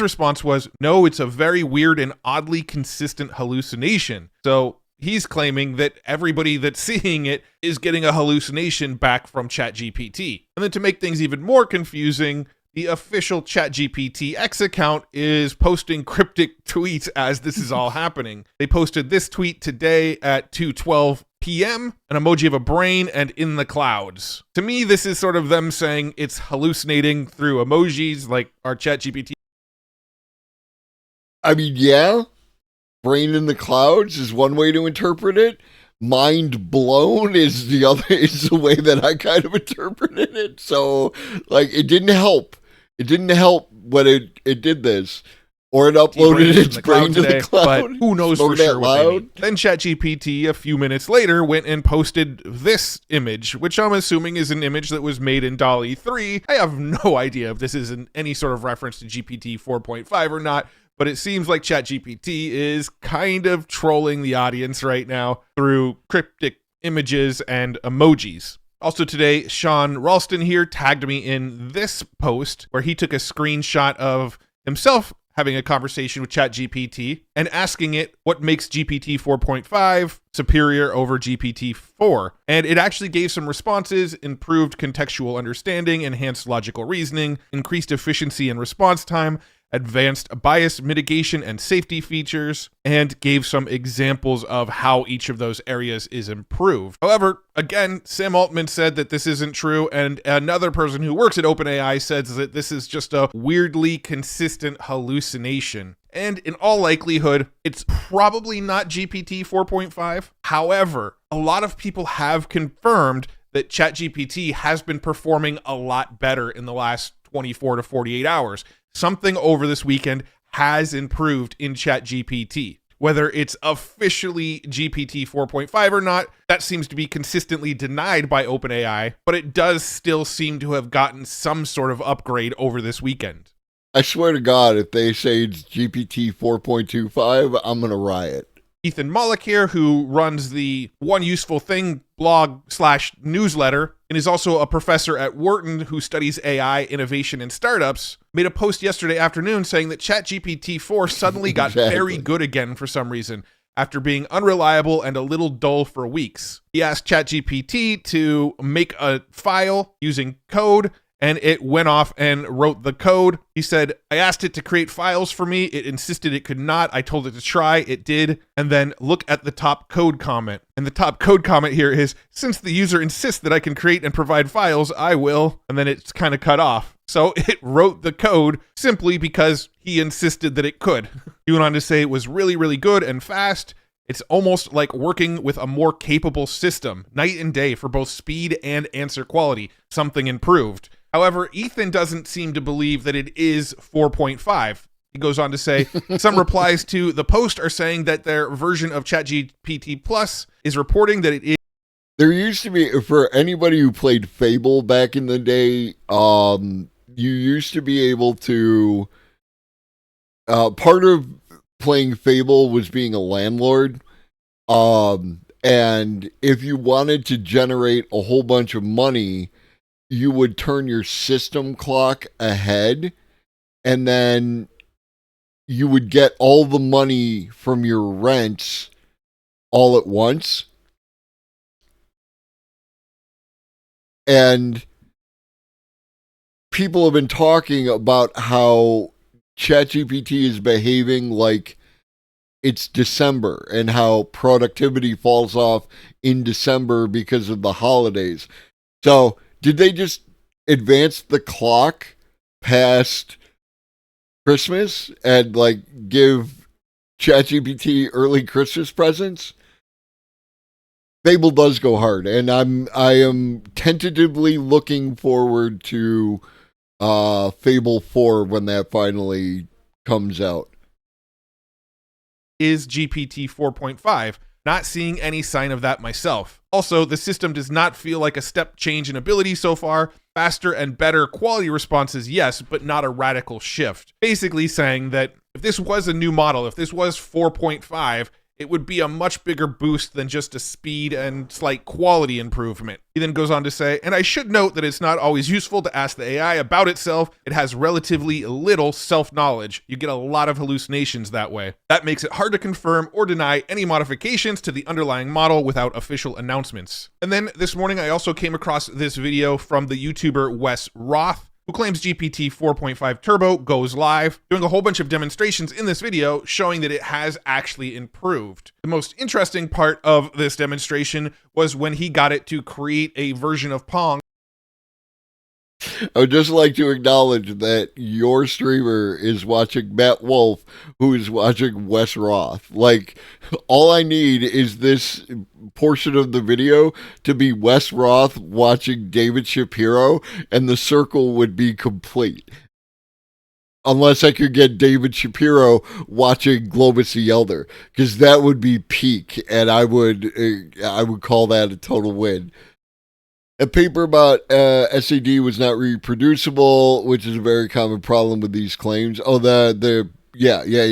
response was, no, it's a very weird and oddly consistent hallucination. So he's claiming that everybody that's seeing it is getting a hallucination back from ChatGPT. And then to make things even more confusing, the official ChatGPT X account is posting cryptic tweets as this is all happening. They posted this tweet today at 2:12 p.m., an emoji of a brain and in the clouds. To me, this is sort of them saying it's hallucinating through emojis like our ChatGPT. I mean, yeah, brain in the clouds is one way to interpret it. Mind blown is the other, is the way that I kind of interpreted it. So, like, it didn't help. It didn't help when it did this. Or it uploaded its brain to the cloud. But who knows for sure what they mean. Then ChatGPT, a few minutes later, went and posted this image, which I'm assuming is an image that was made in DALL-E 3. I have no idea if this is any sort of reference to GPT 4.5 or not, but it seems like ChatGPT is kind of trolling the audience right now through cryptic images and emojis. Also today, Sean Ralston here tagged me in this post where he took a screenshot of himself having a conversation with ChatGPT and asking it what makes GPT 4.5 superior over GPT 4. And it actually gave some responses: improved contextual understanding, enhanced logical reasoning, increased efficiency and response time, advanced bias mitigation and safety features, and gave some examples of how each of those areas is improved. However, again, Sam Altman said that this isn't true, and another person who works at OpenAI says that this is just a weirdly consistent hallucination. And in all likelihood, it's probably not GPT 4.5. However, a lot of people have confirmed that ChatGPT has been performing a lot better in the last 24 to 48 hours. Something over this weekend has improved in ChatGPT. whether it's officially GPT 4.5 or not. That seems to be consistently denied by OpenAI, but it does still seem to have gotten some sort of upgrade over this weekend. I swear to God, if they say it's GPT 4.25, I'm going to riot. Ethan Mollick here, who runs the One Useful Thing blog/newsletter and is also a professor at Wharton who studies AI, innovation, and startups, made a post yesterday afternoon saying that ChatGPT 4 suddenly got very good again for some reason, after being unreliable and a little dull for weeks. He asked ChatGPT to make a file using code, and it went off and wrote the code. He said, I asked it to create files for me. It insisted it could not. I told it to try. It did. And then look at the top code comment. And the top code comment here is, since the user insists that I can create and provide files, I will. And then it's kind of cut off. So it wrote the code simply because he insisted that it could. He went on to say it was really, really good and fast. It's almost like working with a more capable system, night and day for both speed and answer quality. Something improved. However, Ethan doesn't seem to believe that it is 4.5. He goes on to say, some replies to the post are saying that their version of ChatGPT Plus is reporting that it is. There used to be, for anybody who played Fable back in the day, you used to be able to, part of playing Fable was being a landlord. And if you wanted to generate a whole bunch of money, you would turn your system clock ahead, and then you would get all the money from your rents all at once. And people have been talking about how ChatGPT is behaving like it's December and how productivity falls off in December because of the holidays. So, did they just advance the clock past Christmas and like give ChatGPT early Christmas presents? Fable does go hard, and I am tentatively looking forward to Fable 4 when that finally comes out. Is GPT 4.5. Not seeing any sign of that myself. Also, the system does not feel like a step change in ability so far. Faster and better quality responses, yes, but not a radical shift. Basically saying that if this was a new model, if this was 4.5, it would be a much bigger boost than just a speed and slight quality improvement. He then goes on to say, and I should note that it's not always useful to ask the AI about itself. It has relatively little self-knowledge. You get a lot of hallucinations that way. That makes it hard to confirm or deny any modifications to the underlying model without official announcements. And then this morning, I also came across this video from the YouTuber Wes Roth, who claims GPT 4.5 Turbo goes live, doing a whole bunch of demonstrations in this video showing that it has actually improved. The most interesting part of this demonstration was when he got it to create a version of Pong. I would just like to acknowledge that your streamer is watching Matt Wolf, who is watching Wes Roth. Like, all I need is this portion of the video to be Wes Roth watching David Shapiro, and the circle would be complete. Unless I could get David Shapiro watching Globus the Elder, because that would be peak, and I would call that a total win. A paper about SAD was not reproducible, which is a very common problem with these claims. Oh, yeah. Maybe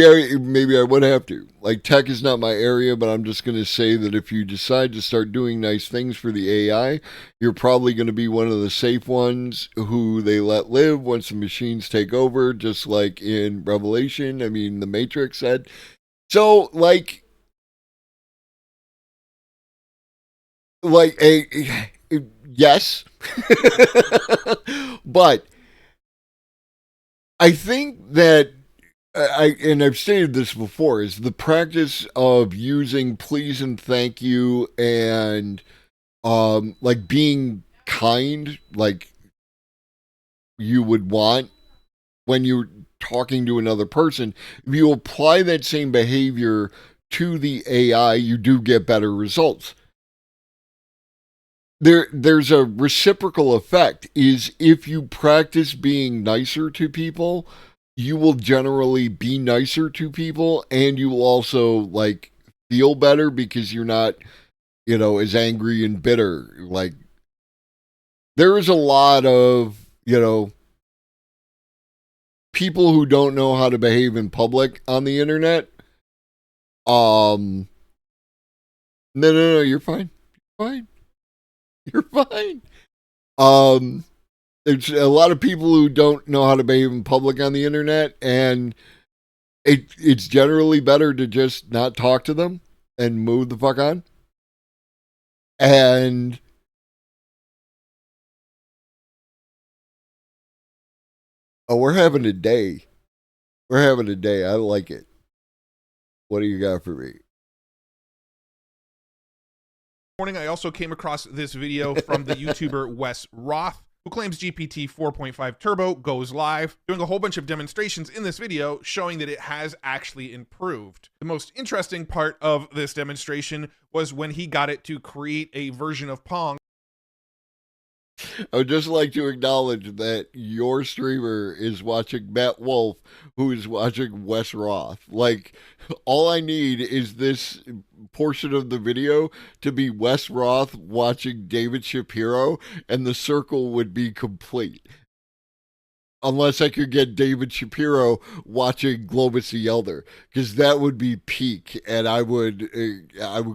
I would have to. Like, tech is not my area, but I'm just going to say that if you decide to start doing nice things for the AI, you're probably going to be one of the safe ones who they let live once the machines take over, just like in Revelation. I mean, the Matrix said. So, yes, but I think that I've stated this before, is the practice of using please and thank you and being kind, like you would want when you're talking to another person. If you apply that same behavior to the AI, you do get better results. There's a reciprocal effect, is if you practice being nicer to people, you will generally be nicer to people, and you will also like feel better because you're not, as angry and bitter. Like, there is a lot of, people who don't know how to behave in public on the internet. No, you're fine. You're fine. There's a lot of people who don't know how to behave in public on the internet, and it's generally better to just not talk to them and move the fuck on. And we're having a day. I like it. What do you got for me? Morning, I also came across this video from the YouTuber Wes Roth, who claims GPT 4.5 Turbo goes live, doing a whole bunch of demonstrations in this video showing that it has actually improved. The most interesting part of this demonstration was when he got it to create a version of Pong. I would just like to acknowledge that your streamer is watching Matt Wolf, who is watching Wes Roth. Like, all I need is this portion of the video to be Wes Roth watching David Shapiro, and the circle would be complete. Unless I could get David Shapiro watching Globus the Elder, because that would be peak, and I would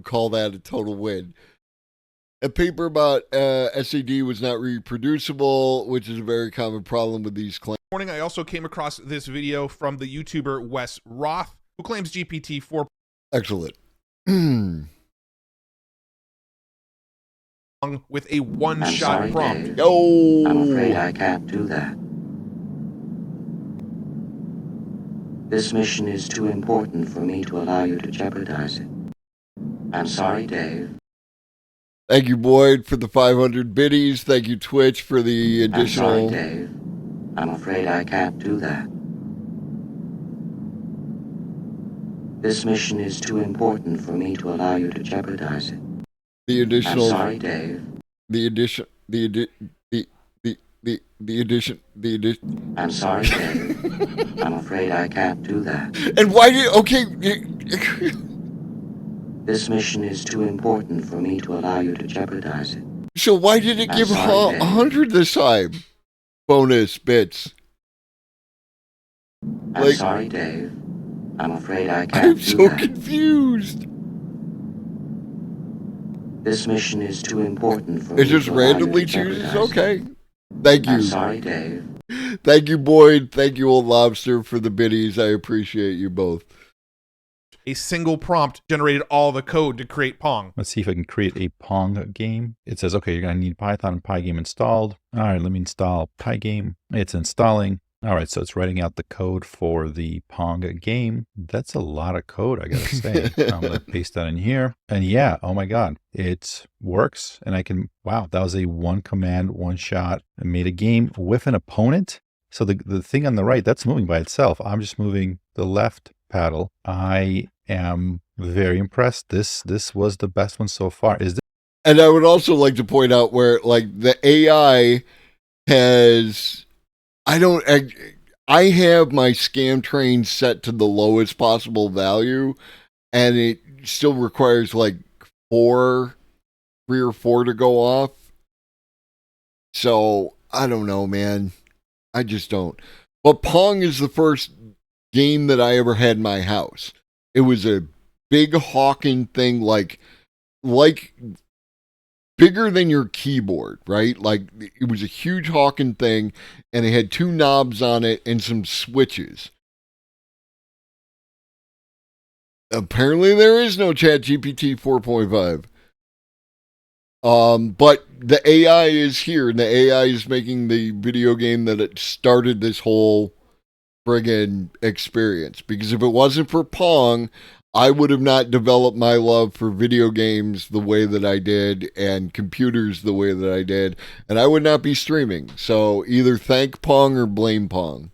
call that a total win. A paper about SAD was not reproducible, which is a very common problem with these claims. Morning, I also came across this video from the YouTuber Wes Roth, who claims GPT 4. Excellent. With a one-shot prompt. Dave. I'm afraid I can't do that. This mission is too important for me to allow you to jeopardize it. I'm sorry, Dave. Thank you, Boyd, for the 500 biddies. Thank you, Twitch, for the additional... I'm sorry, Dave. I'm afraid I can't do that. This mission is too important for me to allow you to jeopardize it. The additional... I'm sorry, Dave. I'm sorry, Dave. I'm afraid I can't do that. And why did... Okay... This mission is too important for me to allow you to jeopardize it. So why did it give 100 this time? Bonus bits. I'm sorry, Dave. I'm afraid I can't I'm do so that. confused. This mission is too important for me It just to allow you randomly to chooses? jeopardize it. Okay. Thank you. I'm sorry, Dave. Thank you, Boyd. Thank you, Old Lobster, for the biddies. I appreciate you both. A single prompt generated all the code to create Pong. Let's see if I can create a Pong game. It says, okay, you're going to need Python and Pygame installed. All right, let me install Pygame. It's installing. All right, so it's writing out the code for the Pong game. That's a lot of code, I got to say. I'm going to paste that in here. And yeah, oh my God, it works. And I can, wow, that was a one command, one shot. I made a game with an opponent. So the thing on the right, that's moving by itself. I'm just moving the left paddle. I am very impressed. This was the best one so far. And I would also like to point out where, like, the AI has... I have my scam train set to the lowest possible value, and it still requires like 3 or 4 to go off. So I don't know, man. I just don't. But Pong is the first game that I ever had in my house. It was a big hawking thing, like bigger than your keyboard, right? Like, it was a huge hawking thing, and it had 2 knobs on it and some switches. Apparently there is no ChatGPT 4.5. But the AI is here, and the AI is making the video game that it started this whole friggin' experience. Because if it wasn't for Pong, I would have not developed my love for video games the way that I did and computers the way that I did, and I would not be streaming. So either thank Pong or blame Pong.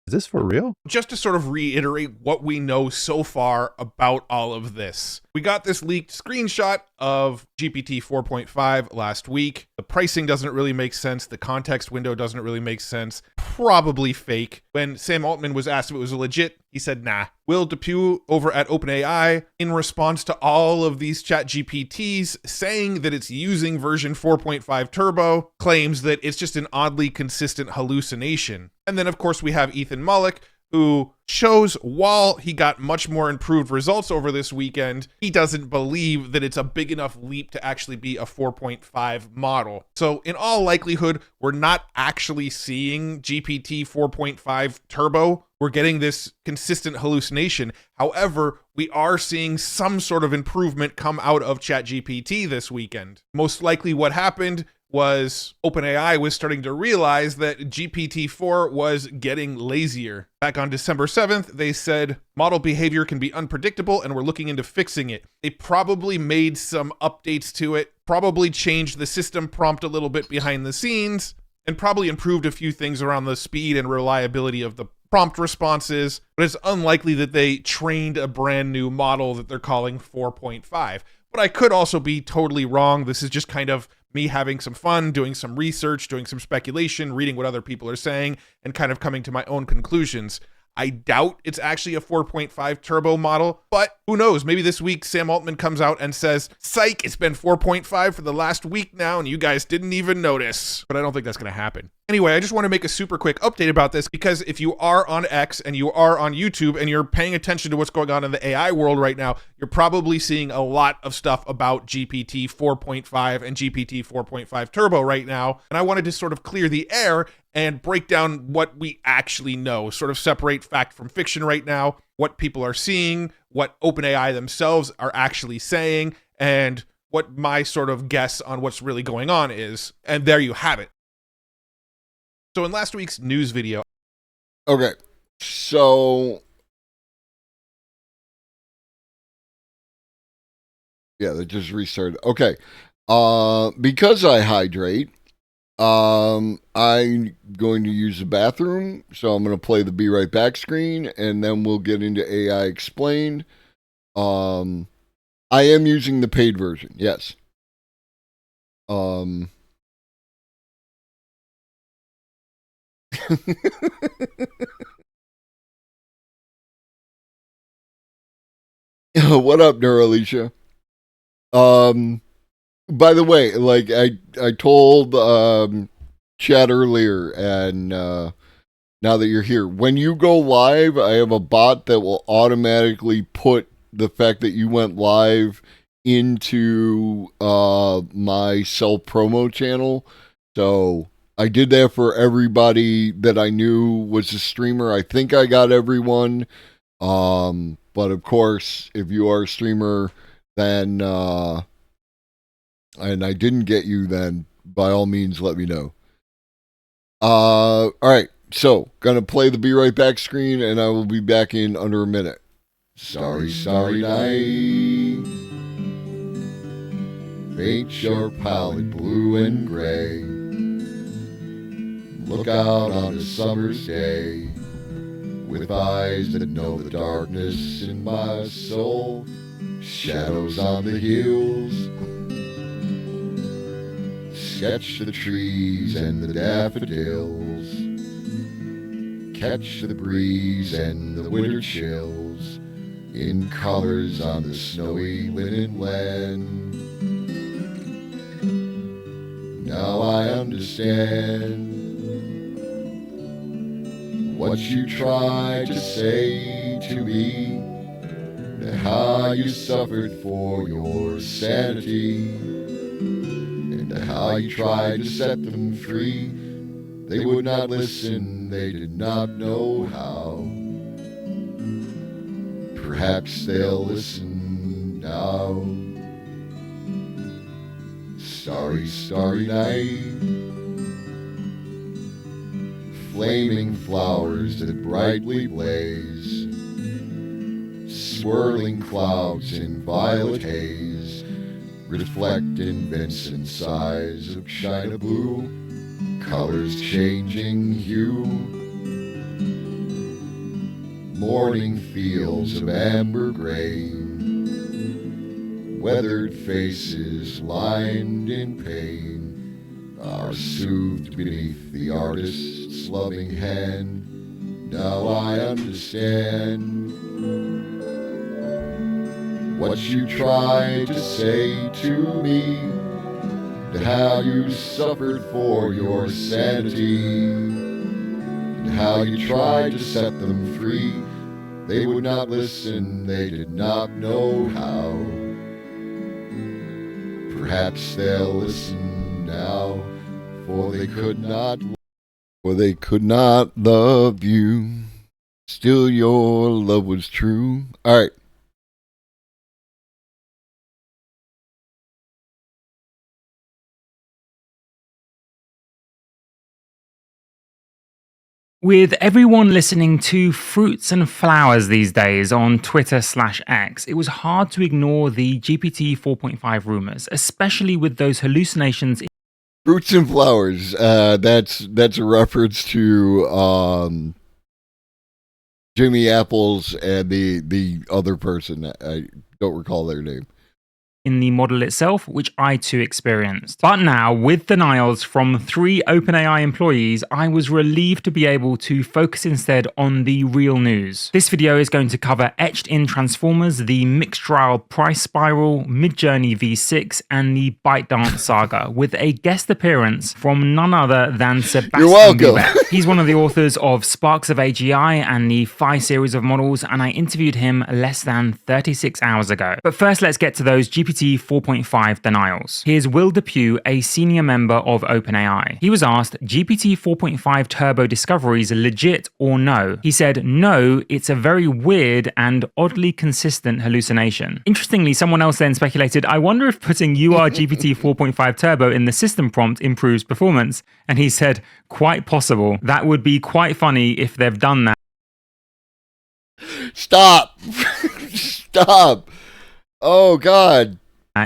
Is this for real? Just to sort of reiterate what we know so far about all of this. We got this leaked screenshot of GPT 4.5 last week. The pricing doesn't really make sense. The context window doesn't really make sense. Probably fake. When Sam Altman was asked if it was legit, he said, nah. Will Depew over at OpenAI, in response to all of these chat GPTs saying that it's using version 4.5 Turbo, claims that it's just an oddly consistent hallucination. And then, of course, we have Ethan Mollick, who shows while he got much more improved results over this weekend, he doesn't believe that it's a big enough leap to actually be a 4.5 model. So in all likelihood, we're not actually seeing GPT 4.5 Turbo. We're getting this consistent hallucination. However, we are seeing some sort of improvement come out of ChatGPT this weekend. Most likely what happened was OpenAI was starting to realize that GPT-4 was getting lazier. Back on December 7th, they said model behavior can be unpredictable and we're looking into fixing it. They probably made some updates to it, probably changed the system prompt a little bit behind the scenes, and probably improved a few things around the speed and reliability of the prompt responses, but it's unlikely that they trained a brand new model that they're calling 4.5. But I could also be totally wrong. This is just kind of me having some fun, doing some research, doing some speculation, reading what other people are saying, and kind of coming to my own conclusions. I doubt it's actually a 4.5 Turbo model, but who knows? Maybe this week Sam Altman comes out and says, psych, it's been 4.5 for the last week now, and you guys didn't even notice. But I don't think that's going to happen. Anyway, I just want to make a super quick update about this because if you are on X and you are on YouTube and you're paying attention to what's going on in the AI world right now, you're probably seeing a lot of stuff about GPT 4.5 and GPT 4.5 Turbo right now. And I wanted to sort of clear the air and break down what we actually know, sort of separate fact from fiction right now, what people are seeing, what OpenAI themselves are actually saying, and what my sort of guess on what's really going on is. And there you have it. So in last week's news video. Okay, so yeah, that just restarted. Okay, because I hydrate, I'm going to use the bathroom, so I'm going to play the Be Right Back screen, and then we'll get into AI Explained. I am using the paid version, yes. What up, Neuralicia? By the way, like I told Chad earlier, and now that you're here, when you go live, I have a bot that will automatically put the fact that you went live into my self promo channel. So I did that for everybody that I knew was a streamer. I think I got everyone. But of course, if you are a streamer, then and I didn't get you, then by all means let me know. All right, so gonna play the Be Right Back screen, and I will be back in under a minute. Sorry night. Paint your palette blue and gray. Look out on a summer's day with eyes that know the darkness in my soul. Shadows on the hills. Sketch the trees and the daffodils. Catch the breeze and the winter chills in colors on the snowy linen land. Now I understand what you tried to say to me, and how you suffered for your sanity, and how you tried to set them free. They would not listen, they did not know how. Perhaps they'll listen now. Starry night. Flaming flowers that brightly blaze. Swirling clouds in violet haze. Reflect in Vincent's eyes of china blue. Colors changing hue. Morning fields of amber grain. weathered faces lined in pain are soothed beneath the artist's loving hand. Now I understand what you tried to say to me, and how you suffered for your sanity, and how you tried to set them free. They would not listen, they did not know how. Perhaps they'll listen now, for they could not love you. Still your love was true. All right. With everyone listening to Fruits and Flowers these days on Twitter/X, it was hard to ignore the GPT 4.5 rumors, especially with those hallucinations. Fruits and Flowers. That's a reference to Jimmy Apples and the other person. I don't recall their name. In the model itself, which I too experienced. But now, with denials from 3 OpenAI employees, I was relieved to be able to focus instead on the real news. This video is going to cover Etched-in Transformers, the Mixtral Price Spiral, Midjourney V6, and the ByteDance saga, with a guest appearance from none other than Sebastian You're welcome. Bouvet. He's one of the authors of Sparks of AGI and the Phi series of models, and I interviewed him less than 36 hours ago. But first, let's get to those GPT 4.5 denials. Here's Will Depew, a senior member of OpenAI. He was asked, GPT 4.5 Turbo Discoveries legit or no? He said, no, it's a very weird and oddly consistent hallucination. Interestingly, someone else then speculated, I wonder if putting URGPT 4.5 Turbo in the system prompt improves performance. And he said, quite possible. That would be quite funny if they've done that. Stop. Stop. Oh, God.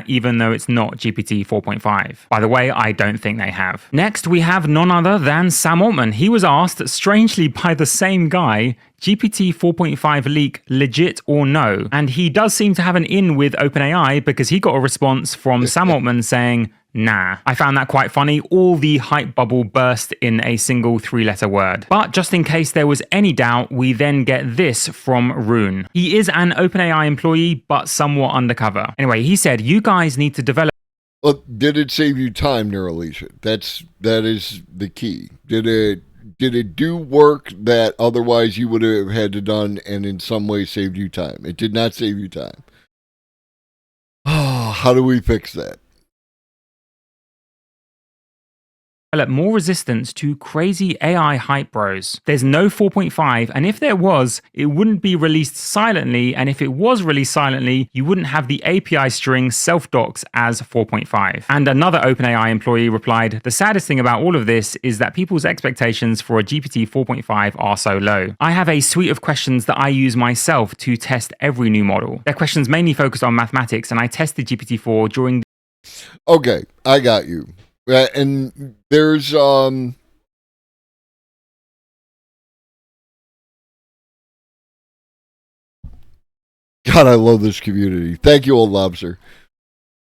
Even though it's not GPT 4.5. By the way, I don't think they have. Next, we have none other than Sam Altman. He was asked, strangely by the same guy, GPT 4.5 leak legit or no? And he does seem to have an in with OpenAI because he got a response from Sam Altman saying, nah. I found that quite funny. All the hype bubble burst in a single 3-letter word. But just in case there was any doubt, we then get this from Rune. He is an OpenAI employee, but somewhat undercover. Anyway, he said, you guys need to develop. Well, did it save you time, Neuralicia? That is the key. Did it do work that otherwise you would have had to done and in some way saved you time? It did not save you time. Oh, how do we fix that? More resistance to crazy AI hype bros. There's no 4.5, and if there was, it wouldn't be released silently, and if it was released silently, you wouldn't have the API string self-docs as 4.5. And another OpenAI employee replied, the saddest thing about all of this is that people's expectations for a GPT 4.5 are so low. I have a suite of questions that I use myself to test every new model. They're questions mainly focused on mathematics, and I tested GPT-4 during... Okay, I got you. And there's God, I love this community. Thank you, Old Lobster.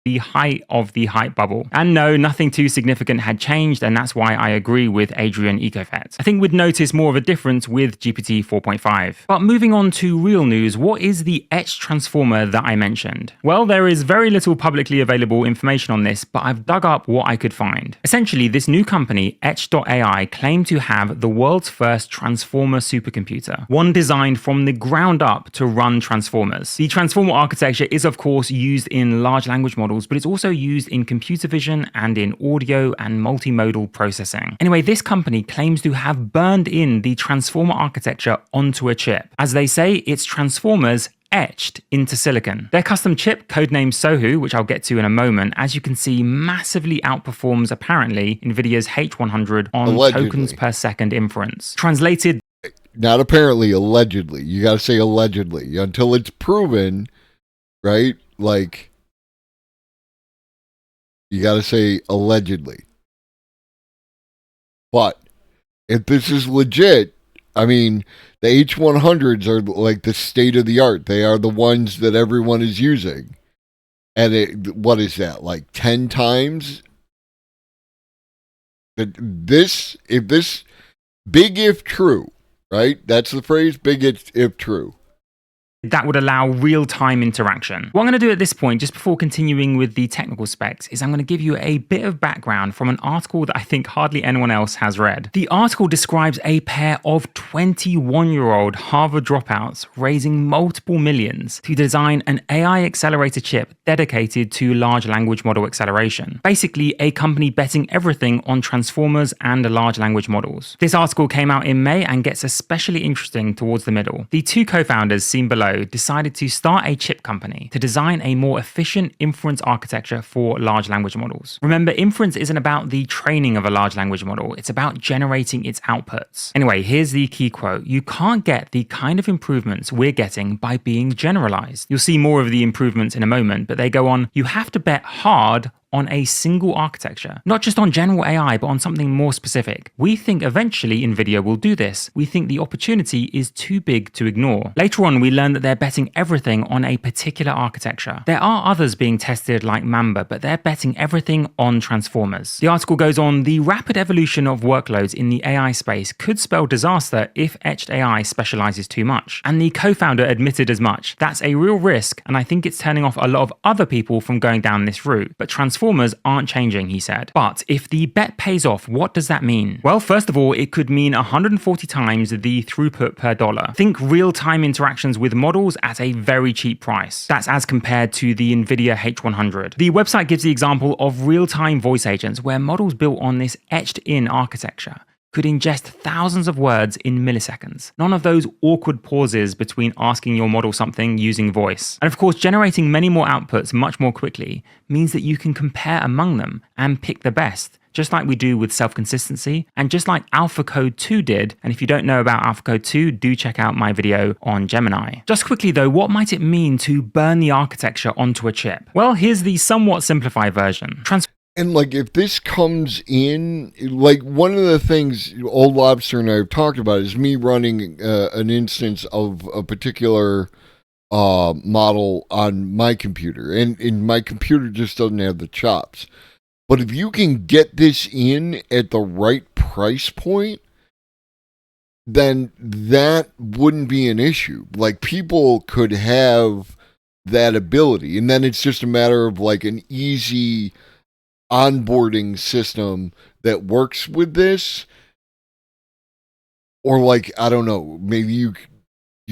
The height of the hype bubble. And no, nothing too significant had changed, and that's why I agree with Adrian Ecofet. I think we'd notice more of a difference with GPT 4.5. But moving on to real news, what is the Etched transformer that I mentioned? Well, there is very little publicly available information on this, but I've dug up what I could find. Essentially, this new company, Etched.ai, claimed to have the world's first transformer supercomputer, one designed from the ground up to run transformers. The transformer architecture is, of course, used in large language models, but it's also used in computer vision and in audio and multimodal processing. Anyway, this company claims to have burned in the transformer architecture onto a chip. As they say, it's transformers etched into silicon. Their custom chip, codenamed Sohu, which I'll get to in a moment, as you can see, massively outperforms apparently NVIDIA's H100 on tokens per second inference. Translated, not apparently, allegedly. You got to say allegedly until it's proven, right? Like, you got to say allegedly. But if this is legit, I mean, the H100s are like the state of the art. They are the ones that everyone is using. And what is that, like 10 times? If true, right? That's the phrase, big if true. That would allow real-time interaction. What I'm going to do at this point, just before continuing with the technical specs, is I'm going to give you a bit of background from an article that I think hardly anyone else has read. The article describes a pair of 21-year-old Harvard dropouts raising multiple millions to design an AI accelerator chip dedicated to large language model acceleration. Basically, a company betting everything on transformers and large language models. This article came out in May and gets especially interesting towards the middle. The two co-founders seen below decided to start a chip company to design a more efficient inference architecture for large language models. Remember, inference isn't about the training of a large language model, it's about generating its outputs. Anyway, here's the key quote. You can't get the kind of improvements we're getting by being generalized. You'll see more of the improvements in a moment, but they go on, you have to bet hard on a single architecture, not just on general AI, but on something more specific. We think eventually NVIDIA will do this. We think the opportunity is too big to ignore. Later on, we learn that they're betting everything on a particular architecture. There are others being tested like Mamba, but they're betting everything on transformers. The article goes on, the rapid evolution of workloads in the AI space could spell disaster if etched AI specializes too much. And the co-founder admitted as much. That's a real risk, and I think it's turning off a lot of other people from going down this route. But transformers aren't changing, he said. But if the bet pays off, what does that mean? Well, first of all, it could mean 140 times the throughput per dollar. Think real-time interactions with models at a very cheap price. That's as compared to the NVIDIA H100. The website gives the example of real-time voice agents where models built on this etched-in architecture could ingest thousands of words in milliseconds. None of those awkward pauses between asking your model something using voice. And of course, generating many more outputs much more quickly means that you can compare among them and pick the best, just like we do with self-consistency, and just like AlphaCode 2 did. And if you don't know about AlphaCode 2, do check out my video on Gemini. Just quickly though, what might it mean to burn the architecture onto a chip? Well, here's the somewhat simplified version. And like, if this comes in, like one of the things Old Lobster and I have talked about is me running an instance of a particular model on my computer, and my computer just doesn't have the chops. But if you can get this in at the right price point, then that wouldn't be an issue. Like, people could have that ability, and then it's just a matter of like an easy onboarding system that works with this, or like, I don't know, maybe you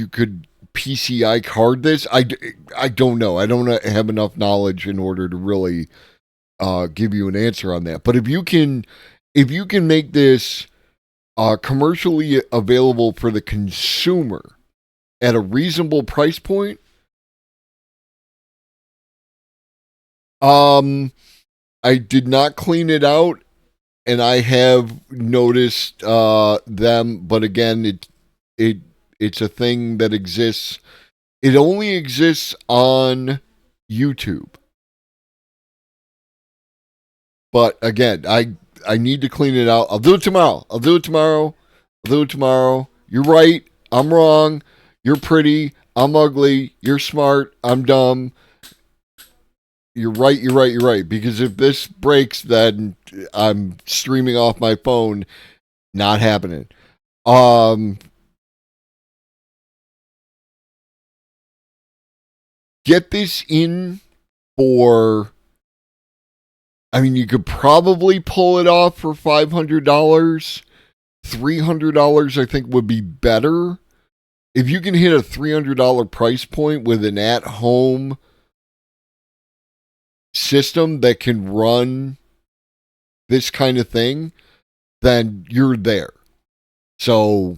could PCI card this. I don't know. I don't have enough knowledge in order to really give you an answer on that. But if you can make this commercially available for the consumer at a reasonable price point, I did not clean it out, and I have noticed them, but again, it's a thing that exists. It only exists on YouTube. But again, I need to clean it out. I'll do it tomorrow. You're right. I'm wrong. You're pretty. I'm ugly. You're smart. I'm dumb. You're right. Because if this breaks, then I'm streaming off my phone. Not happening. Get this in for, I mean, you could probably pull it off for $500. $300, I think, would be better. If you can hit a $300 price point with an at-home system that can run this kind of thing, then you're there. So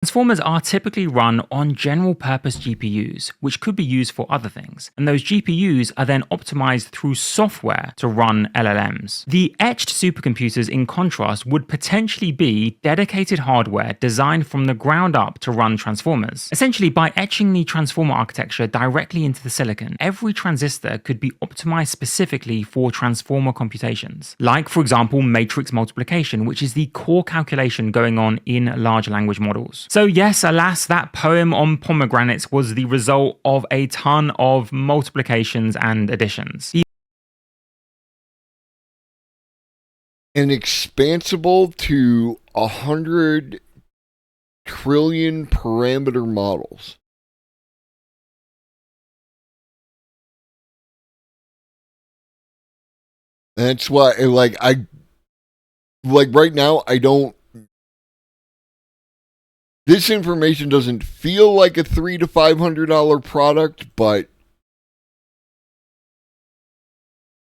Transformers are typically run on general-purpose GPUs, which could be used for other things, and those GPUs are then optimized through software to run LLMs. The etched supercomputers, in contrast, would potentially be dedicated hardware designed from the ground up to run transformers. Essentially, by etching the transformer architecture directly into the silicon, every transistor could be optimized specifically for transformer computations, like, for example, matrix multiplication, which is the core calculation going on in large language models. So yes, alas, that poem on pomegranates was the result of a ton of multiplications and additions. And expansible to 100 trillion parameter models. That's why, like right now, I don't. This information doesn't feel like a $300 to $500 product, but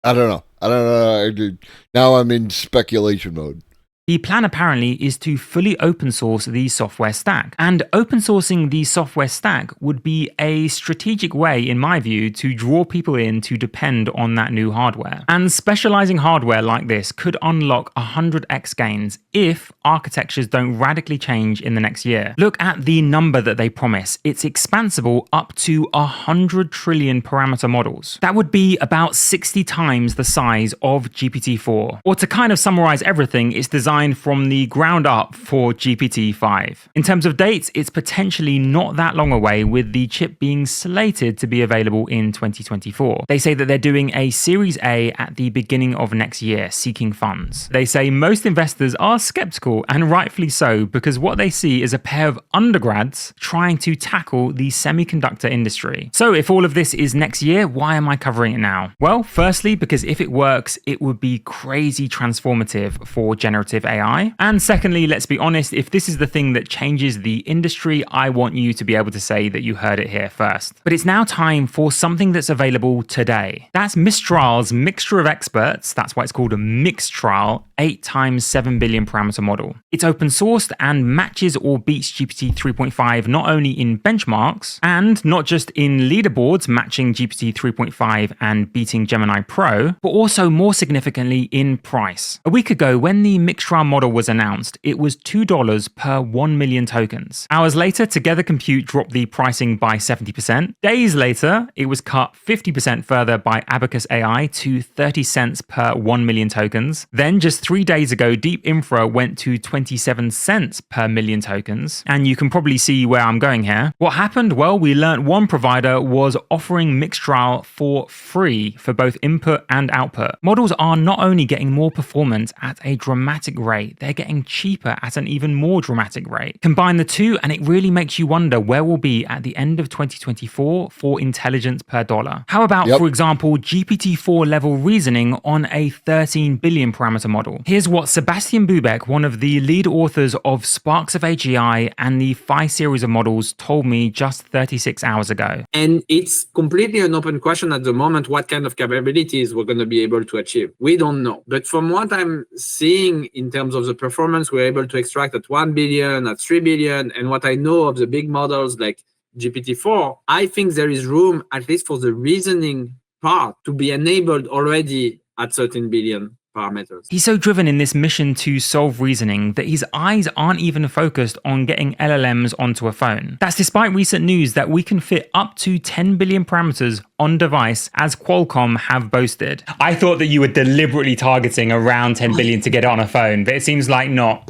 I don't know. Now I'm in speculation mode. The plan apparently is to fully open source the software stack. And open sourcing the software stack would be a strategic way, in my view, to draw people in to depend on that new hardware. And specializing hardware like this could unlock 100x gains if architectures don't radically change in the next year. Look at the number that they promise. It's expansible up to 100 trillion parameter models. That would be about 60 times the size of GPT-4. Or to kind of summarize everything, it's designed from the ground up for GPT-5. In terms of dates, it's potentially not that long away, with the chip being slated to be available in 2024. They say that they're doing a Series A at the beginning of next year, seeking funds. They say most investors are skeptical, and rightfully so, because what they see is a pair of undergrads trying to tackle the semiconductor industry. So if all of this is next year, why am I covering it now? Well, firstly, because if it works, it would be crazy transformative for generative AI. And secondly, let's be honest, if this is the thing that changes the industry, I want you to be able to say that you heard it here first. But it's now time for something that's available today. That's Mistral's Mixture of Experts. That's why it's called a Mixtral 8x7 billion parameter model. It's open sourced and matches or beats GPT 3.5 not only in benchmarks and not just in leaderboards matching GPT 3.5 and beating Gemini Pro, but also more significantly in price. A week ago, when the Mixtral model was announced, it was $2 per 1 million tokens. Hours later, Together Compute dropped the pricing by 70%. Days later, it was cut 50% further by Abacus AI to 30 cents per 1 million tokens. Then just 3 days ago, Deep Infra went to 27 cents per million tokens. And you can probably see where I'm going here. What happened? Well, we learned one provider was offering Mixtral for free for both input and output. Models are not only getting more performance at a dramatic rate, they're getting cheaper at an even more dramatic rate. Combine the two and it really makes you wonder where we'll be at the end of 2024 for intelligence per dollar. How about, for example, GPT-4 level reasoning on a 13 billion parameter model? Here's what Sebastian Bubeck, one of the lead authors of Sparks of AGI and the Phi series of models, told me just 36 hours ago. And it's completely an open question at the moment what kind of capabilities we're going to be able to achieve. We don't know. But from what I'm seeing in terms of the performance we're able to extract at 1 billion, at 3 billion, and what I know of the big models like GPT-4, I think there is room, at least for the reasoning part, to be enabled already at 13 billion parameters. He's so driven in this mission to solve reasoning that his eyes aren't even focused on getting LLMs onto a phone. That's despite recent news that we can fit up to 10 billion parameters on device, as Qualcomm have boasted. I thought that you were deliberately targeting around 10 billion to get it on a phone, but it seems like not.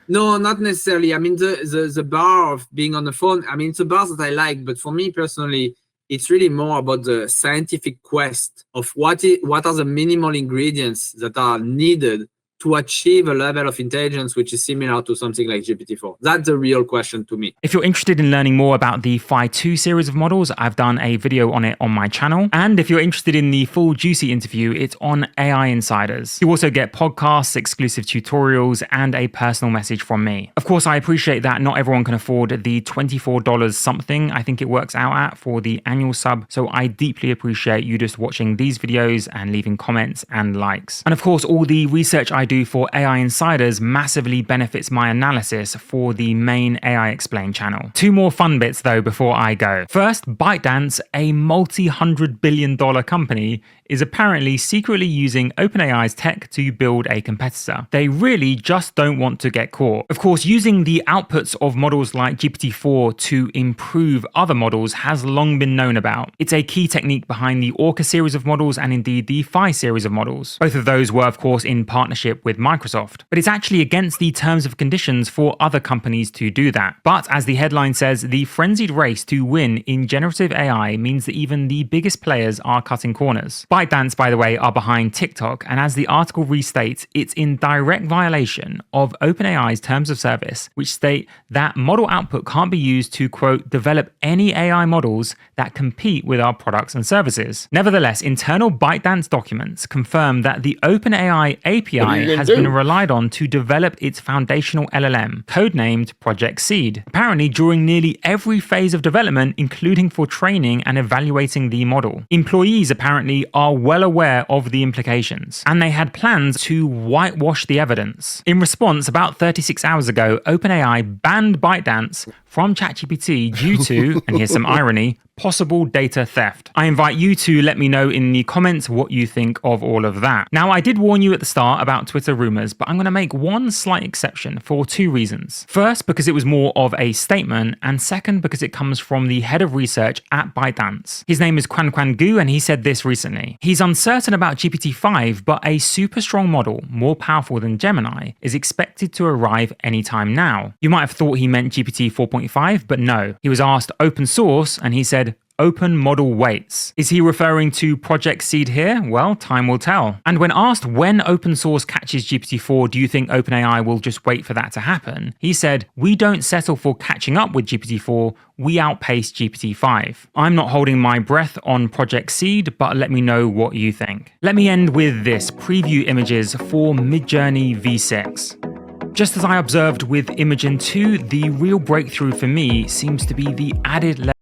No, not necessarily. I mean, the bar of being on the phone, I mean, it's a bar that I like, but for me personally, it's really more about the scientific quest of what are the minimal ingredients that are needed to achieve a level of intelligence which is similar to something like GPT-4. That's the real question to me. If you're interested in learning more about the Phi 2 series of models, I've done a video on it on my channel. And if you're interested in the full juicy interview, it's on AI Insiders. You also get podcasts, exclusive tutorials, and a personal message from me. Of course, I appreciate that not everyone can afford the $24 something I think it works out at for the annual sub. So I deeply appreciate you just watching these videos and leaving comments and likes. And of course, all the research I do for AI Insiders massively benefits my analysis for the main AI Explained channel. Two more fun bits though before I go. First, ByteDance, a multi-$100 billion company, is apparently secretly using OpenAI's tech to build a competitor. They really just don't want to get caught. Of course, using the outputs of models like GPT-4 to improve other models has long been known about. It's a key technique behind the Orca series of models and indeed the Phi series of models. Both of those were of course in partnership partnership with Microsoft. But it's actually against the terms of conditions for other companies to do that. But as the headline says, the frenzied race to win in generative AI means that even the biggest players are cutting corners. ByteDance, by the way, are behind TikTok, and as the article restates, it's in direct violation of OpenAI's terms of service, which state that model output can't be used to, quote, develop any AI models that compete with our products and services. Nevertheless, internal ByteDance documents confirm that the OpenAI API has been relied on to develop its foundational LLM, codenamed Project Seed. Apparently, during nearly every phase of development, including for training and evaluating the model. Employees apparently are well aware of the implications, and they had plans to whitewash the evidence. In response, about 36 hours ago, OpenAI banned ByteDance from ChatGPT due to, and here's some irony, possible data theft. I invite you to let me know in the comments what you think of all of that. Now, I did warn you at the start about Twitter rumors, but I'm going to make one slight exception for two reasons. First, because it was more of a statement, and second, because it comes from the head of research at ByteDance. His name is Quan Gu, and he said this recently. He's uncertain about GPT-5, but a super strong model, more powerful than Gemini, is expected to arrive anytime now. You might have thought he meant GPT 4.5, but no. He was asked open source, and he said, open model waits. Is he referring to Project Seed here? Well, time will tell. And when asked when open source catches GPT-4, do you think OpenAI will just wait for that to happen? He said, we don't settle for catching up with GPT-4, we outpace GPT-5. I'm not holding my breath on Project Seed, but let me know what you think. Let me end with this preview images for Midjourney V6. Just as I observed with Imagen 2, the real breakthrough for me seems to be the added level.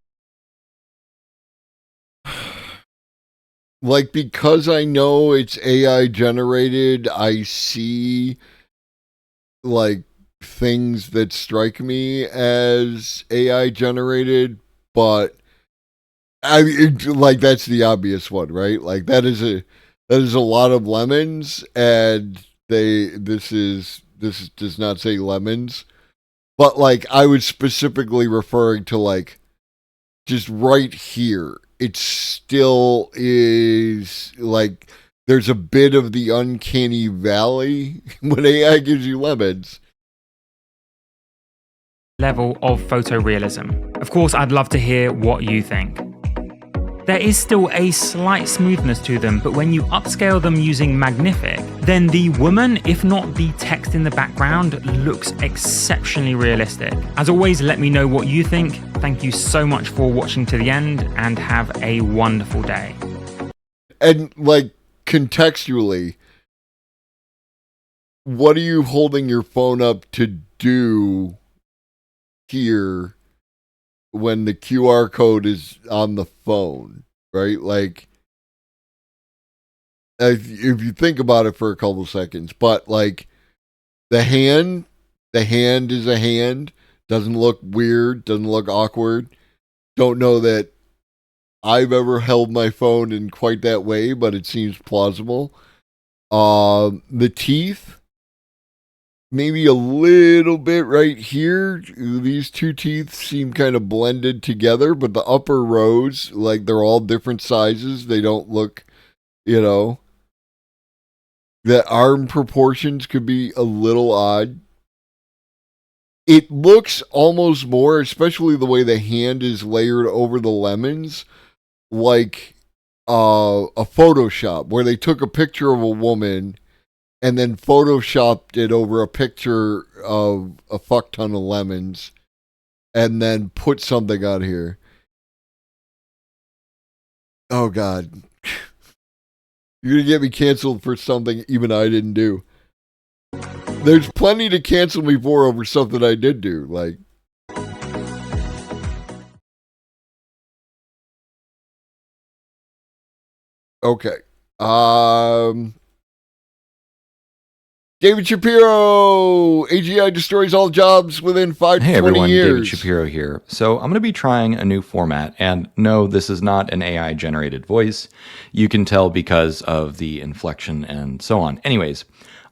Like, because I know it's AI generated, I see like things that strike me as AI generated, but like that's the obvious one, right? Like that is a lot of lemons, and this does not say lemons, but like I was specifically referring to like just right here. It still is like there's a bit of the uncanny valley when AI gives you lemons. Level of photorealism. Of course, I'd love to hear what you think. There is still a slight smoothness to them, but when you upscale them using Magnific, then the woman, if not the text in the background, looks exceptionally realistic. As always, let me know what you think. Thank you so much for watching to the end, and have a wonderful day. And like contextually, what are you holding your phone up to do here when the QR code is on the phone, right? Like, if you think about it for a couple seconds, but like the hand is a hand, doesn't look weird, doesn't look awkward. Don't know that I've ever held my phone in quite that way, but it seems plausible. The teeth, maybe a little bit right here. These two teeth seem kind of blended together, but the upper rows, like they're all different sizes. They don't look, the arm proportions could be a little odd. It looks almost more, especially the way the hand is layered over the lemons, like a Photoshop, where they took a picture of a woman and then photoshopped it over a picture of a fuck ton of lemons and then put something on here. Oh, God. You're going to get me canceled for something even I didn't do. There's plenty to cancel me for over something I did do. Like, okay. David Shapiro, AGI destroys all jobs within 5 to 20 years. Hey everyone, David Shapiro here. So I'm going to be trying a new format, and no, this is not an AI generated voice. You can tell because of the inflection and so on. Anyways,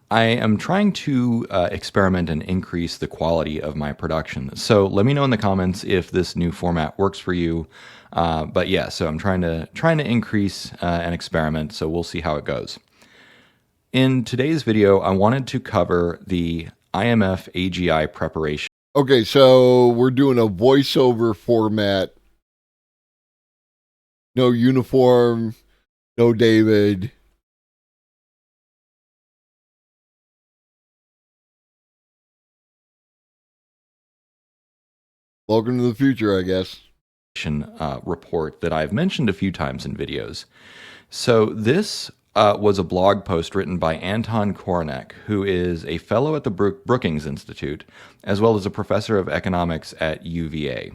I am trying to experiment and increase the quality of my production. So let me know in the comments if this new format works for you. But yeah, so I'm trying to increase and experiment. So we'll see how it goes. In today's video, I wanted to cover the IMF AGI preparation. Okay, so we're doing a voiceover format. No uniform, no David. Welcome to the future, I guess. Report that I've mentioned a few times in videos. So this was a blog post written by Anton Koronek, who is a fellow at the Brookings Institute, as well as a professor of economics at UVA.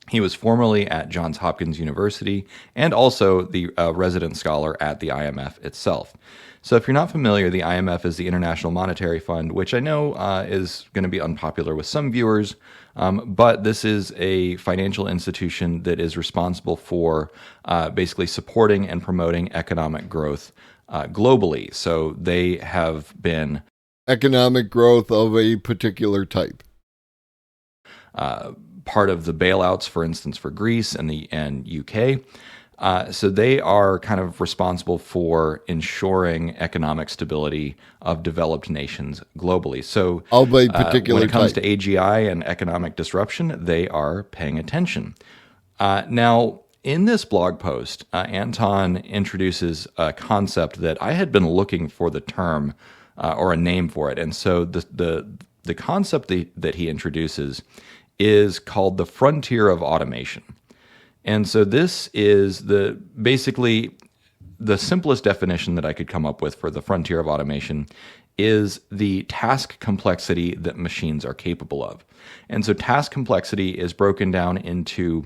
He was formerly at Johns Hopkins University and also the resident scholar at the IMF itself. So if you're not familiar, the IMF is the International Monetary Fund, which I know is going to be unpopular with some viewers, but this is a financial institution that is responsible for basically supporting and promoting economic growth globally. So they have been economic growth of a particular type. Part of the bailouts, for instance, for Greece and UK. So they are kind of responsible for ensuring economic stability of developed nations globally. So of a particular when it comes type. to AGI and economic disruption, they are paying attention. Now, in this blog post, Anton introduces a concept that I had been looking for the term or a name for it. And so the concept that he introduces is called the frontier of automation. And so this is basically the simplest definition that I could come up with for the frontier of automation is the task complexity that machines are capable of. And so task complexity is broken down into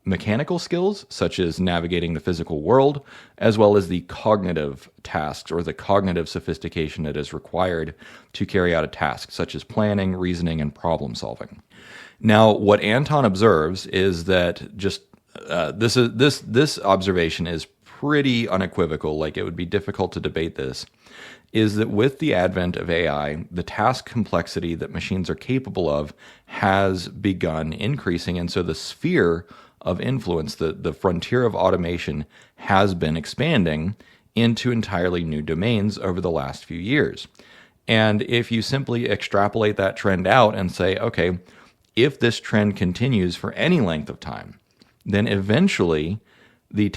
mechanical skills, such as navigating the physical world, as well as the cognitive tasks or the cognitive sophistication that is required to carry out a task, such as planning, reasoning, and problem solving. Now, what Anton observes is that just this observation is pretty unequivocal, like it would be difficult to debate this, is that with the advent of AI, the task complexity that machines are capable of has begun increasing, and so the sphere of influence, the frontier of automation, has been expanding into entirely new domains over the last few years. And if you simply extrapolate that trend out and say, okay, if this trend continues for any length of time, then eventually the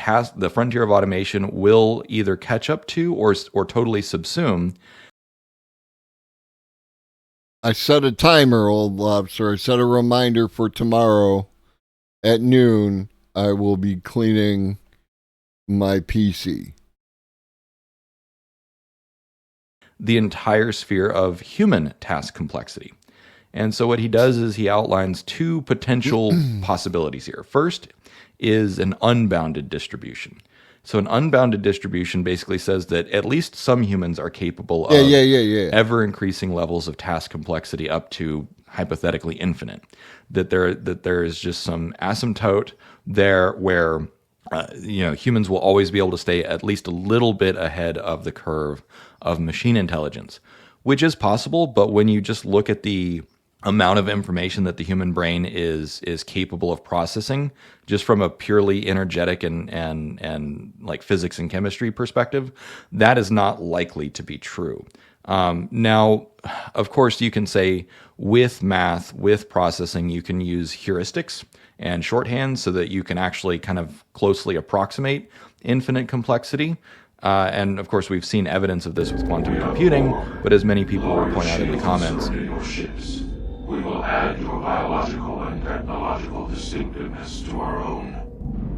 frontier of automation will either catch up to or totally subsume. I set a timer, old lobster. I set a reminder for tomorrow at noon. I will be cleaning my PC. The entire sphere of human task complexity. And so what he does is he outlines two potential possibilities here. First is an unbounded distribution. So an unbounded distribution basically says that at least some humans are capable of ever-increasing levels of task complexity up to hypothetically infinite. That there is just some asymptote there where humans will always be able to stay at least a little bit ahead of the curve of machine intelligence, which is possible. But when you just look at the amount of information that the human brain is capable of processing, just from a purely energetic and like physics and chemistry perspective, that is not likely to be true. Now, of course, you can say with math, with processing, you can use heuristics and shorthand so that you can actually kind of closely approximate infinite complexity. And of course, we've seen evidence of this with quantum computing, but as many people will point out in the comments, we will add your biological and technological distinctiveness to our own.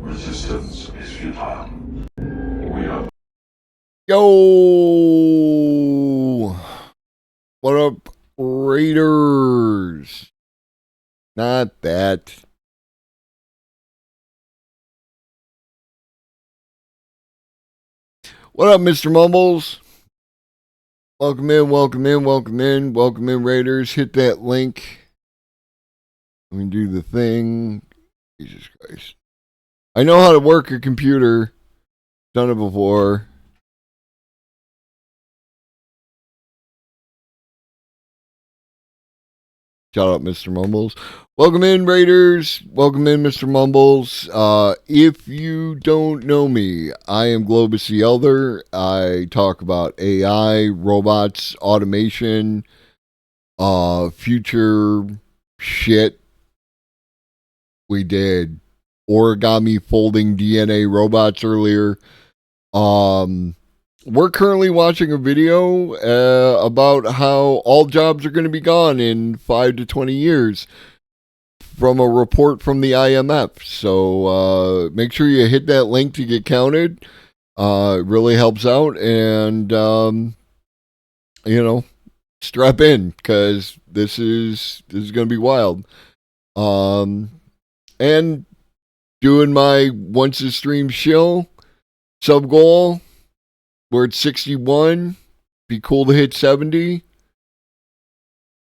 Resistance is futile. We are... Yo! What up, Raiders? Not that. What up, Mr. Mumbles? Welcome in, welcome in, welcome in, welcome in, Raiders. Hit that link. Let me do the thing. Jesus Christ. I know how to work a computer. Done it before. Shout out Mr. Mumbles. Welcome in, Raiders. Welcome in, Mr. Mumbles. If you don't know me, I am Globus the Elder. I talk about AI, robots, automation, future shit. We did origami folding DNA robots earlier. We're currently watching a video about how all jobs are going to be gone in 5 to 20 years from a report from the IMF. So make sure you hit that link to get counted. It really helps out. And, strap in because this is going to be wild. And doing my once a stream shill sub goal. We're at 61. Be cool to hit 70.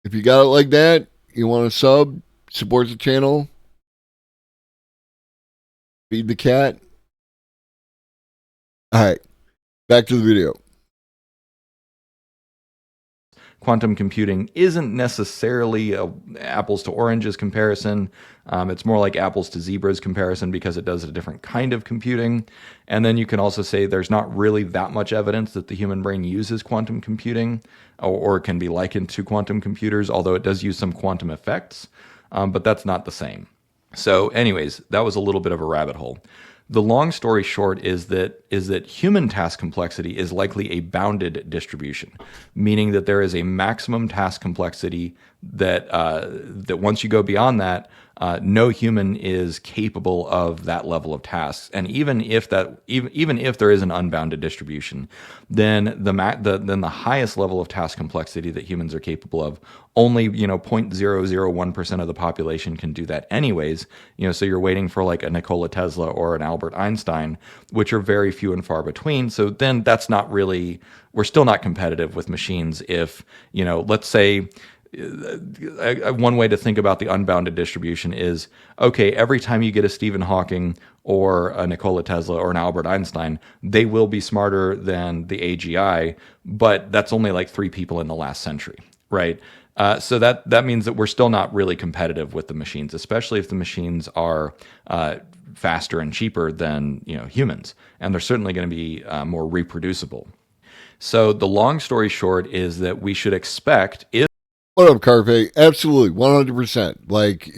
If you got it like that, you want to sub, support the channel, feed the cat. All right, back to the video. Quantum computing isn't necessarily a apples to oranges comparison. It's more like apples to zebras comparison because it does a different kind of computing. And then you can also say there's not really that much evidence that the human brain uses quantum computing or can be likened to quantum computers, although it does use some quantum effects, but that's not the same. So anyways, that was a little bit of a rabbit hole. The long story short is that human task complexity is likely a bounded distribution, meaning that there is a maximum task complexity that that once you go beyond that, no human is capable of that level of tasks. And even if there is an unbounded distribution, then the highest level of task complexity that humans are capable of, only 0.001% of the population can do that anyways. So you're waiting for like a Nikola Tesla or an Albert Einstein, which are very few and far between. So then that's not really, we're still not competitive with machines. If let's say, one way to think about the unbounded distribution is, okay, every time you get a Stephen Hawking or a Nikola Tesla or an Albert Einstein, they will be smarter than the AGI, but that's only like 3 people in the last century, right? So that means that we're still not really competitive with the machines, especially if the machines are faster and cheaper than humans, and they're certainly going to be more reproducible. So the long story short is that we should expect What up, Carpe? Absolutely, 100%. Like,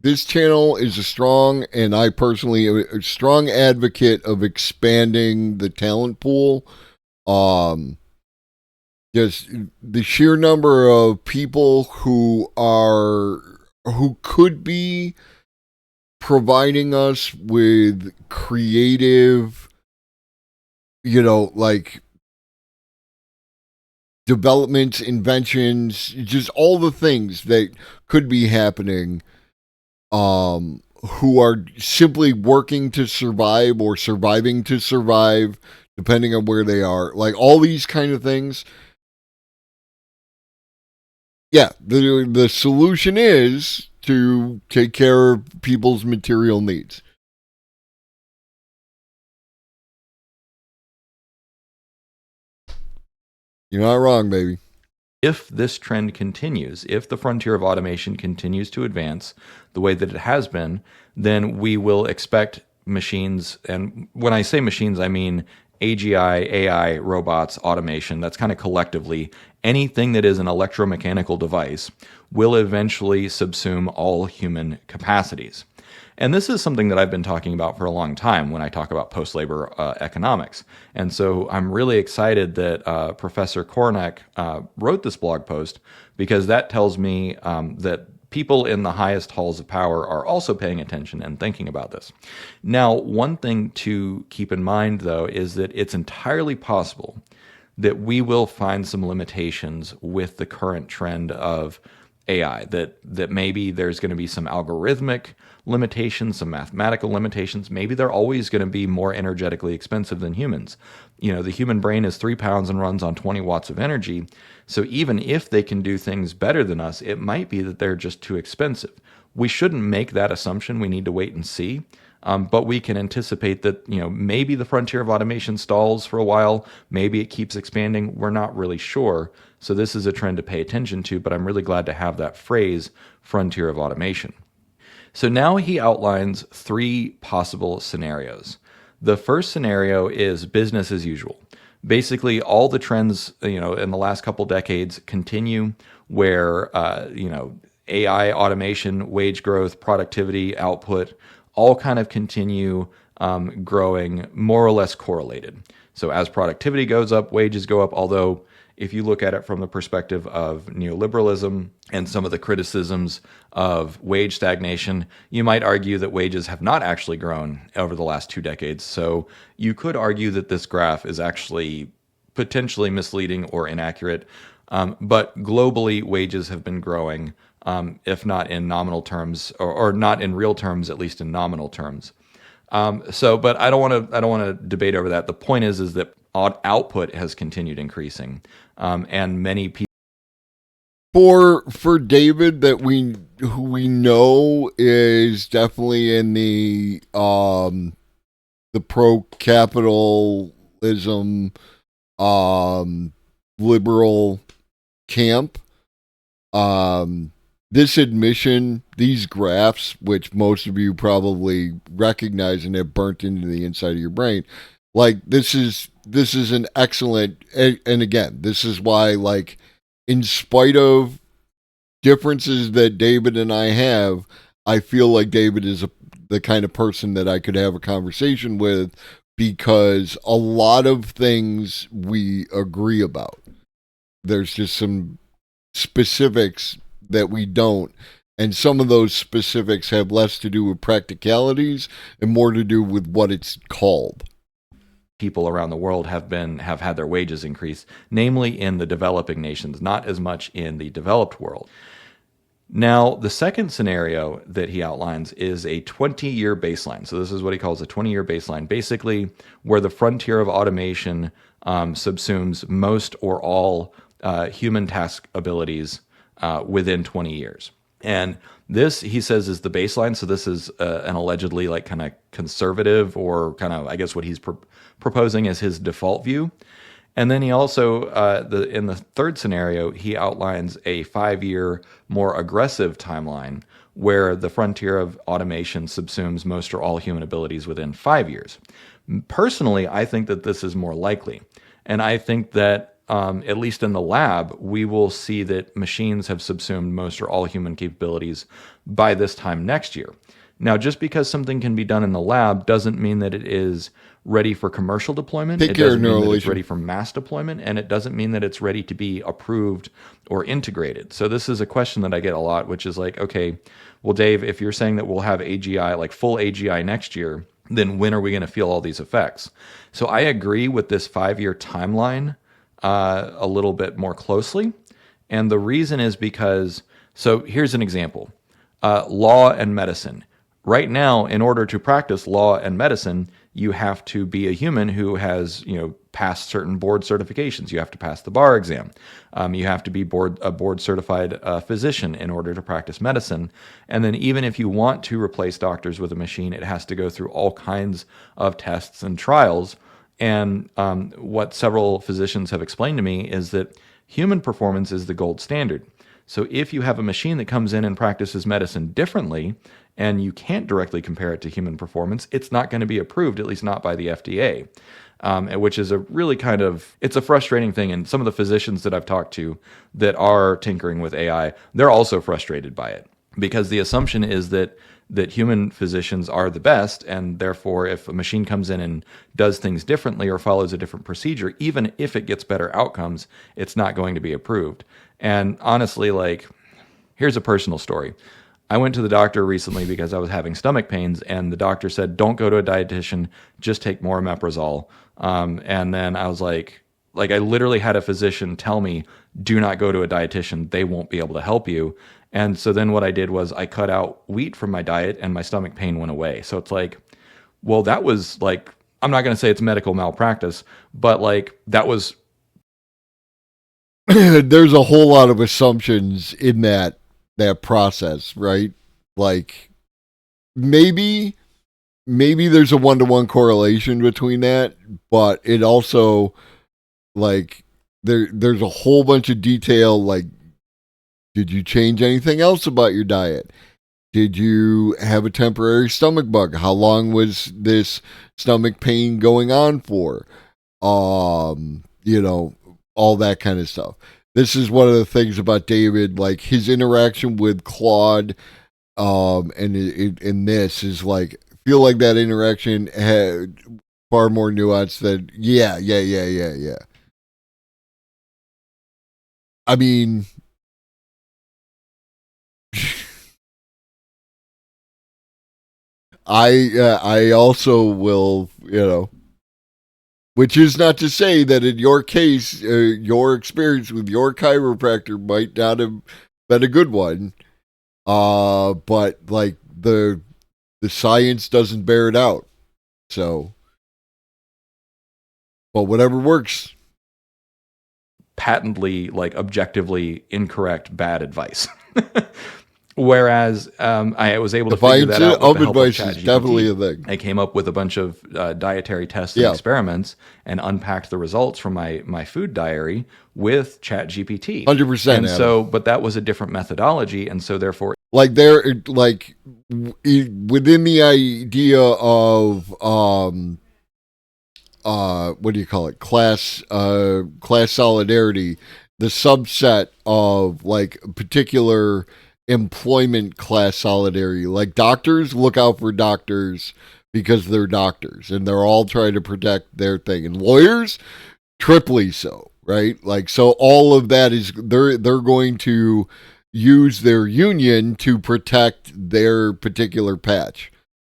this channel is a strong, and I personally am a strong advocate of expanding the talent pool. Just the sheer number of people who could be providing us with creative, like developments, inventions, just all the things that could be happening, who are simply working to survive or surviving to survive, depending on where they are. Like all these kind of things. Yeah, the solution is to take care of people's material needs. You're not wrong, baby. If this trend continues, if the frontier of automation continues to advance the way that it has been, then we will expect machines, and when I say machines, I mean AGI, AI, robots, automation, that's kind of collectively anything that is an electromechanical device will eventually subsume all human capacities. And this is something that I've been talking about for a long time when I talk about post-labor economics. And so I'm really excited that Professor Kornack wrote this blog post, because that tells me that people in the highest halls of power are also paying attention and thinking about this. Now, one thing to keep in mind, though, is that it's entirely possible that we will find some limitations with the current trend of AI, that maybe there's going to be some algorithmic limitations, some mathematical limitations. Maybe they're always going to be more energetically expensive than humans. The human brain is 3 pounds and runs on 20 watts of energy. So even if they can do things better than us, it might be that they're just too expensive. We shouldn't make that assumption. We need to wait and see. But we can anticipate that, maybe the frontier of automation stalls for a while, maybe it keeps expanding. We're not really sure. So this is a trend to pay attention to, but I'm really glad to have that phrase, frontier of automation. So now he outlines 3 possible scenarios. The first scenario is business as usual. Basically, all the trends, in the last couple decades continue where, AI, automation, wage growth, productivity, output, all kind of continue growing more or less correlated. So as productivity goes up, wages go up, although if you look at it from the perspective of neoliberalism and some of the criticisms of wage stagnation, you might argue that wages have not actually grown over the last 2 decades. So you could argue that this graph is actually potentially misleading or inaccurate. But globally, wages have been growing, if not in nominal terms, or not in real terms, at least in nominal terms. But I don't want to debate over that. The point is that output has continued increasing, and many people. For David, who we know is definitely in the pro-capitalism liberal camp. This admission, these graphs, which most of you probably recognize and have burnt into the inside of your brain, like this is an excellent, and again, this is why, like, in spite of differences that David and I have, I feel like David is the kind of person that I could have a conversation with, because a lot of things we agree about. There's just some specifics that we don't, and some of those specifics have less to do with practicalities and more to do with what it's called. People around the world have had their wages increase, namely in the developing nations, not as much in the developed world. Now, the second scenario that he outlines is a 20-year baseline. So this is what he calls a 20-year baseline, basically where the frontier of automation subsumes most or all human task abilities within 20 years. And this, he says, is the baseline. So this is an allegedly like kind of conservative, or kind of, I guess, what he's proposing as his default view. And then he also, in the third scenario, he outlines a 5-year, more aggressive timeline where the frontier of automation subsumes most or all human abilities within 5 years. Personally, I think that this is more likely. And I think that, at least in the lab, we will see that machines have subsumed most or all human capabilities by this time next year. Now, just because something can be done in the lab doesn't mean that it is ready for commercial deployment. It doesn't mean that it's ready for mass deployment, and it doesn't mean that it's ready to be approved or integrated. So this is a question that I get a lot, which is like, okay, well, Dave, if you're saying that we'll have AGI, like full AGI next year, then when are we going to feel all these effects? So I agree with this 5-year timeline a little bit more closely. And the reason is because, so here's an example. Law and medicine. Right now, in order to practice law and medicine, you have to be a human who has, passed certain board certifications. You have to pass the bar exam. You have to be a board certified physician in order to practice medicine. And then even if you want to replace doctors with a machine, it has to go through all kinds of tests and trials. And what several physicians have explained to me is that human performance is the gold standard. So if you have a machine that comes in and practices medicine differently, and you can't directly compare it to human performance, it's not going to be approved, at least not by the FDA, which is a really it's a frustrating thing. And some of the physicians that I've talked to that are tinkering with AI, they're also frustrated by it, because the assumption is that human physicians are the best, and therefore if a machine comes in and does things differently or follows a different procedure, even if it gets better outcomes, it's not going to be approved. And honestly, like, here's a personal story. I went to the doctor recently because I was having stomach pains, and the doctor said, don't go to a dietitian, just take more omeprazole. And then I was like I literally had a physician tell me, do not go to a dietitian, they won't be able to help you. And so then what I did was I cut out wheat from my diet, and my stomach pain went away. So it's like, well, that was like, I'm not going to say it's medical malpractice, but like that was. There's a whole lot of assumptions in that process, right? Like, maybe maybe there's a 1-to-1 correlation between that, but it also, like, there's a whole bunch of detail, like, did you change anything else about your diet? Did you have a temporary stomach bug? How long was this stomach pain going on for? You know, all that kind of stuff. This is one of the things about David, like his interaction with Claude, and in this is like, feel like that interaction had far more nuance than yeah. I mean, I also will, you know, which is not to say that in your case, your experience with your chiropractor might not have been a good one, but like the science doesn't bear it out. So, but whatever works. Patently, like objectively incorrect, bad advice. Whereas I was able to figure that out with the help of advice is definitely a thing. I came up with a bunch of dietary tests and experiments and unpacked the results from my food diary with ChatGPT. 100%. And so, but that was a different methodology, and so therefore, like within the idea of what do you call it? Class solidarity, the subset of like particular employment class solidarity, like doctors, look out for doctors because they're doctors and they're all trying to protect their thing, and lawyers triply so, right? Like, so all of that is they're going to use their union to protect their particular patch,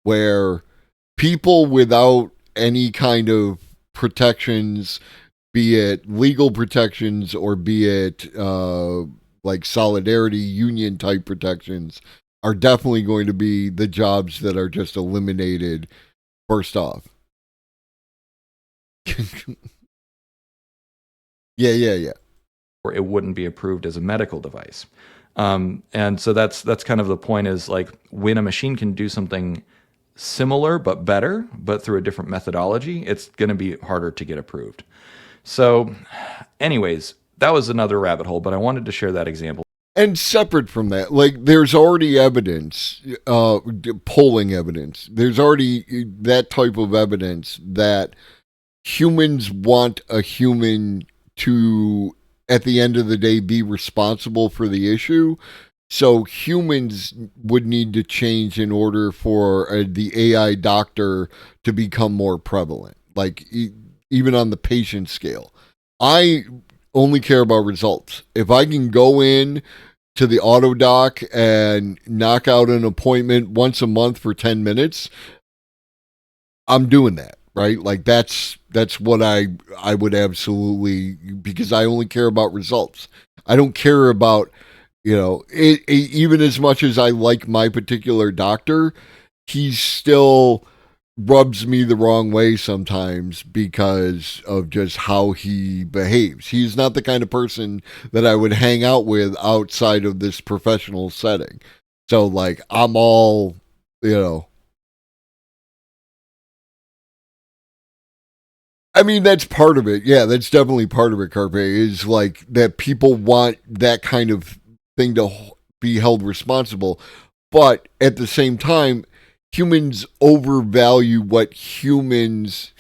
where people without any kind of protections, be it legal protections or be it like solidarity union type protections, are definitely going to be the jobs that are just eliminated first off. Yeah. Or it wouldn't be approved as a medical device. And so that's kind of the point, is like when a machine can do something similar but better, but through a different methodology, it's going to be harder to get approved. So anyways, that was another rabbit hole, but I wanted to share that example. And separate from that, like there's already evidence, polling evidence. There's already that type of evidence that humans want a human to, at the end of the day, be responsible for the issue. So humans would need to change in order for the AI doctor to become more prevalent, like even on the patient scale. I only care about results. If I can go in to the auto doc and knock out an appointment once a month for 10 minutes, I'm doing that, right? Like that's what I would absolutely, because I only care about results. I don't care about, you know, even as much as I like my particular doctor, he's still rubs me the wrong way sometimes because of just how he behaves. He's not the kind of person that I would hang out with outside of this professional setting. So like, I'm all, you know, I mean, that's part of it. Yeah, that's definitely part of it, Carpe, is like that people want that kind of thing to be held responsible. But at the same time, humans overvalue what humans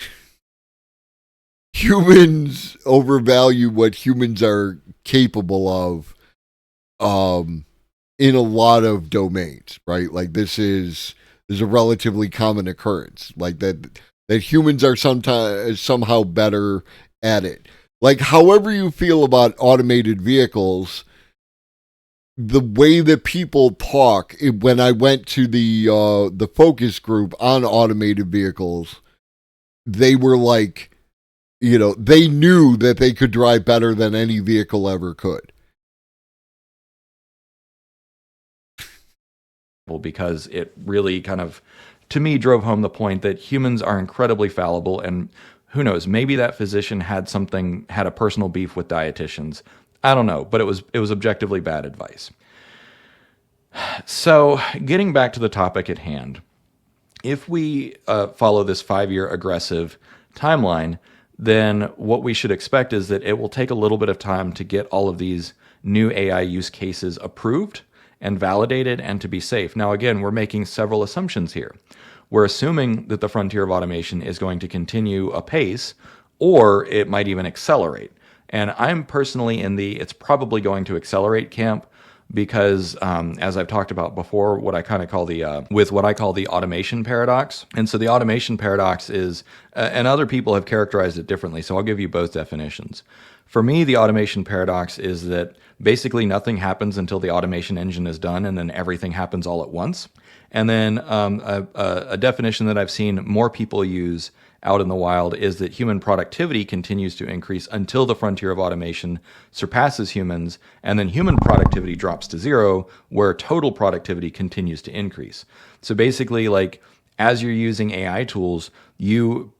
overvalue what humans are capable of in a lot of domains, right? Like this is a relatively common occurrence, like that humans are sometimes somehow better at it. Like however you feel about automated vehicles, the way that people talk, when I went to the focus group on automated vehicles, they were like, you know, they knew that they could drive better than any vehicle ever could. Because it really kind of, to me, drove home the point that humans are incredibly fallible, and who knows, maybe that physician had a personal beef with dietitians. I don't know, but it was objectively bad advice. So, getting back to the topic at hand, if we follow this 5-year aggressive timeline, then what we should expect is that it will take a little bit of time to get all of these new AI use cases approved and validated and to be safe. Now, again, we're making several assumptions here. We're assuming that the frontier of automation is going to continue apace, or it might even accelerate. And I'm personally in the it's probably going to accelerate camp because, as I've talked about before, what I kind of call the automation paradox. And so the automation paradox is, and other people have characterized it differently, so I'll give you both definitions. For me, the automation paradox is that basically nothing happens until the automation engine is done, and then everything happens all at once. And then a definition that I've seen more people use out in the wild is that human productivity continues to increase until the frontier of automation surpasses humans, and then human productivity drops to zero, where total productivity continues to increase. So basically, like, as you're using AI tools, you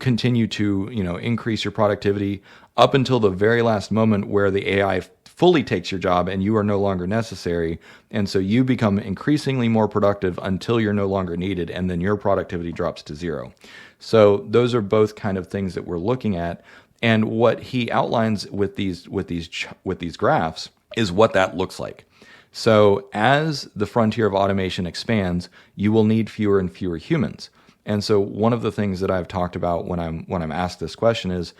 continue to, increase your productivity up until the very last moment where the AI fully takes your job and you are no longer necessary. And so you become increasingly more productive until you're no longer needed, and then your productivity drops to zero. So those are both kind of things that we're looking at. And what he outlines with these graphs is what that looks like. So as the frontier of automation expands, you will need fewer and fewer humans. And so one of the things that I've talked about when I'm asked this question is,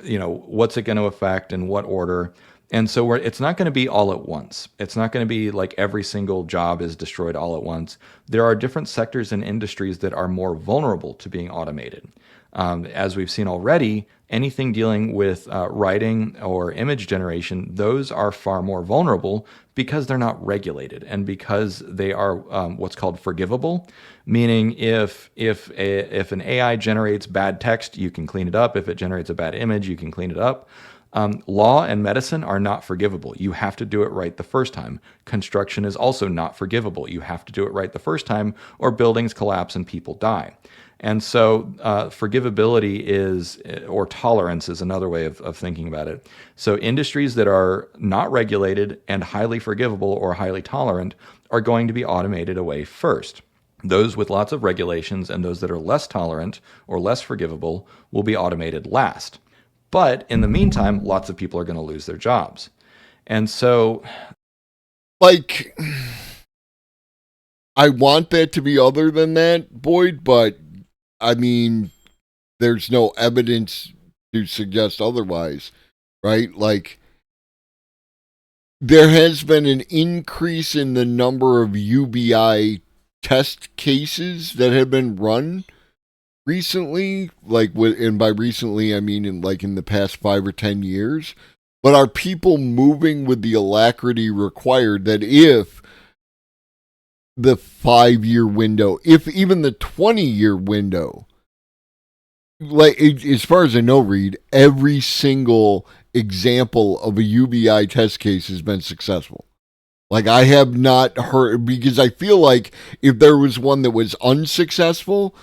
what's it going to affect, in what order? And so it's not going to be all at once. It's not going to be like every single job is destroyed all at once. There are different sectors and industries that are more vulnerable to being automated. As we've seen already, anything dealing with writing or image generation, those are far more vulnerable because they're not regulated and because they are what's called forgivable, meaning if an AI generates bad text, you can clean it up. If it generates a bad image, you can clean it up. Law and medicine are not forgivable. You have to do it right the first time. Construction is also not forgivable. You have to do it right the first time, or buildings collapse and people die. And so forgivability or tolerance is another way of thinking about it. So industries that are not regulated and highly forgivable or highly tolerant are going to be automated away first. Those with lots of regulations and those that are less tolerant or less forgivable will be automated last. But in the meantime, lots of people are going to lose their jobs. And so, like, I want that to be other than that, Boyd, but I mean, there's no evidence to suggest otherwise, right? Like, there has been an increase in the number of UBI test cases that have been run recently, and by recently I mean in the past 5 or 10 years. But are people moving with the alacrity required that if the 5-year window, if even the 20-year window, as far as I know, Reed, every single example of a UBI test case has been successful? Like, I have not heard, because I feel like if there was one that was unsuccessful,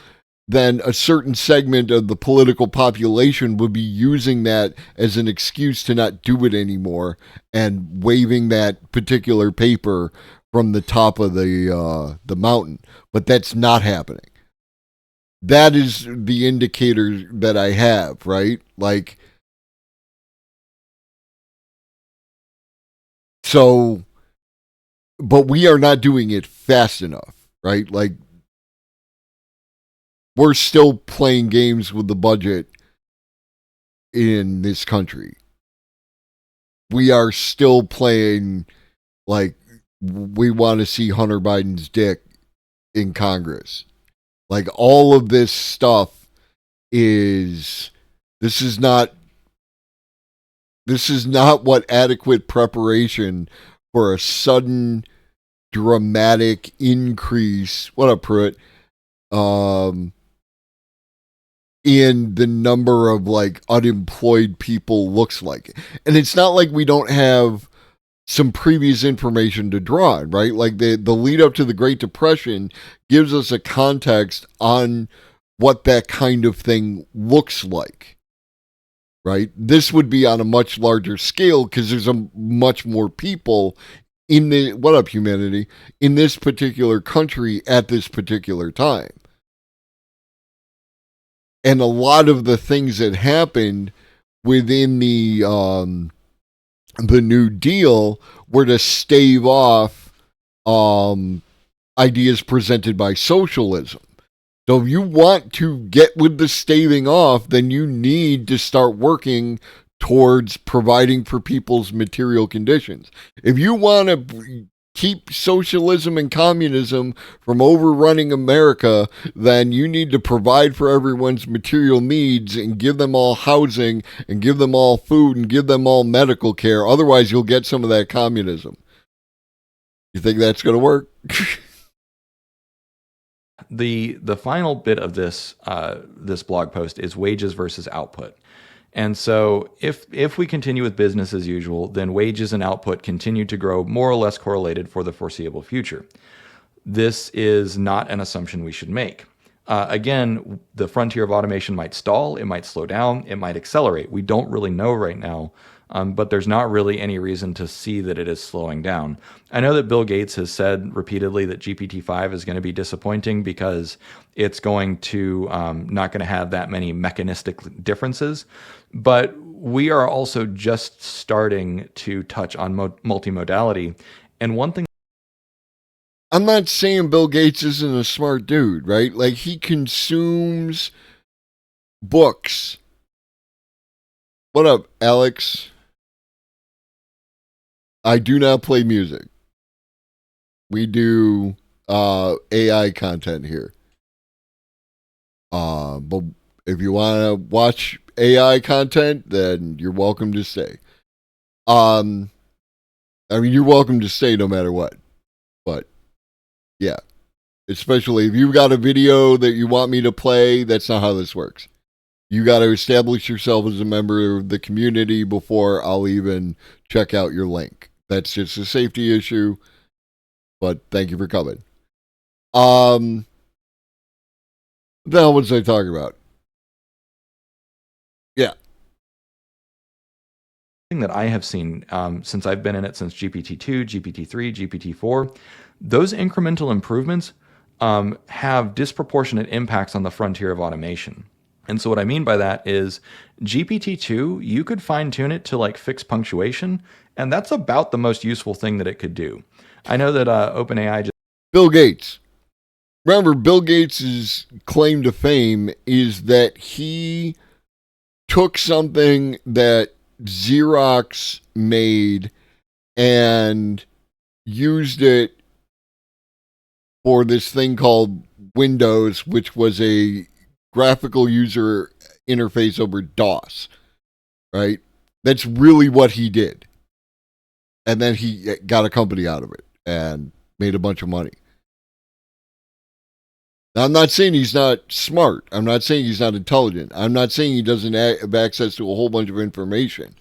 then a certain segment of the political population would be using that as an excuse to not do it anymore and waving that particular paper from the top of the mountain. But that's not happening. That is the indicator that I have, right? Like, so, but we are not doing it fast enough, right? Like, we're still playing games with the budget in this country. We are still playing like we want to see Hunter Biden's dick in Congress. Like, all of this stuff this is not what adequate preparation for a sudden dramatic increase. What up, Pruitt? In the number of unemployed people looks like. And it's not like we don't have some previous information to draw on, right? Like the lead up to the Great Depression gives us a context on what that kind of thing looks like, right? This would be on a much larger scale because there's a much more people in the, what up, humanity, in this particular country at this particular time. And a lot of the things that happened within the New Deal were to stave off ideas presented by socialism. So if you want to get with the staving off, then you need to start working towards providing for people's material conditions. If you want to keep socialism and communism from overrunning America, then you need to provide for everyone's material needs and give them all housing and give them all food and give them all medical care. Otherwise, you'll get some of that communism. You think that's going to work? The final bit of this this blog post is wages versus output. And so if we continue with business as usual, then wages and output continue to grow more or less correlated for the foreseeable future. This is not an assumption we should make. Again, the frontier of automation might stall, it might slow down, it might accelerate. We don't really know right now, but there's not really any reason to see that it is slowing down. I know that Bill Gates has said repeatedly that GPT-5 is going to be disappointing because it's going to not going to have that many mechanistic differences. But we are also just starting to touch on multimodality. And one thing, I'm not saying Bill Gates isn't a smart dude, right? Like, he consumes books. What up, Alex? I do not play music. We do AI content here. But if you want to watch AI content, then you're welcome to stay. I mean, you're welcome to stay no matter what. But yeah, especially if you've got a video that you want me to play, that's not how this works. You got to establish yourself as a member of the community before I'll even check out your link. That's just a safety issue. But thank you for coming. What the hell was I talking about? Yeah. that I have seen since I've been in it since GPT-2, GPT-3, GPT-4, those incremental improvements have disproportionate impacts on the frontier of automation. And so what I mean by that is GPT-2, you could fine tune it to like fix punctuation, and that's about the most useful thing that it could do. I know that OpenAI just... Bill Gates. Remember, Bill Gates' claim to fame is that he took something that Xerox made and used it for this thing called Windows, which was a graphical user interface over DOS, right? That's really what he did. And then he got a company out of it and made a bunch of money. Now, I'm not saying he's not smart. I'm not saying he's not intelligent. I'm not saying he doesn't have access to a whole bunch of information.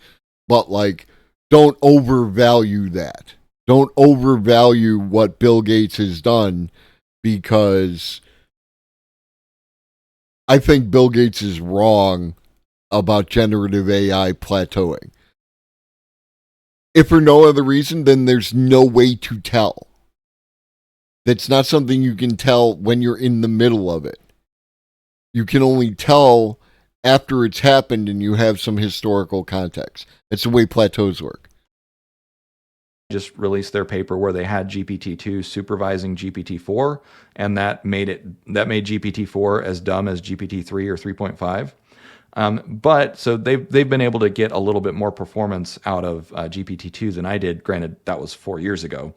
But, like, don't overvalue that. Don't overvalue what Bill Gates has done, because I think Bill Gates is wrong about generative AI plateauing. If for no other reason, then there's no way to tell. That's not something you can tell when you're in the middle of it. You can only tell after it's happened and you have some historical context. That's the way plateaus work. Just released their paper where they had GPT-2 supervising GPT-4, and that made GPT-4 as dumb as GPT-3 or 3.5. But so they've been able to get a little bit more performance out of GPT-2 than I did. Granted, that was 4 years ago.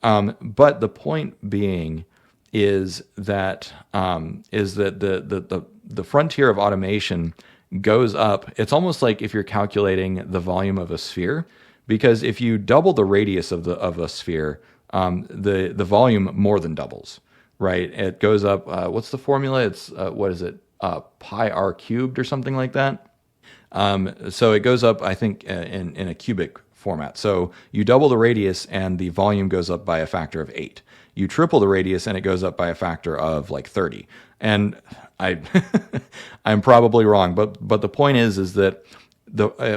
But the point being is that the frontier of automation goes up. It's almost like if you're calculating the volume of a sphere, because if you double the radius of a sphere, the volume more than doubles, right? It goes up. What's the formula? It's what is it? Pi r cubed or something like that. So it goes up, I think, in a cubic format. So you double the radius and the volume goes up by a factor of 8. You triple the radius and it goes up by a factor of like 30. And I'm probably wrong, but the point is that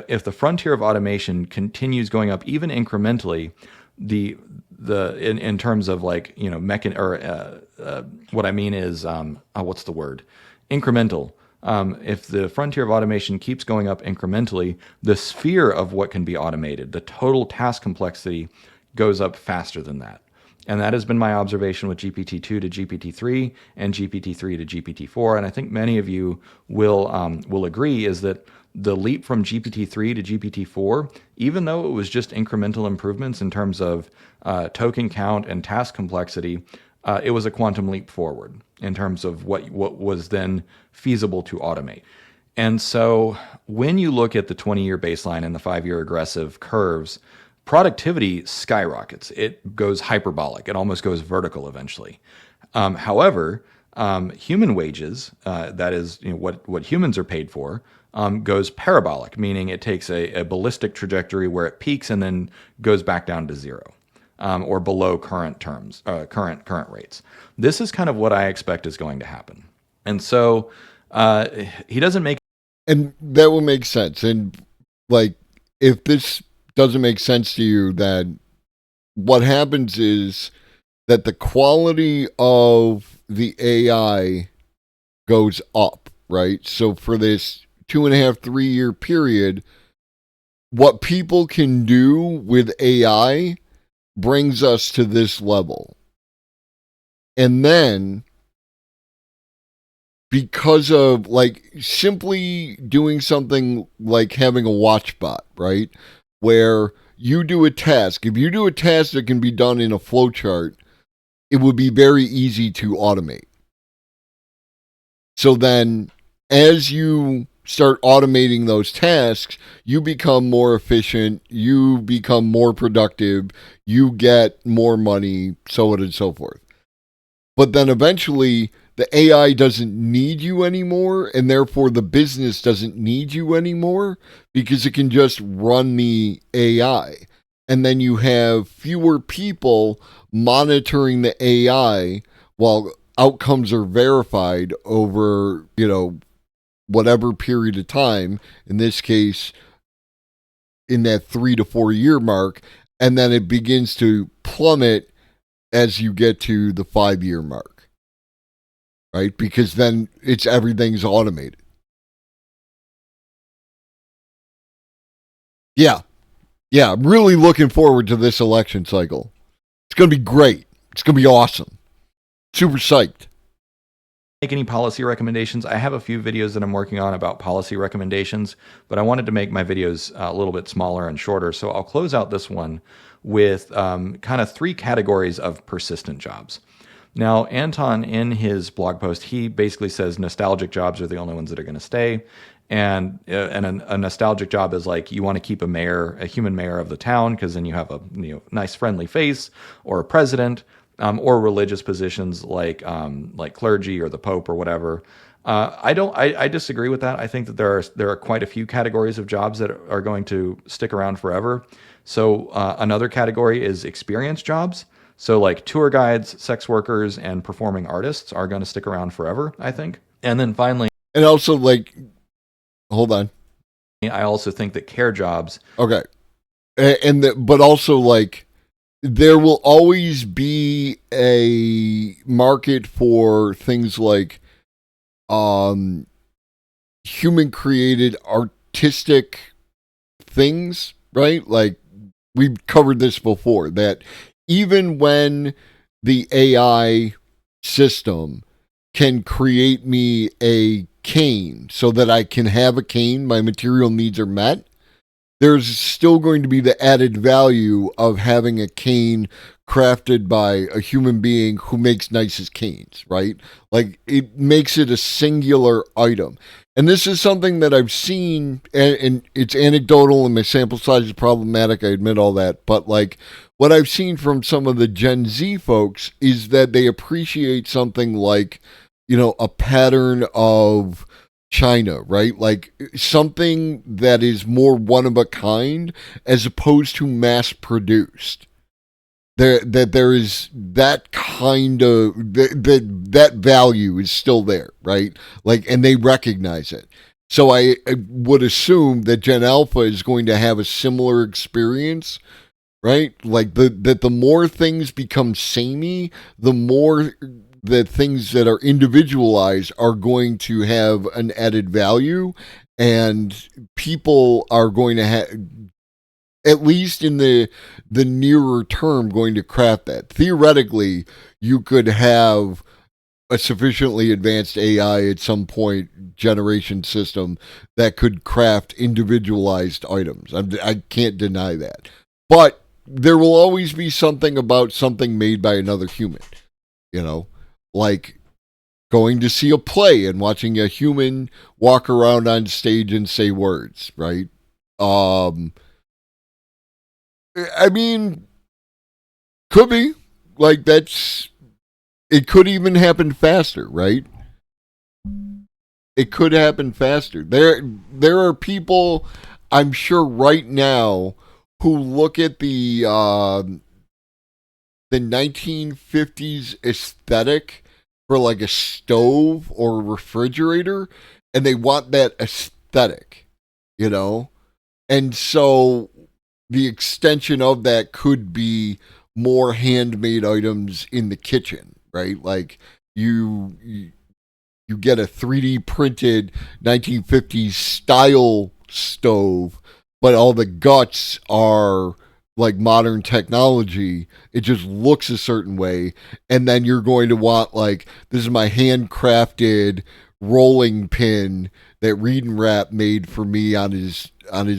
if the frontier of automation continues going up even incrementally, in terms of like, you know, what I mean is what's the word? Incremental. if the frontier of automation keeps going up incrementally, the sphere of what can be automated, the total task complexity, goes up faster than that. And that has been my observation with GPT-2 to GPT-3 and GPT-3 to GPT-4. And I think many of you will agree is that the leap from GPT-3 to GPT-4, even though it was just incremental improvements in terms of token count and task complexity, it was a quantum leap forward in terms of what was then feasible to automate. And so when you look at the 20-year baseline and the 5-year aggressive curves, productivity skyrockets. It goes hyperbolic. It almost goes vertical eventually. However, human wages, that is what humans are paid for, goes parabolic, meaning it takes a ballistic trajectory where it peaks and then goes back down to zero, or below current rates. This is kind of what I expect is going to happen. And so he doesn't make... And that will make sense. And like, if this doesn't make sense to you, then what happens is that the quality of the AI goes up, right? So for this 2.5-3 year period, what people can do with AI brings us to this level. And then, because of like simply doing something like having a watch bot, right? Where you do a task. If you do a task that can be done in a flowchart, it would be very easy to automate. So then, as you start automating those tasks, you become more efficient, you become more productive, you get more money, so on and so forth. But then eventually, the AI doesn't need you anymore, and therefore the business doesn't need you anymore because it can just run the AI. And then you have fewer people monitoring the AI while outcomes are verified over, whatever period of time, in this case, in that 3 to 4 year mark, and then it begins to plummet as you get to the 5 year mark. Right? Because then everything's automated. Yeah. I'm really looking forward to this election cycle. It's going to be great. It's going to be awesome. Super psyched. Make any policy recommendations. I have a few videos that I'm working on about policy recommendations, but I wanted to make my videos a little bit smaller and shorter. So I'll close out this one with kind of 3 categories of persistent jobs. Now, Anton, in his blog post, he basically says nostalgic jobs are the only ones that are going to stay. And a nostalgic job is like you want to keep a human mayor of the town, because then you have a nice friendly face, or a president, or religious positions like clergy or the Pope or whatever. I disagree with that. I think that there are quite a few categories of jobs that are going to stick around forever. So another category is experience jobs. So like tour guides, sex workers, and performing artists are going to stick around forever, I think. And then finally... And also, hold on. I also think that care jobs... Okay. But also, there will always be a market for things like human-created artistic things, right? Like, we've covered this before, that even when the AI system can create me a cane so that I can have a cane, my material needs are met, there's still going to be the added value of having a cane crafted by a human being who makes nicest canes, right? Like, it makes it a singular item. And this is something that I've seen, and it's anecdotal and my sample size is problematic, I admit all that, but what I've seen from some of the Gen Z folks is that they appreciate something like, a pattern of China, right? Like something that is more one of a kind as opposed to mass produced. There is that kind of that value is still there, right? And they recognize it. So I would assume that Gen Alpha is going to have a similar experience, right? That the more things become samey, the more that things that are individualized are going to have an added value, and people are going to have, at least in the nearer term, going to craft that. Theoretically, you could have a sufficiently advanced AI at some point, generation system, that could craft individualized items. I can't deny that. But there will always be something about something made by another human, you know, like going to see a play and watching a human walk around on stage and say words, right? I mean, could be. Like, it could even happen faster, right? It could happen faster. There are people, I'm sure, right now who look at the 1950s aesthetic for like a stove or a refrigerator, and they want that aesthetic, you know? And so the extension of that could be more handmade items in the kitchen, right? Like you get a 3D printed 1950s style stove, but all the guts are like modern technology. It just looks a certain way, and then you're going to want, like, this is my handcrafted rolling pin that Reed and Rap made for me on his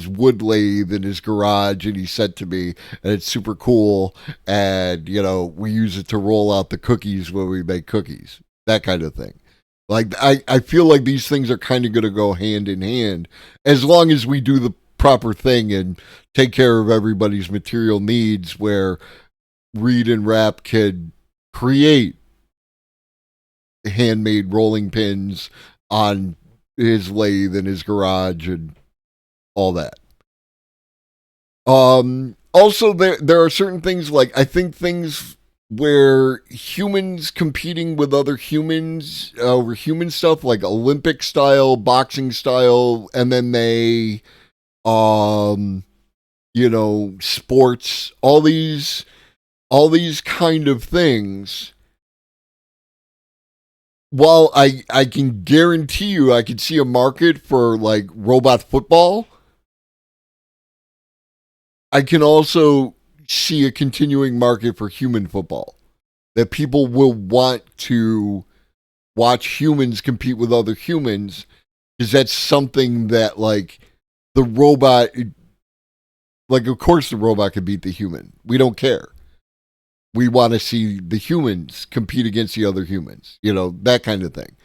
wood lathe in his garage, and he sent to me, and it's super cool, and you know, we use it to roll out the cookies when we make cookies, that kind of thing. Like, I feel like these things are kind of going to go hand in hand as long as we do the proper thing and take care of everybody's material needs, where Reed and Rap could create handmade rolling pins on his lathe in his garage and all that. Also, there are certain things, like, I think things where humans competing with other humans over human stuff, like Olympic style, boxing style, MMA, you know, sports, all these kind of things. While I can guarantee you I could see a market for like robot football, I can also see a continuing market for human football. That people will want to watch humans compete with other humans, because that's something that, like, the robot, like, of course the robot could beat the human. We don't care. We want to see the humans compete against the other humans, you know, that kind of thing.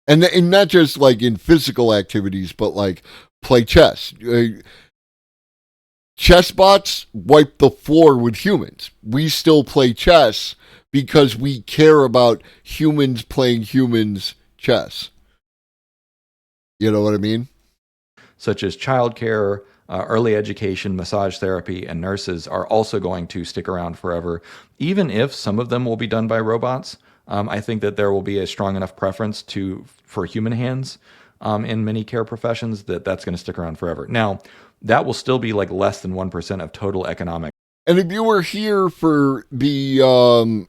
And not just like in physical activities, but like play chess. Chess bots wipe the floor with humans. We still play chess because we care about humans playing humans chess. You know what I mean? Such as childcare, early education, massage therapy, and nurses are also going to stick around forever. Even if some of them will be done by robots, I think that there will be a strong enough preference for human hands in many care professions that's going to stick around forever. Now, that will still be like less than 1% of total economic. And if you were here for the,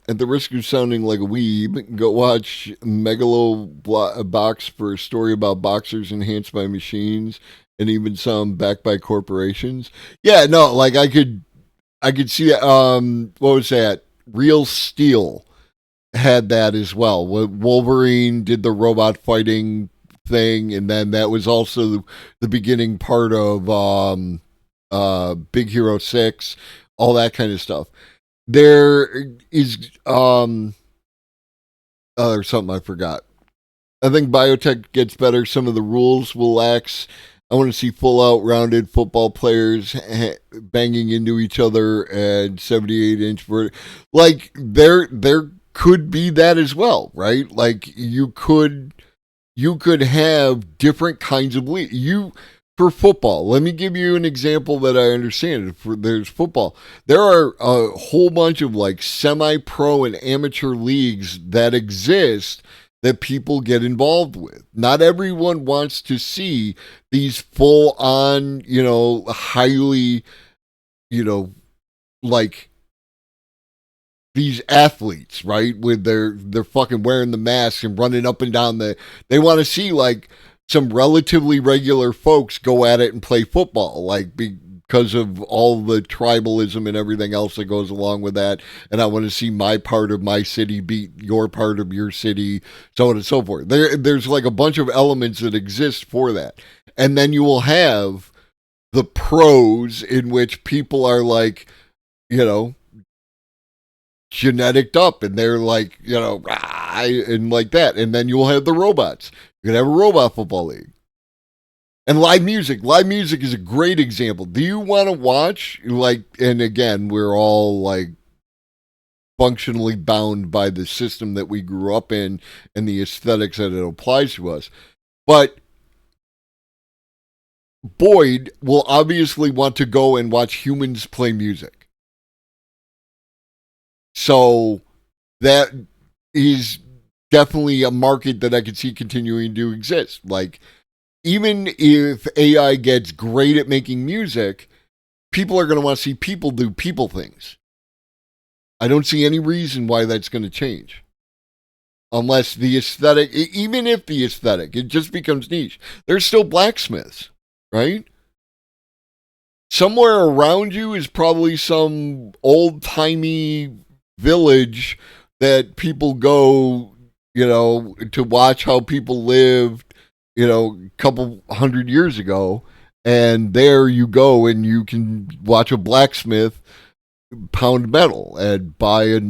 at the risk of sounding like a weeb, go watch Megalobox for a story about boxers enhanced by machines, and even some backed by corporations. Yeah, no, like I could see, what was that? Real Steel had that as well. Wolverine did the robot fighting thing, and then that was also the beginning part of Big Hero 6, all that kind of stuff. There is there's something I forgot. I think biotech gets better. Some of the rules will lax. I want to see full-out rounded football players banging into each other and 78-inch vertical. Like, there could be that as well, right? Like, you could have different kinds of for football. Let me give you an example that I understand. There's football. There are a whole bunch of like semi-pro and amateur leagues that exist that people get involved with. Not everyone wants to see these full-on, you know, highly, you know, like these athletes, right, with their fucking wearing the masks and running up and down they want to see like some relatively regular folks go at it and play football, like because of all the tribalism and everything else that goes along with that. And I want to see my part of my city beat your part of your city, so on and so forth. There's like a bunch of elements that exist for that. And then you will have the pros in which people are like, you know, genetic up and they're like, you know, and like that. And then you'll have the robots. You can have a robot football league. And live music. Live music is a great example. Do you want to watch, like, and again, we're all like functionally bound by the system that we grew up in and the aesthetics that it applies to us. But Boyd will obviously want to go and watch humans play music. So that is definitely a market that I could see continuing to exist. Like, even if AI gets great at making music, people are going to want to see people do people things. I don't see any reason why that's going to change. Unless the aesthetic, even if the aesthetic, it just becomes niche. There's still blacksmiths, right? Somewhere around you is probably some old-timey village that people go, you know, to watch how people lived, you know, a couple hundred years ago. And there you go and you can watch a blacksmith pound metal and buy a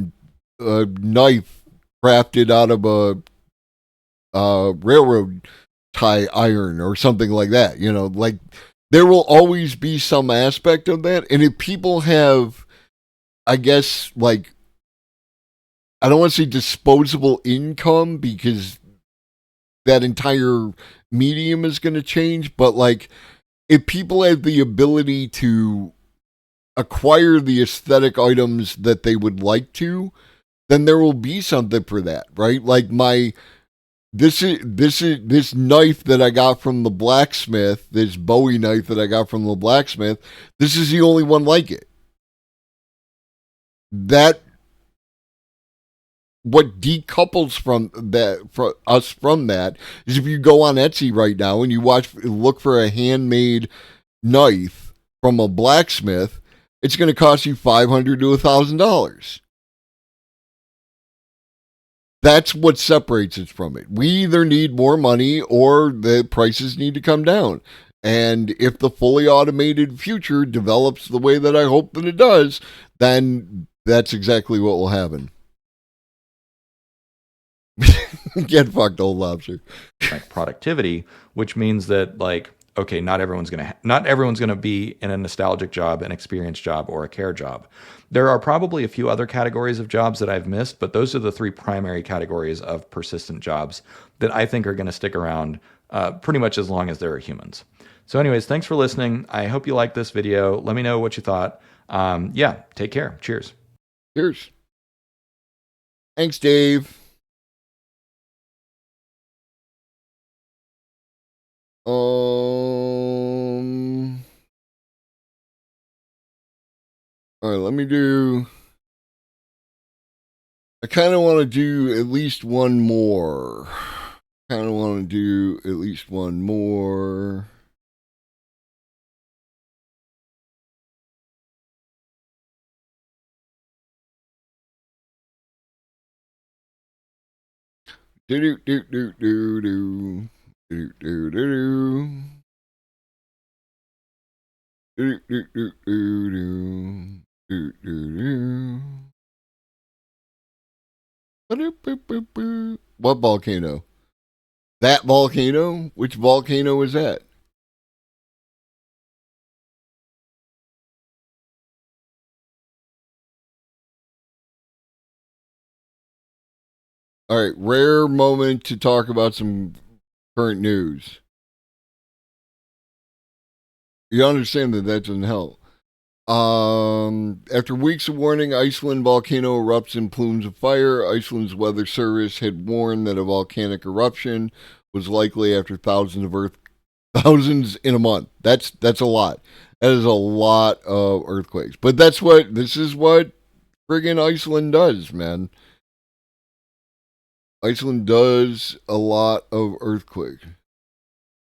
knife crafted out of a railroad tie iron or something like that. You know, like there will always be some aspect of that. And if people have, I guess, like, I don't want to say disposable income because that entire medium is going to change, but like if people have the ability to acquire the aesthetic items that they would like to, then there will be something for that, right? Like this knife that I got from the blacksmith, this Bowie knife that I got from the blacksmith, this is the only one like it. That what decouples from that is if you go on Etsy right now and you look for a handmade knife from a blacksmith, it's going to cost you $500 to $1,000. That's what separates it from it. We either need more money or the prices need to come down. And if the fully automated future develops the way that I hope that it does, then that's exactly what will happen. Get fucked, old lobster. Like productivity, which means that, like, okay, not everyone's gonna be in a nostalgic job, an experience job, or a care job. There are probably a few other categories of jobs that I've missed, but those are the three primary categories of persistent jobs that I think are going to stick around pretty much as long as there are humans. So anyways, thanks for listening. I hope you liked this video. Let me know what you thought. Yeah, take care. Cheers. Cheers. Thanks, Dave. All right, let me do. I kind of want to do at least one more. Do. What volcano? That volcano? Which volcano is that? All right, rare moment to talk about some current news. You understand that doesn't help. After weeks of warning, Iceland volcano erupts in plumes of fire. Iceland's weather service had warned that a volcanic eruption was likely after thousands in a month. That's a lot. That is a lot of earthquakes. But this is what friggin' Iceland does, man. Iceland does a lot of earthquake.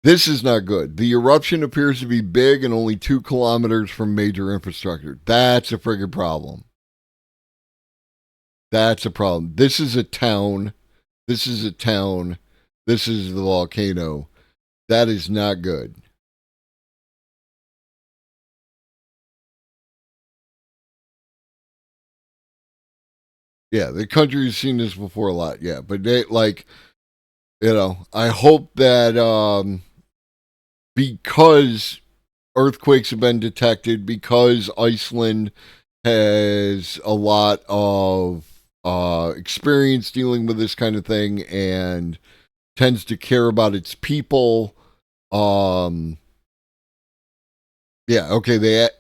This is not good. The eruption appears to be big and only 2 kilometers from major infrastructure. That's a friggin' problem. That's a problem. This is a town. This is a town. This is the volcano. That is not good. Yeah, the country's seen this before a lot. Yeah, but they I hope that because earthquakes have been detected, because Iceland has a lot of experience dealing with this kind of thing and tends to care about its people. They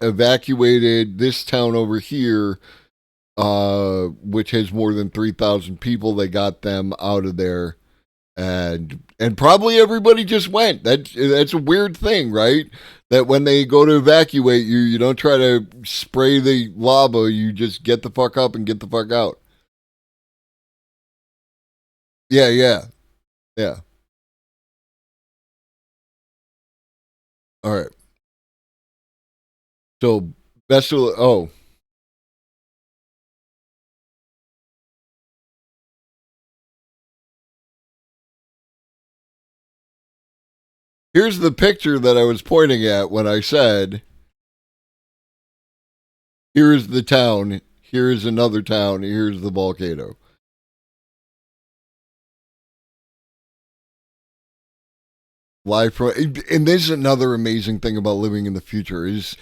evacuated this town over here, which has more than 3,000 people. They got them out of there, and probably everybody just went. That's a weird thing, right? That when they go to evacuate you, you don't try to spray the lava. You just get the fuck up and get the fuck out. Yeah. All right. So, best of... Oh. Here's the picture that I was pointing at when I said, here's the town, here's another town, here's the volcano. Live from, and this is another amazing thing about living in the future is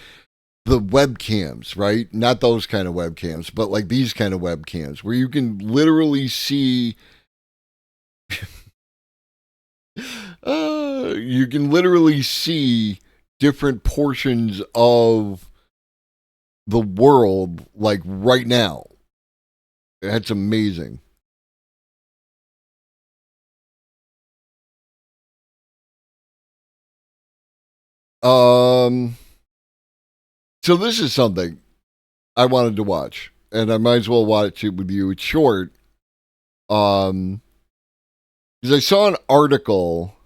the webcams, right? Not those kind of webcams, but like these kind of webcams where you can literally see different portions of the world like right now. That's amazing. So this is something I wanted to watch, and I might as well watch it with you. It's short. Because I saw an article.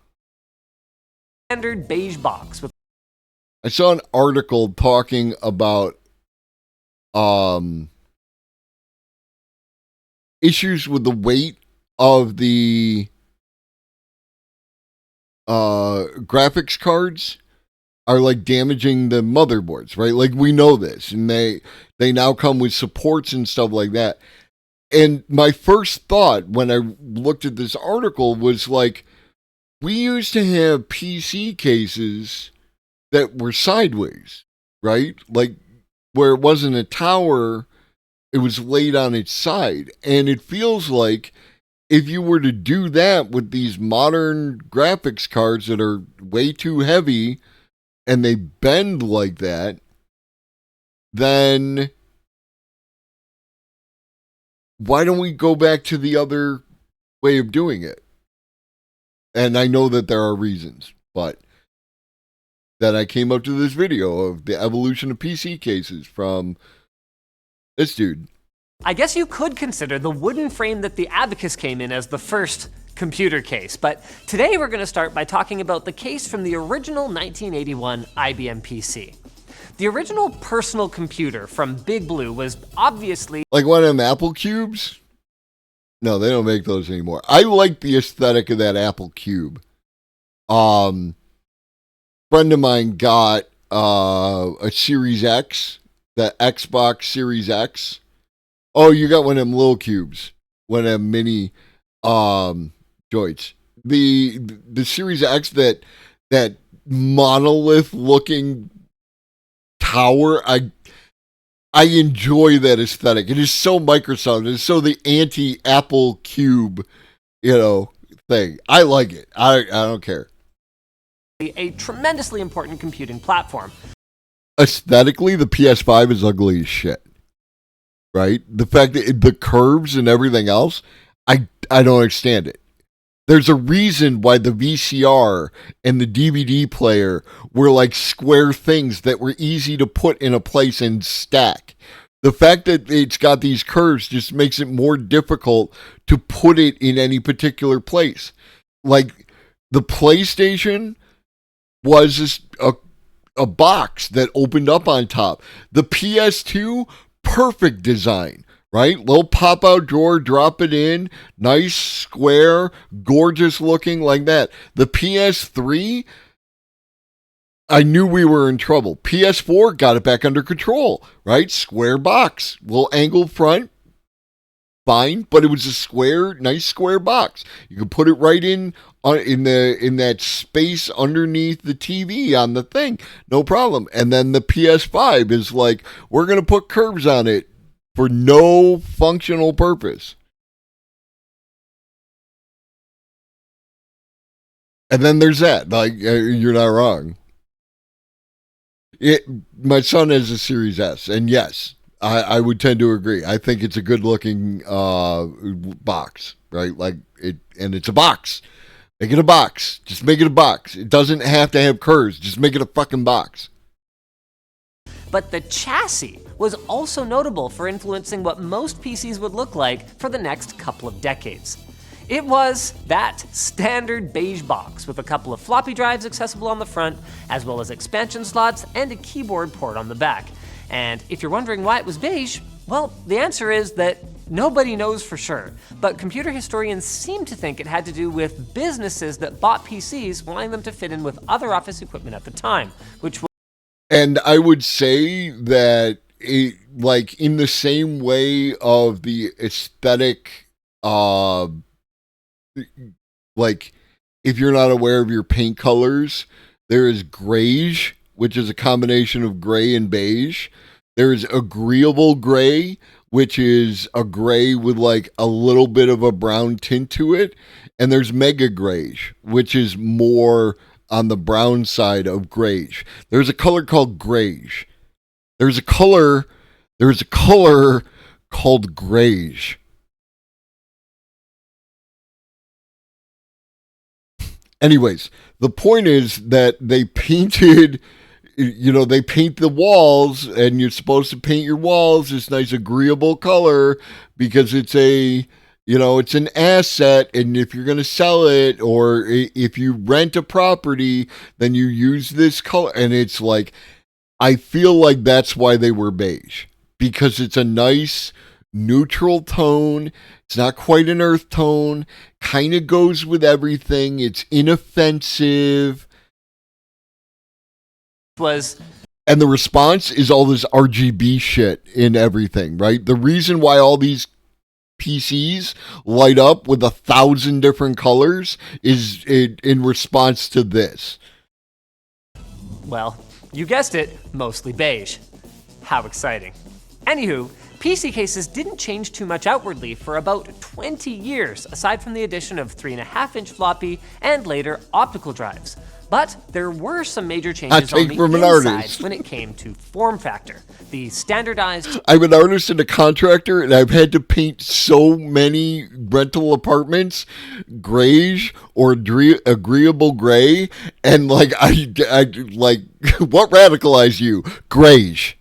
Standard beige box with. I saw an article talking about issues with the weight of the graphics cards are like damaging the motherboards, right? Like we know this, and they now come with supports and stuff like that. And my first thought when I looked at this article was like, we used to have PC cases that were sideways, right? Like where it wasn't a tower, it was laid on its side. And it feels like if you were to do that with these modern graphics cards that are way too heavy and they bend like that, then why don't we go back to the other way of doing it? And I know that there are reasons, but then I came up to this video of the evolution of PC cases from this dude. I guess you could consider the wooden frame that the Abacus came in as the first computer case, but today we're going to start by talking about the case from the original 1981 IBM PC. The original personal computer from Big Blue was obviously... Like one of them Apple Cubes? No, they don't make those anymore. I like the aesthetic of that Apple Cube. Friend of mine got a Series X, the Xbox Series X. Oh, you got one of them little cubes, one of them mini joints. The Series X, that monolith looking tower, I enjoy that aesthetic. It is so Microsoft. It's so the anti-Apple Cube, thing. I like it. I don't care. A tremendously important computing platform. Aesthetically, the PS5 is ugly as shit. Right? The fact that the curves and everything else, I don't understand it. There's a reason why the VCR and the DVD player were like square things that were easy to put in a place and stack. The fact that it's got these curves just makes it more difficult to put it in any particular place. Like the PlayStation was a box that opened up on top. The PS2, perfect design, right? Little pop-out drawer, drop it in, nice, square, gorgeous looking like that. The PS3, I knew we were in trouble. PS4 got it back under control, right? Square box, little angled front, fine, but it was a square, nice square box. You could put it right in that space underneath the TV on the thing, no problem. And then the PS5 is like, we're gonna put curves on it for no functional purpose. And then there's that. Like, you're not wrong. My son has a Series S, and yes, I would tend to agree. I think it's a good-looking box, right? Like and it's a box. Make it a box. Just make it a box. It doesn't have to have curves. Just make it a fucking box. But the chassis was also notable for influencing what most PCs would look like for the next couple of decades. It was that standard beige box with a couple of floppy drives accessible on the front, as well as expansion slots and a keyboard port on the back. And if you're wondering why it was beige, well, the answer is that nobody knows for sure, but computer historians seem to think it had to do with businesses that bought PCs wanting them to fit in with other office equipment at the time, which was... And I would say that it, like in the same way of the aesthetic, like if you're not aware of your paint colors, there is grayish, which is a combination of gray and beige. There's agreeable gray, which is a gray with like a little bit of a brown tint to it. And there's mega grayish, which is more on the brown side of grayish. There's a color called grayish. There's a color called grayish. Anyways, the point is that they painted, they paint the walls, and you're supposed to paint your walls this nice agreeable color because it's it's an asset, and if you're going to sell it or if you rent a property, then you use this color. And it's like, I feel like that's why they were beige, because it's a nice neutral tone. It's not quite an earth tone, kind of goes with everything. It's inoffensive. And the response is all this RGB shit in everything, right? The reason why all these PCs light up with 1,000 different colors is in response to this. Well, you guessed it, mostly beige. How exciting. Anywho, PC cases didn't change too much outwardly for about 20 years, aside from the addition of 3.5-inch floppy and later optical drives. But there were some major changes on the inside when it came to form factor. The standardized... I'm an artist and a contractor, and I've had to paint so many rental apartments grayish or agreeable gray, and like I like what radicalized you? Grayish.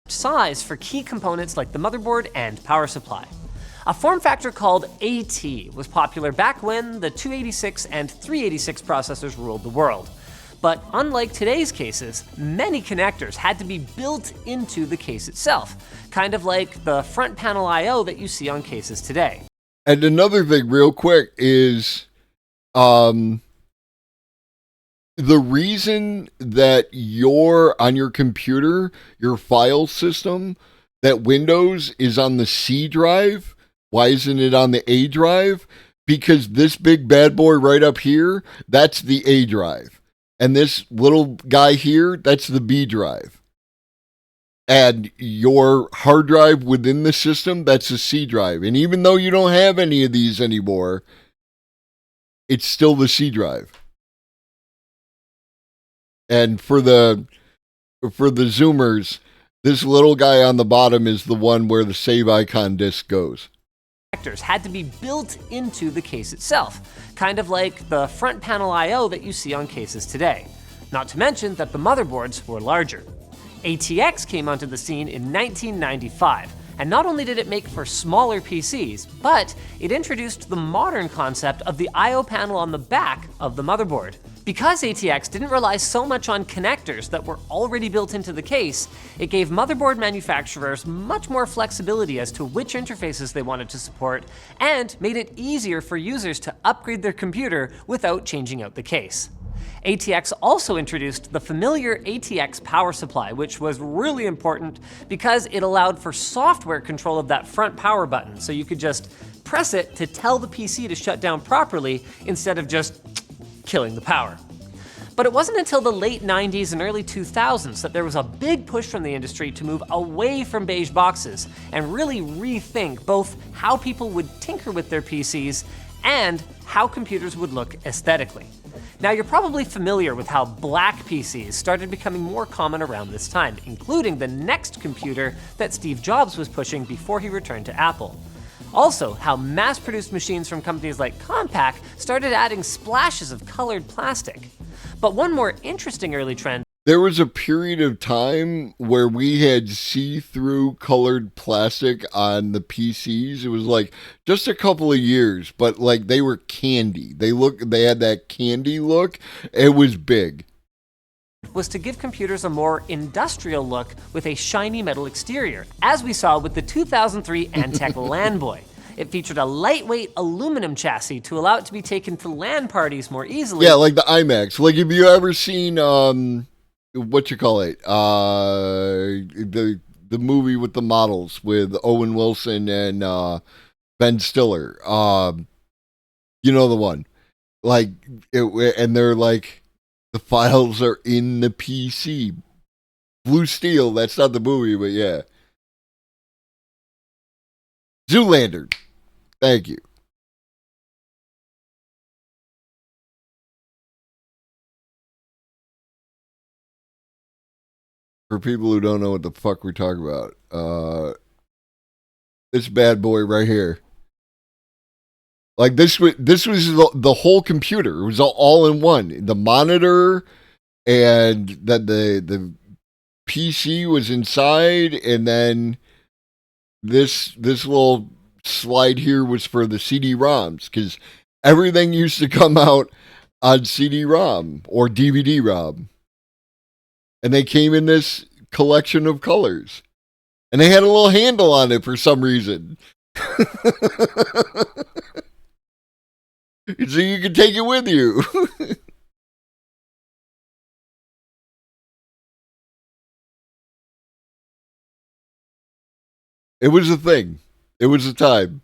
Size for key components like the motherboard and power supply. A form factor called AT was popular back when the 286 and 386 processors ruled the world. But unlike today's cases, many connectors had to be built into the case itself, kind of like the front panel I/O that you see on cases today. And another thing real quick is the reason that on your computer, your file system, that Windows is on the C drive, why isn't it on the A drive? Because this big bad boy right up here, that's the A drive. And this little guy here, that's the B drive. And your hard drive within the system, that's the C drive. And even though you don't have any of these anymore, it's still the C drive. And for the Zoomers, this little guy on the bottom is the one where the save icon disk goes. Connectors had to be built into the case itself, kind of like the front panel I/O that you see on cases today. Not to mention that the motherboards were larger. ATX came onto the scene in 1995, and not only did it make for smaller PCs, but it introduced the modern concept of the I/O panel on the back of the motherboard. Because ATX didn't rely so much on connectors that were already built into the case, it gave motherboard manufacturers much more flexibility as to which interfaces they wanted to support, and made it easier for users to upgrade their computer without changing out the case. ATX also introduced the familiar ATX power supply, which was really important because it allowed for software control of that front power button, so you could just press it to tell the PC to shut down properly instead of just killing the power. But it wasn't until the late 90s and early 2000s that there was a big push from the industry to move away from beige boxes and really rethink both how people would tinker with their PCs and how computers would look aesthetically. Now, you're probably familiar with how black PCs started becoming more common around this time, including the Next computer that Steve Jobs was pushing before he returned to Apple. Also, how mass-produced machines from companies like Compaq started adding splashes of colored plastic. But one more interesting early trend. There was a period of time where we had see-through colored plastic on the PCs. It was like just a couple of years, but like they were candy. They had that candy look. It was big. Was to give computers a more industrial look with a shiny metal exterior, as we saw with the 2003 Antec Landboy. It featured a lightweight aluminum chassis to allow it to be taken to LAN parties more easily. Yeah, like the IMAX. Like, have you ever seen what you call it? The movie with the models with Owen Wilson and Ben Stiller. You know the one. Like, and they're like, the files are in the PC. Blue Steel, that's not the movie, but yeah. Zoolander. Thank you. For people who don't know what the fuck we're talking about, this bad boy right here. Like this was the whole computer. It was all in one. The monitor and that the PC was inside, and then this little slide here was for the CD-ROMs, because everything used to come out on CD-ROM or DVD-ROM, and they came in this collection of colors, and they had a little handle on it for some reason. So you can take it with you. It was a thing. It was a time.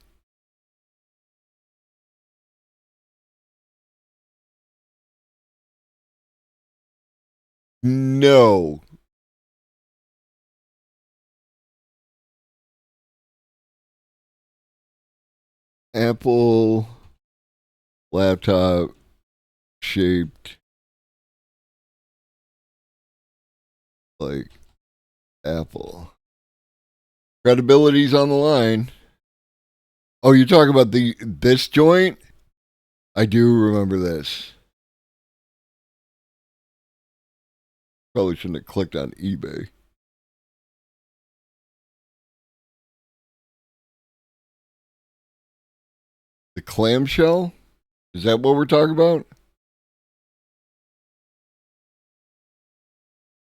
No. Apple laptop shaped like Apple. Credibility's on the line. Oh, you're talking about this joint? I do remember this. Probably shouldn't have clicked on eBay. The clamshell? Is that what we're talking about?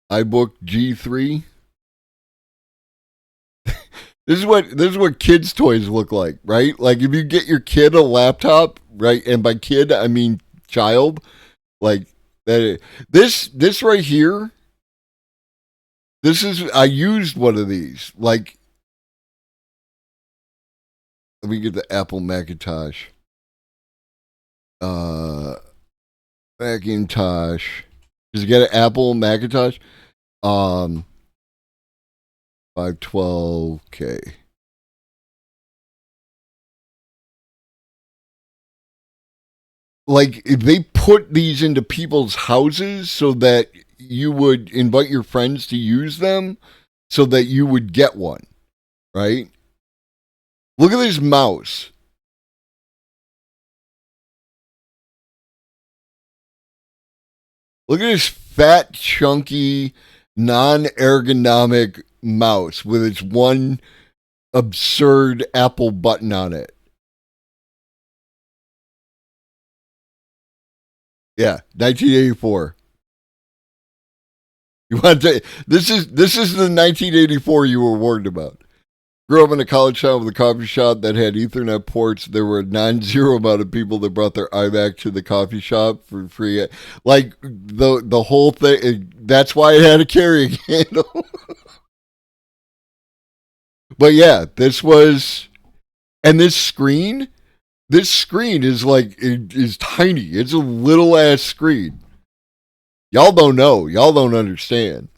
iBook G3? This is what kids' toys look like, right? Like if you get your kid a laptop, right? And by kid I mean child. Like that. This right here. I used one of these. Like, let me get the Apple Macintosh. Macintosh. Does it get an Apple Macintosh? 512K. Like, they put these into people's houses so that you would invite your friends to use them so that you would get one, right? Look at this mouse. Look at this fat, chunky non-ergonomic mouse with its one absurd Apple button on it. Yeah, 1984. You want to? This is the 1984 you were warned about. Grew up in a college town with a coffee shop that had Ethernet ports. There were a non-zero amount of people that brought their iMac to the coffee shop for free. Like the whole thing. That's why it had a carrying handle. But yeah, this was, and this screen is like is tiny. It's a little ass screen. Y'all don't know. Y'all don't understand.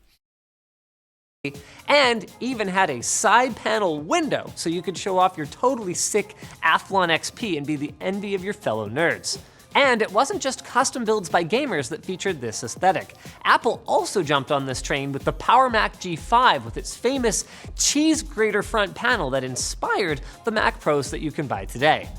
And even had a side panel window so you could show off your totally sick Athlon XP and be the envy of your fellow nerds. And it wasn't just custom builds by gamers that featured this aesthetic. Apple also jumped on this train with the Power Mac G5 with its famous cheese grater front panel that inspired the Mac Pros that you can buy today.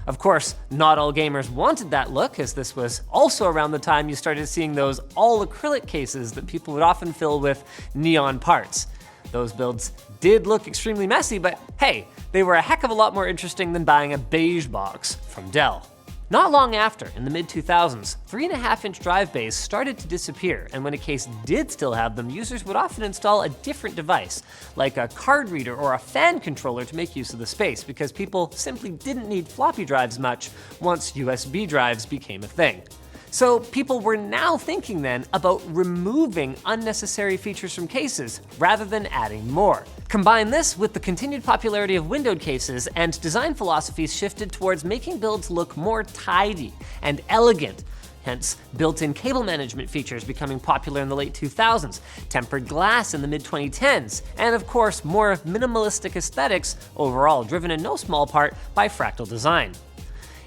Of course, not all gamers wanted that look, as this was also around the time you started seeing those all acrylic cases that people would often fill with neon parts. Those builds did look extremely messy, but hey, they were a heck of a lot more interesting than buying a beige box from Dell. Not long after, in the mid-2000s, 3.5-inch drive bays started to disappear, and when a case did still have them, users would often install a different device, like a card reader or a fan controller to make use of the space, because people simply didn't need floppy drives much once USB drives became a thing. So people were now thinking then about removing unnecessary features from cases rather than adding more. Combine this with the continued popularity of windowed cases, and design philosophies shifted towards making builds look more tidy and elegant. Hence, built-in cable management features becoming popular in the late 2000s, tempered glass in the mid-2010s, and of course, more minimalistic aesthetics overall, driven in no small part by fractal design.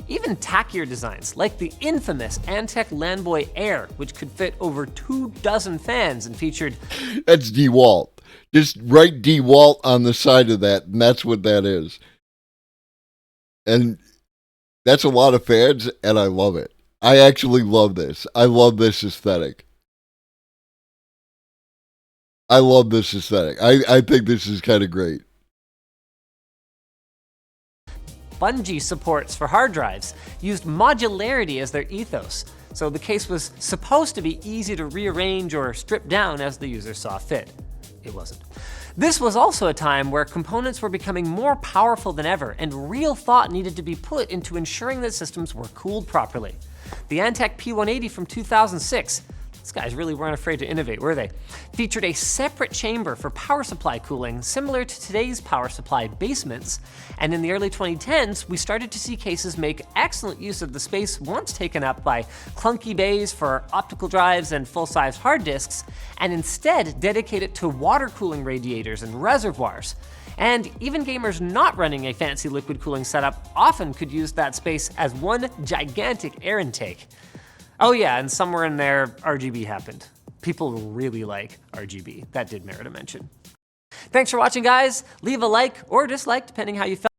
Even tackier designs, like the infamous Antec Landboy Air, which could fit over 24 fans and featured... That's DeWalt. Just write DeWalt on the side of that, and that's what that is. And that's a lot of fans, and I love it. I actually love this. I love this aesthetic. I love this aesthetic. I think this is kind of great. Bungie supports for hard drives used modularity as their ethos, so the case was supposed to be easy to rearrange or strip down as the user saw fit. It wasn't. This was also a time where components were becoming more powerful than ever, and real thought needed to be put into ensuring that systems were cooled properly. The Antec P180 from 2006, these guys really weren't afraid to innovate, were they? Featured a separate chamber for power supply cooling, similar to today's power supply basements. And in the early 2010s, we started to see cases make excellent use of the space once taken up by clunky bays for optical drives and full-size hard disks, and instead dedicate it to water cooling radiators and reservoirs. And even gamers not running a fancy liquid cooling setup often could use that space as one gigantic air intake. Oh yeah, and somewhere in there, RGB happened. People really like RGB. That did merit a mention. Thanks for watching, guys. Leave a like or dislike, depending how you felt.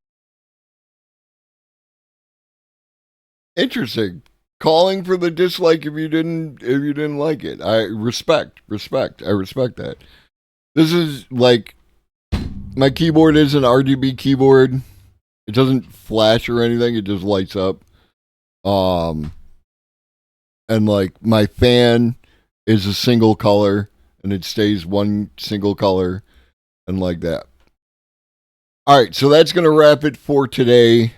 Interesting. Calling for the dislike if you didn't like it. I respect. I respect that. This is like, my keyboard is an RGB keyboard. It doesn't flash or anything. It just lights up. And like my fan is a single color, and it stays one single color, and like that. All right, so that's going to wrap it for today.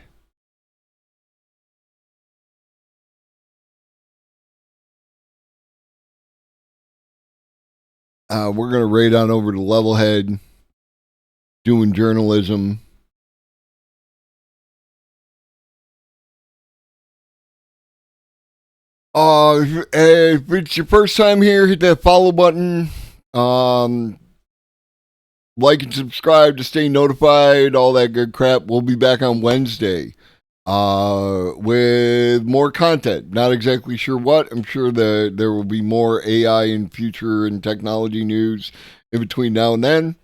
We're going to raid on over to Levelhead, doing journalism. If it's your first time here, hit that follow button. Like and subscribe to stay notified, all that good crap. We'll be back on Wednesday with more content. Not exactly sure what. I'm sure that there will be more AI and future and technology news in between now and then.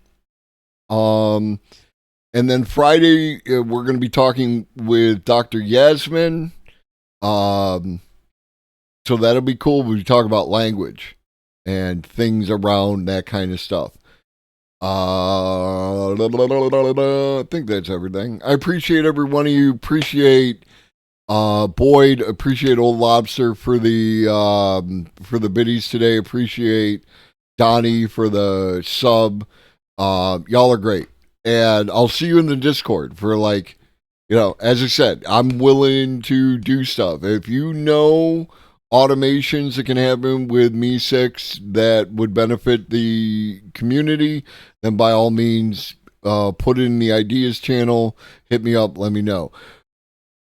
And then Friday, we're going to be talking with Dr. Yasmin. So that'll be cool when we talk about language. and things around that kind of stuff. I think that's everything. I appreciate every one of you. Appreciate Boyd. Appreciate Old Lobster for the biddies today. Appreciate Donnie for the sub. Y'all are great, and I'll see you in the Discord for as I said, I'm willing to do stuff. If you know automations that can happen with Me6 that would benefit the community, then by all means, put it in the ideas channel, hit me up, let me know.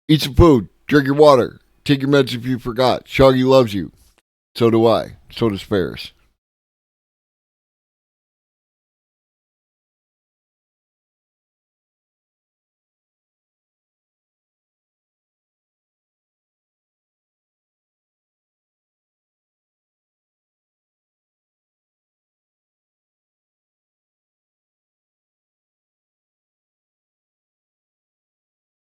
Eat some food, drink your water, take your meds if you forgot. Shoggy loves you. So do I. So does Ferris.